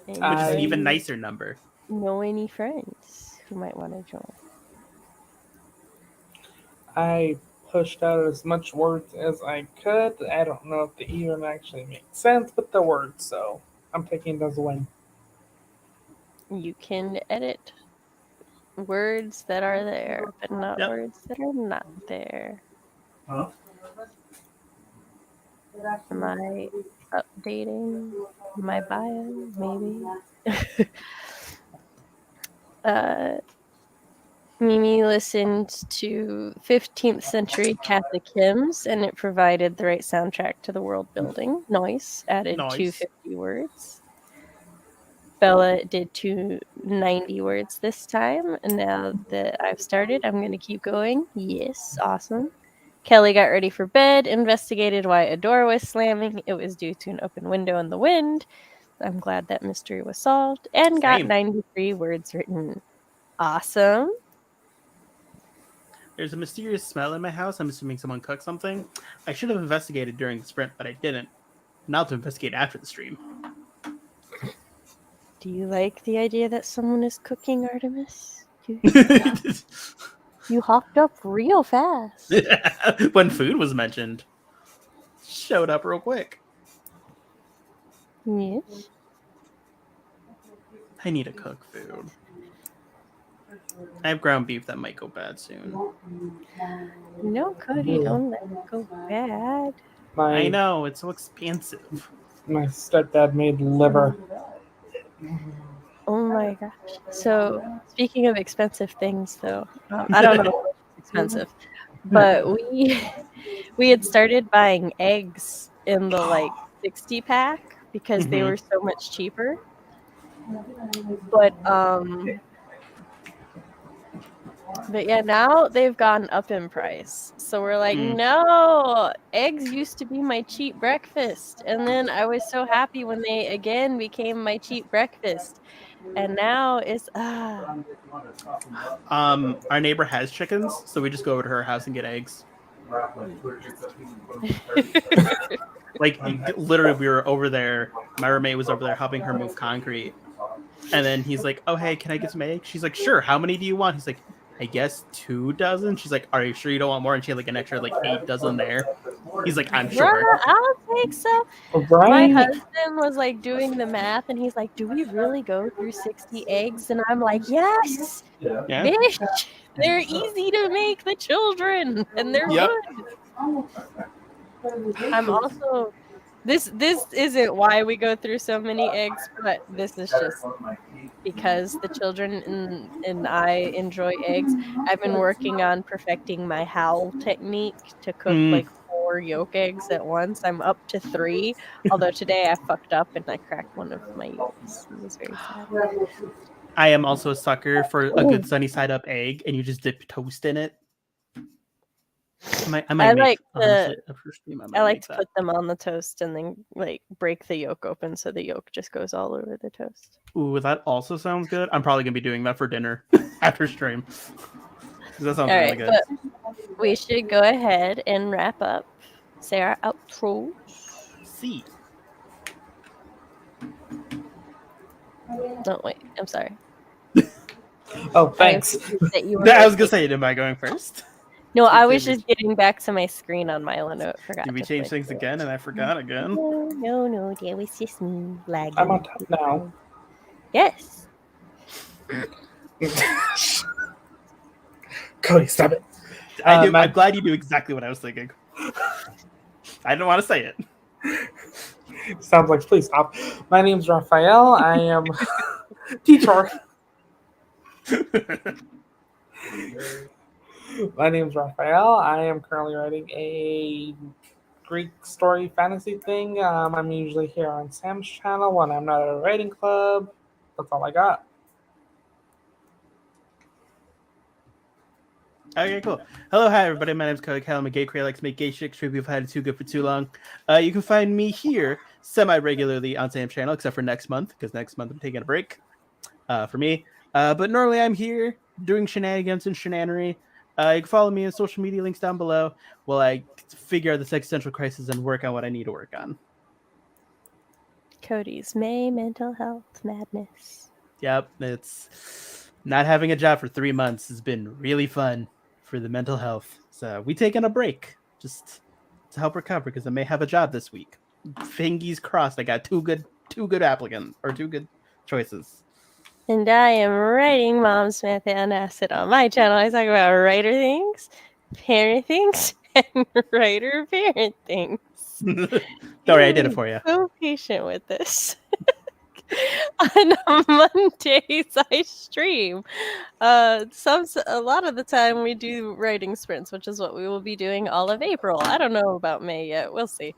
[SPEAKER 2] Which is an even nicer number.
[SPEAKER 1] Know any friends who might want to join?
[SPEAKER 3] I pushed out as much words as I could. I don't know if they even actually make sense with the words, so I'm taking it as a win.
[SPEAKER 1] You can edit words that are there, but not words that are not there.
[SPEAKER 3] Huh?
[SPEAKER 1] Am I updating my bio? Maybe. Mimi listened to 15th century Catholic hymns, and it provided the right soundtrack to the world building. Nice. Added 250 words. Bella did 290 words this time, and now that I've started, I'm going to keep going. Yes, awesome. Kelly got ready for bed, investigated why a door was slamming. It was due to an open window in the wind. I'm glad that mystery was solved, and got 93 words written. Awesome.
[SPEAKER 2] There's a mysterious smell in my house. I'm assuming someone cooked something. I should have investigated during the sprint, but I didn't. Now to investigate after the stream.
[SPEAKER 1] Do you like the idea that someone is cooking, Artemis? You hopped up real fast.
[SPEAKER 2] When food was mentioned. Showed up real quick.
[SPEAKER 1] Yes.
[SPEAKER 2] I need to cook food. I have ground beef that might go bad soon.
[SPEAKER 1] No, Cody, don't let it go bad.
[SPEAKER 2] I know, it's so expensive.
[SPEAKER 3] My stepdad made liver.
[SPEAKER 1] Oh my gosh. So, speaking of expensive things, though, I don't know if it's expensive, but we had started buying eggs in the 60 pack because they were so much cheaper. But yeah, now they've gone up in price. So we're like, no, eggs used to be my cheap breakfast. And then I was so happy when they again became my cheap breakfast. And now it's
[SPEAKER 2] Our neighbor has chickens, so we just go over to her house and get eggs. Literally, we were over there. My roommate was over there helping her move concrete. And then he's like, oh, hey, can I get some eggs? She's like, sure. How many do you want? He's like, I guess 2 dozen. She's like, are you sure you don't want more? And she had an extra 8 dozen there. He's like, I'm sure.
[SPEAKER 1] I don't think so. My husband was doing the math, and he's like, do we really go through 60 eggs? And I'm like, yes, bitch. They're easy to make, the children, and they're good. I'm also... This isn't why we go through so many eggs, but this is just because the children and I enjoy eggs. I've been working on perfecting my howl technique to cook 4 4 yolk eggs at once. I'm up to 3. Although today I fucked up and I cracked one of my yolks. It was very sad.
[SPEAKER 2] I am also a sucker for a good sunny side up egg, and you just dip toast in it. I like
[SPEAKER 1] to put them on the toast and then like break the yolk open so the yolk just goes all over the toast.
[SPEAKER 2] Ooh, that also sounds good. I'm probably gonna be doing that for dinner after stream. That sounds really good.
[SPEAKER 1] But we should go ahead and wrap up. Say our outro.
[SPEAKER 2] See.
[SPEAKER 1] No, wait. I'm sorry.
[SPEAKER 3] Oh, thanks.
[SPEAKER 2] I was gonna say, am I going first?
[SPEAKER 1] No, I was just getting back to my screen on my Lenote.
[SPEAKER 2] Did we change things again and I forgot again?
[SPEAKER 1] No, that was just me lagging.
[SPEAKER 3] I'm on top now.
[SPEAKER 1] Yes.
[SPEAKER 3] Cody, stop it.
[SPEAKER 2] I'm glad you knew exactly what I was thinking. I didn't want to say it.
[SPEAKER 3] Sounds like, please stop. My name's Rafael. I am teacher. My name's Rafael. I am currently writing a Greek story fantasy thing. I'm usually here on Sam's channel when I'm not at a writing club. That's all I got.
[SPEAKER 2] Okay, cool. Hello, hi, everybody. My name is Cody Keller. I'm a gay creator. I like to make gay shit. We've had it too good for too long. You can find me here semi-regularly on Sam's channel, except for next month, because next month I'm taking a break for me. But normally I'm here doing shenanigans and shenanery. You can follow me on social media links down below while I figure out this existential crisis and work on what I need to work on.
[SPEAKER 1] Cody's May mental health madness.
[SPEAKER 2] Yep, it's not having a job for 3 months has been really fun for the mental health. So we taking a break just to help recover because I may have a job this week. Fingies crossed. I got two good applicants or 2 good choices.
[SPEAKER 1] And I am writing Mom Samantha and Acid on my channel. I talk about writer things, parent things, and writer parent things.
[SPEAKER 2] Don't worry, I did it for you.
[SPEAKER 1] So patient with this. On Mondays, I stream. A lot of the time we do writing sprints, which is what we will be doing all of April. I don't know about May yet. We'll see.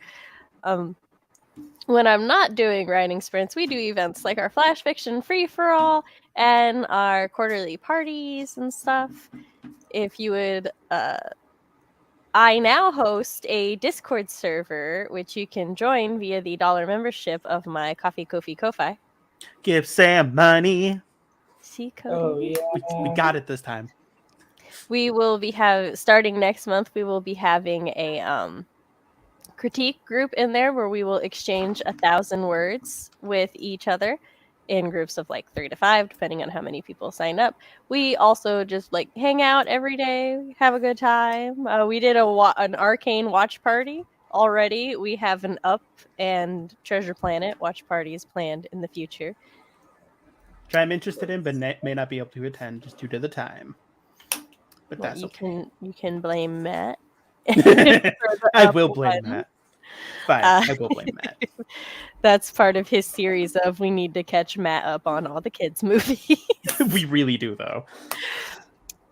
[SPEAKER 1] When I'm not doing writing sprints, we do events like our Flash Fiction Free-for-All and our quarterly parties and stuff. If you would, I now host a Discord server, which you can join via the $1 membership of my Coffee Ko-fi.
[SPEAKER 2] Give Sam money.
[SPEAKER 1] See, Cody?
[SPEAKER 3] Oh, yeah.
[SPEAKER 2] We got it this time.
[SPEAKER 1] We will be starting next month, we will be having a critique group in there where we will exchange 1,000 words with each other in groups of like 3 to 5, depending on how many people sign up. We also just like hang out every day, have a good time. We did an Arcane watch party already. We have an Up and Treasure Planet watch parties planned in the future.
[SPEAKER 2] Which I'm interested in, but may not be able to attend just due to the time. But that's okay.
[SPEAKER 1] You can blame Matt.
[SPEAKER 2] I will blame Matt. Fine, I will blame Matt.
[SPEAKER 1] That's part of his series of we need to catch Matt up on all the kids' movies.
[SPEAKER 2] We really do, though.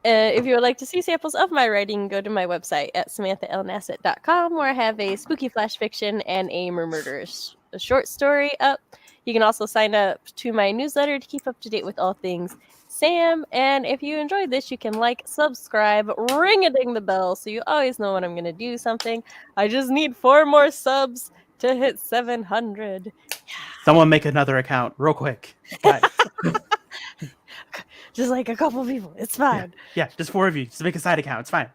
[SPEAKER 1] If you would like to see samples of my writing, go to my website at samanthaalnasset.com, where I have a spooky flash fiction and a murderous short story up. You can also sign up to my newsletter to keep up to date with all things Sam. And if you enjoyed this, you can like, subscribe, ring-a-ding the bell so you always know when I'm going to do something. I just need 4 more subs to hit 700.
[SPEAKER 2] Someone make another account real quick. Guys.
[SPEAKER 1] Just like a couple people. It's fine.
[SPEAKER 2] Yeah, just 4 of you. Just make a side account. It's fine.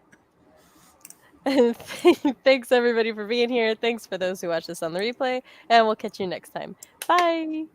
[SPEAKER 1] Thanks, everybody, for being here. Thanks for those who watch this on the replay. And we'll catch you next time. Bye.